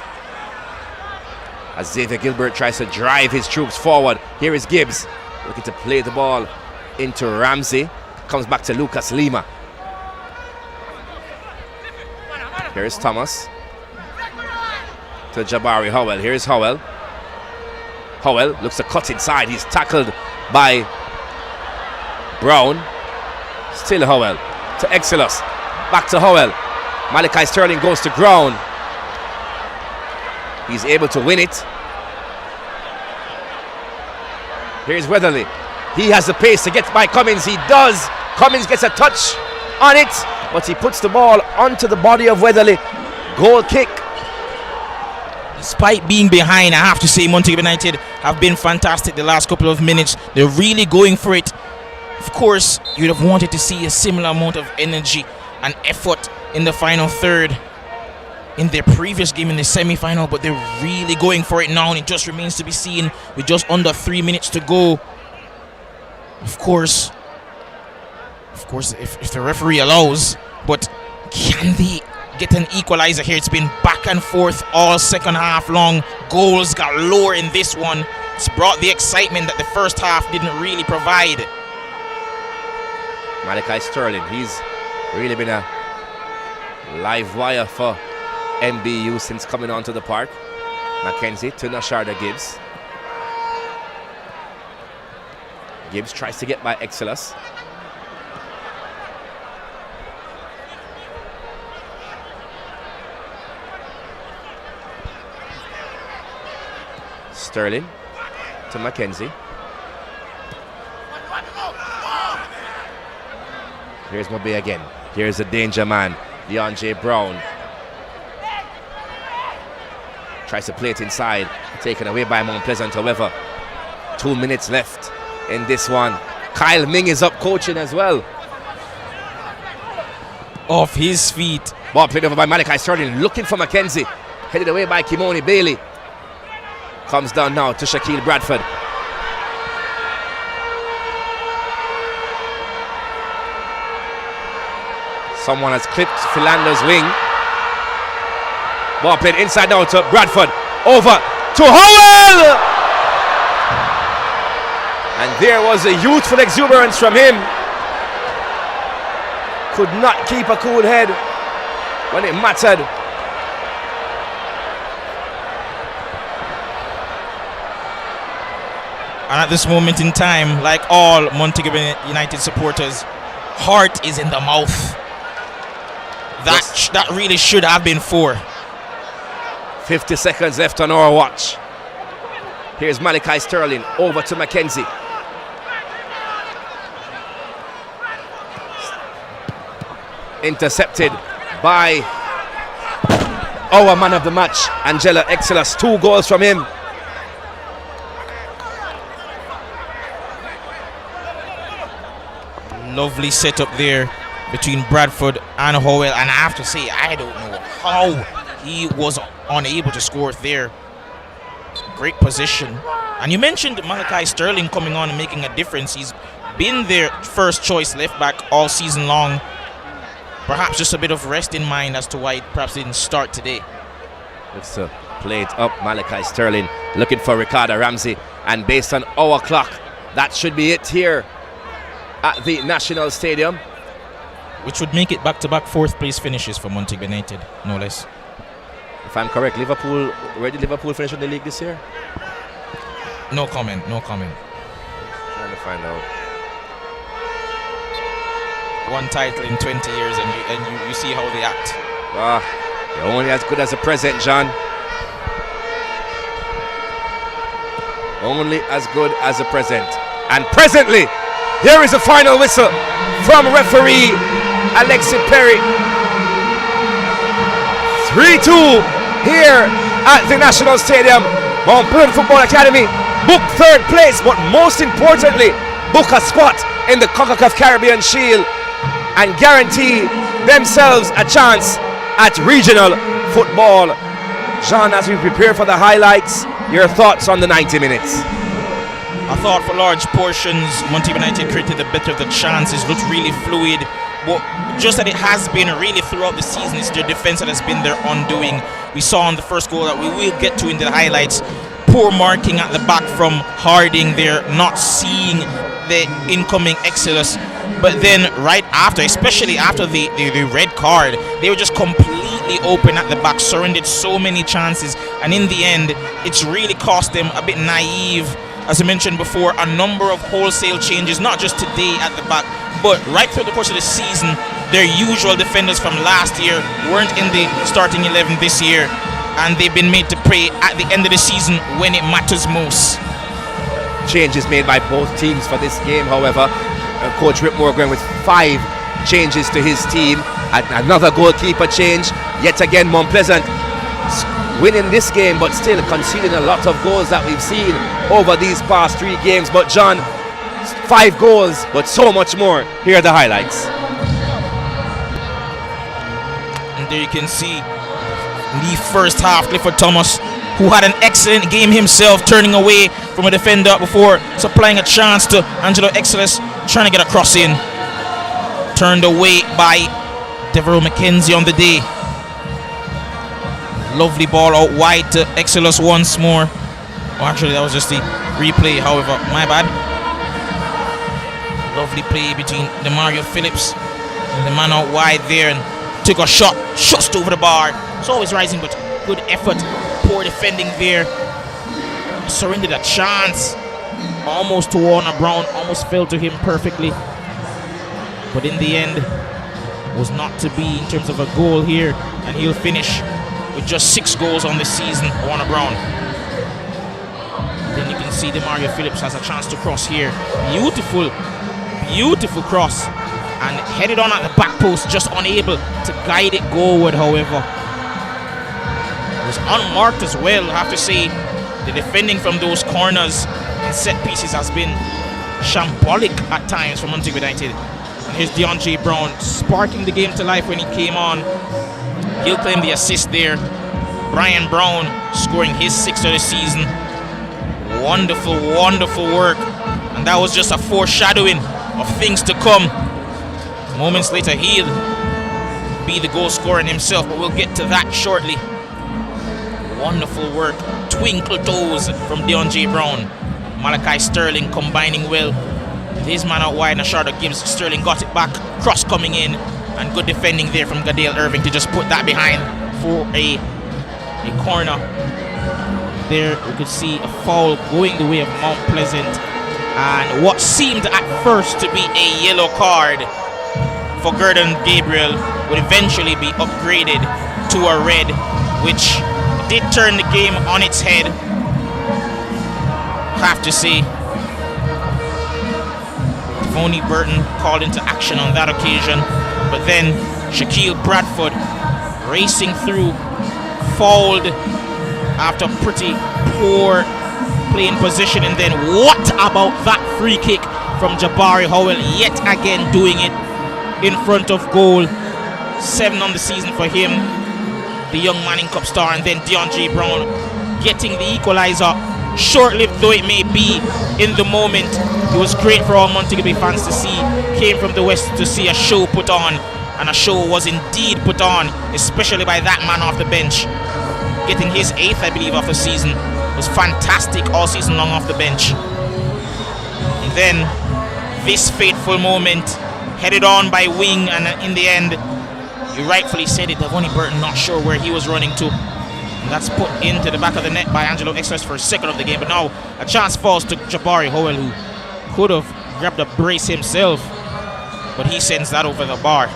As Xavier Gilbert tries to drive his troops forward. Here is Gibbs looking to play the ball into Ramsey. Comes back to Lucas Lima. Here's Thomas to Jabari Howell. Here's Howell. Howell looks to cut inside. He's tackled by Brown. Still Howell to Exelos. Back to Howell. Malachi Sterling goes to ground. He's able to win it. Here's Weatherly. He has the pace to get by Cummins. He does. Cummins gets a touch on it, but he puts the ball onto the body of Weatherly. Goal kick. despite being behind, I have to say Montego United have been fantastic the last couple of minutes. They're really going for it. Of course, you'd have wanted to see a similar amount of energy and effort in the final third in their previous game in the semi-final, but they're really going for it now, and it just remains to be seen with just under 3 minutes to go. Of course, if the referee allows, but can they get an equalizer here? It's been back and forth all second half long. Goals got lower in this one. It's brought the excitement that the first half didn't really provide. Malachi Sterling, he's really been a live wire for MBU since coming onto the park. Mackenzie to Nasharda Gibbs. Gibbs tries to get by Exelos. Sterling to Mackenzie. Here's MoBay again. Here's the danger man, DeAndre Brown. Tries to play it inside, taken away by Mount Pleasant. However, 2 minutes left in this one. Kyle Ming is up coaching as well. Off his feet. Ball played over by Malachi Sterling, looking for Mackenzie. Headed away by Kimoni Bailey. Comes down now to Shaquille Bradford. Someone has clipped Philander's wing. Ball played inside now to Bradford. Over to Howell! And there was a youthful exuberance from him. Could not keep a cool head when it mattered. And at this moment in time, like all Montego United supporters, heart is in the mouth. That really should have been 4. 50 seconds left on our watch. Here's Malachi Sterling over to Mackenzie. Intercepted by our man of the match, Angela Exelos. 2 goals from him. Lovely setup there between Bradford and Howell, and I have to say, I don't know how he was unable to score there. Great position. And you mentioned Malachi Sterling coming on and making a difference. He's been their first choice left back all season long. Perhaps just a bit of rest in mind as to why he perhaps didn't start today. Looks to play it up. Malachi Sterling looking for Ricardo Ramsey, and based on our clock, that should be it here at the National Stadium. Which would make it back-to-back 4th place finishes for Montego United, no less. If I'm correct, Liverpool, where did Liverpool finish in the league this year? No comment. Trying to find out. 1 title in 20 years, and you see how they act. You're only as good as the present, John. Only as good as the present. And presently, here is a final whistle from referee Alexi Perry. 3-2 here at the National Stadium. Mount Pleasant Football Academy book 3rd place, but most importantly, book a spot in the CONCACAF Caribbean Shield and guarantee themselves a chance at regional football. John, as we prepare for the highlights, your thoughts on the 90 minutes? I thought for large portions, Montego United created the better of the chances, looked really fluid. But just that it has been really throughout the season, it's their defense that has been their undoing. We saw on the first goal that we will get to in the highlights. Poor marking at the back from Harding there, not seeing the incoming Exelos. But then right after, especially after the red card, they were just completely open at the back, surrendered so many chances. And in the end, it's really cost them a bit naive. As I mentioned before, a number of wholesale changes, not just today at the back, but right through the course of the season. Their usual defenders from last year weren't in the starting 11 this year, and they've been made to play at the end of the season when it matters most. Changes made by both teams for this game, however. Coach Whitmore going with 5 changes to his team. Another goalkeeper change. Yet again, Mount Pleasant winning this game, but still conceding a lot of goals that we've seen over these past 3 games. But John, 5 goals, but so much more. Here are the highlights. And there you can see the first half, Clifford Thomas, who had an excellent game himself, turning away from a defender before supplying a chance to Angelo Exelis, trying to get a cross in. Turned away by Devereaux McKenzie on the day. Lovely ball out wide to Exelis once more. Oh, actually, that was just the replay, however, my bad. Lovely play between Demario Phillips and the man out wide there, and took a shot just over the bar. It's always rising, but good effort. Poor defending there. Surrendered a chance almost to Warner Brown, almost fell to him perfectly, but in the end was not to be in terms of a goal here, and he'll finish with just 6 goals on the season, Warner Brown. Then you can see Demario Phillips has a chance to cross here. Beautiful cross, and headed on at the back post, just unable to guide it goalward. However, it was unmarked as well. I have to say, the defending from those corners and set pieces has been shambolic at times from Montego United. And here's DeAndre Brown sparking the game to life when he came on. He'll claim the assist there. Brian Brown scoring his 6th of the season. Wonderful work. And that was just a foreshadowing of things to come. Moments later, he'll be the goal scorer himself, but we'll get to that shortly. Wonderful work. Twinkle toes from DeAndre Brown. Malachi Sterling combining well with his man out wide, and a shot that gives Sterling got it back. Cross coming in, and good defending there from Gadale Irving to just put that behind for a corner. There we could see a foul going the way of Mount Pleasant, and what seemed at first to be a yellow card for Gordon Gabriel would eventually be upgraded to a red, which did turn the game on its head, have to say. Tony Burton called into action on that occasion, but then Shaquille Bradford racing through, fouled after pretty poor playing position. And then what about that free kick from Jabari Howell, yet again doing it in front of goal. 7 on the season for him, the young Manning Cup star. And then DeAndre Brown getting the equalizer, short-lived though it may be in the moment. It was great for all Montego Bay fans to see. Came from the west to see a show put on, and a show was indeed put on, especially by that man off the bench, getting his 8th, I believe, of the season. It was fantastic all season long off the bench. And then this fateful moment, headed on by Wing, and in the end, you rightfully said it, Devonnie Burton not sure where he was running to. And that's put into the back of the net by Angelo Exelis for a 2nd of the game. But now a chance falls to Jabari Howell, who could have grabbed a brace himself, but he sends that over the bar.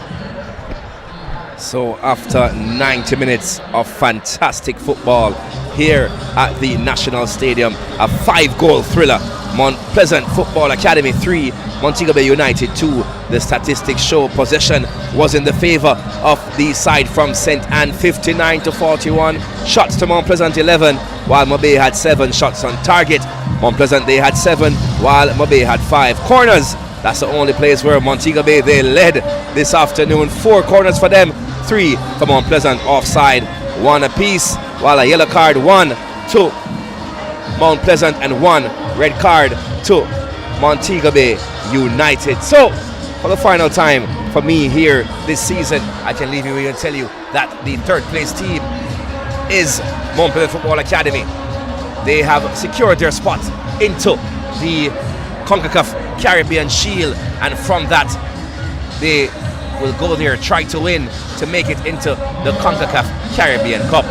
So after 90 minutes of fantastic football here at the National Stadium, a 5-goal thriller. Mount Pleasant Football Academy 3, Montego Bay United 2. The statistics show possession was in the favor of the side from St. Anne, 59-41. Shots to Mount Pleasant 11, while MoBay had 7 shots on target. Mount Pleasant, they had 7, while MoBay had 5. Corners, that's the only place where Montego Bay, they led this afternoon. 4 corners for them, 3 for Mount Pleasant. Offside, 1 apiece, while a yellow card, 1 to Mount Pleasant and 1 red card to Montego Bay United. So for the final time for me here this season, I can leave you here and tell you that the 3rd place team is Mount Pleasant Football Academy. They have secured their spot into the CONCACAF Caribbean Shield, and from that they will go there, try to win to make it into the CONCACAF Caribbean Cup.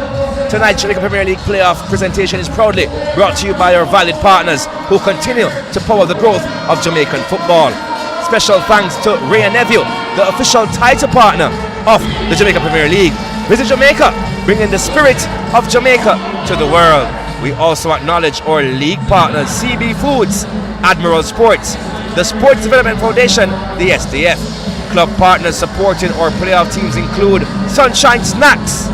Tonight's Jamaica Premier League playoff presentation is proudly brought to you by our valued partners who continue to power the growth of Jamaican football. Special thanks to Ray and Nephew, the official title partner of the Jamaica Premier League. Visit Jamaica, bringing the spirit of Jamaica to the world. We also acknowledge our league partners, CB Foods, Admiral Sports, the Sports Development Foundation, the SDF. Club partners supporting our playoff teams include Sunshine Snacks,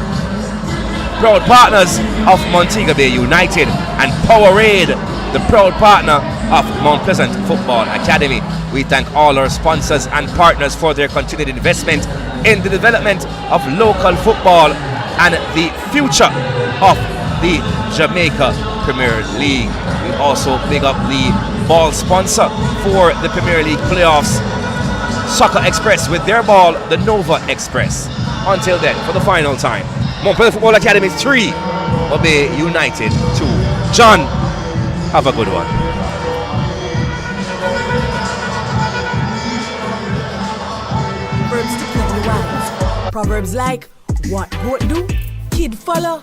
proud partners of Montego Bay United, and Powerade, the proud partner of Mount Pleasant Football Academy. We thank all our sponsors and partners for their continued investment in the development of local football and the future of the Jamaica Premier League. We also big up the ball sponsor for the Premier League playoffs, Soccer Express, with their ball, the Nova Express. Until then, for the final time, Mount Pleasant Football Academy 3, MoBay United 2. John, have a good one. Proverbs to keep me wise. Proverbs like, what goat do, kid follow.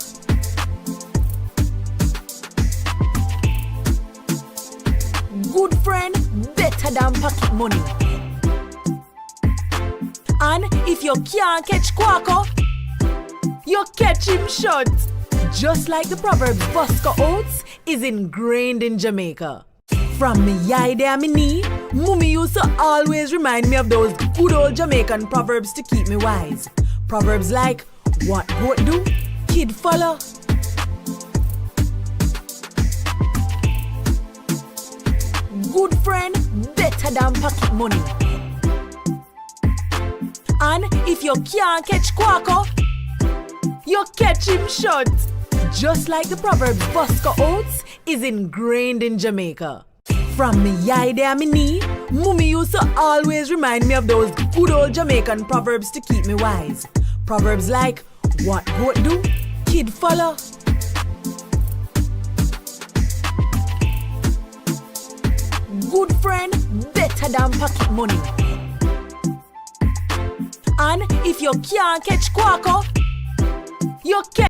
Good friend, better than pocket money. And if you can't catch Quaco, you catch him short. Just like the proverb, Bosco Oats is ingrained in Jamaica. From me yai there me knee, Mummy used to always remind me of those good old Jamaican proverbs to keep me wise. Proverbs like, what goat do, kid follow. Good friend, better than pocket money. And if you can't catch Quaco, you catch him short. Just like the proverb, Bosco Oats is ingrained in Jamaica. From me yai there me knee, Mummy used to always remind me of those good old Jamaican proverbs to keep me wise. Proverbs like, what goat do, kid follow. Good friend, better than pocket money. And if you can't catch Quaco, you catch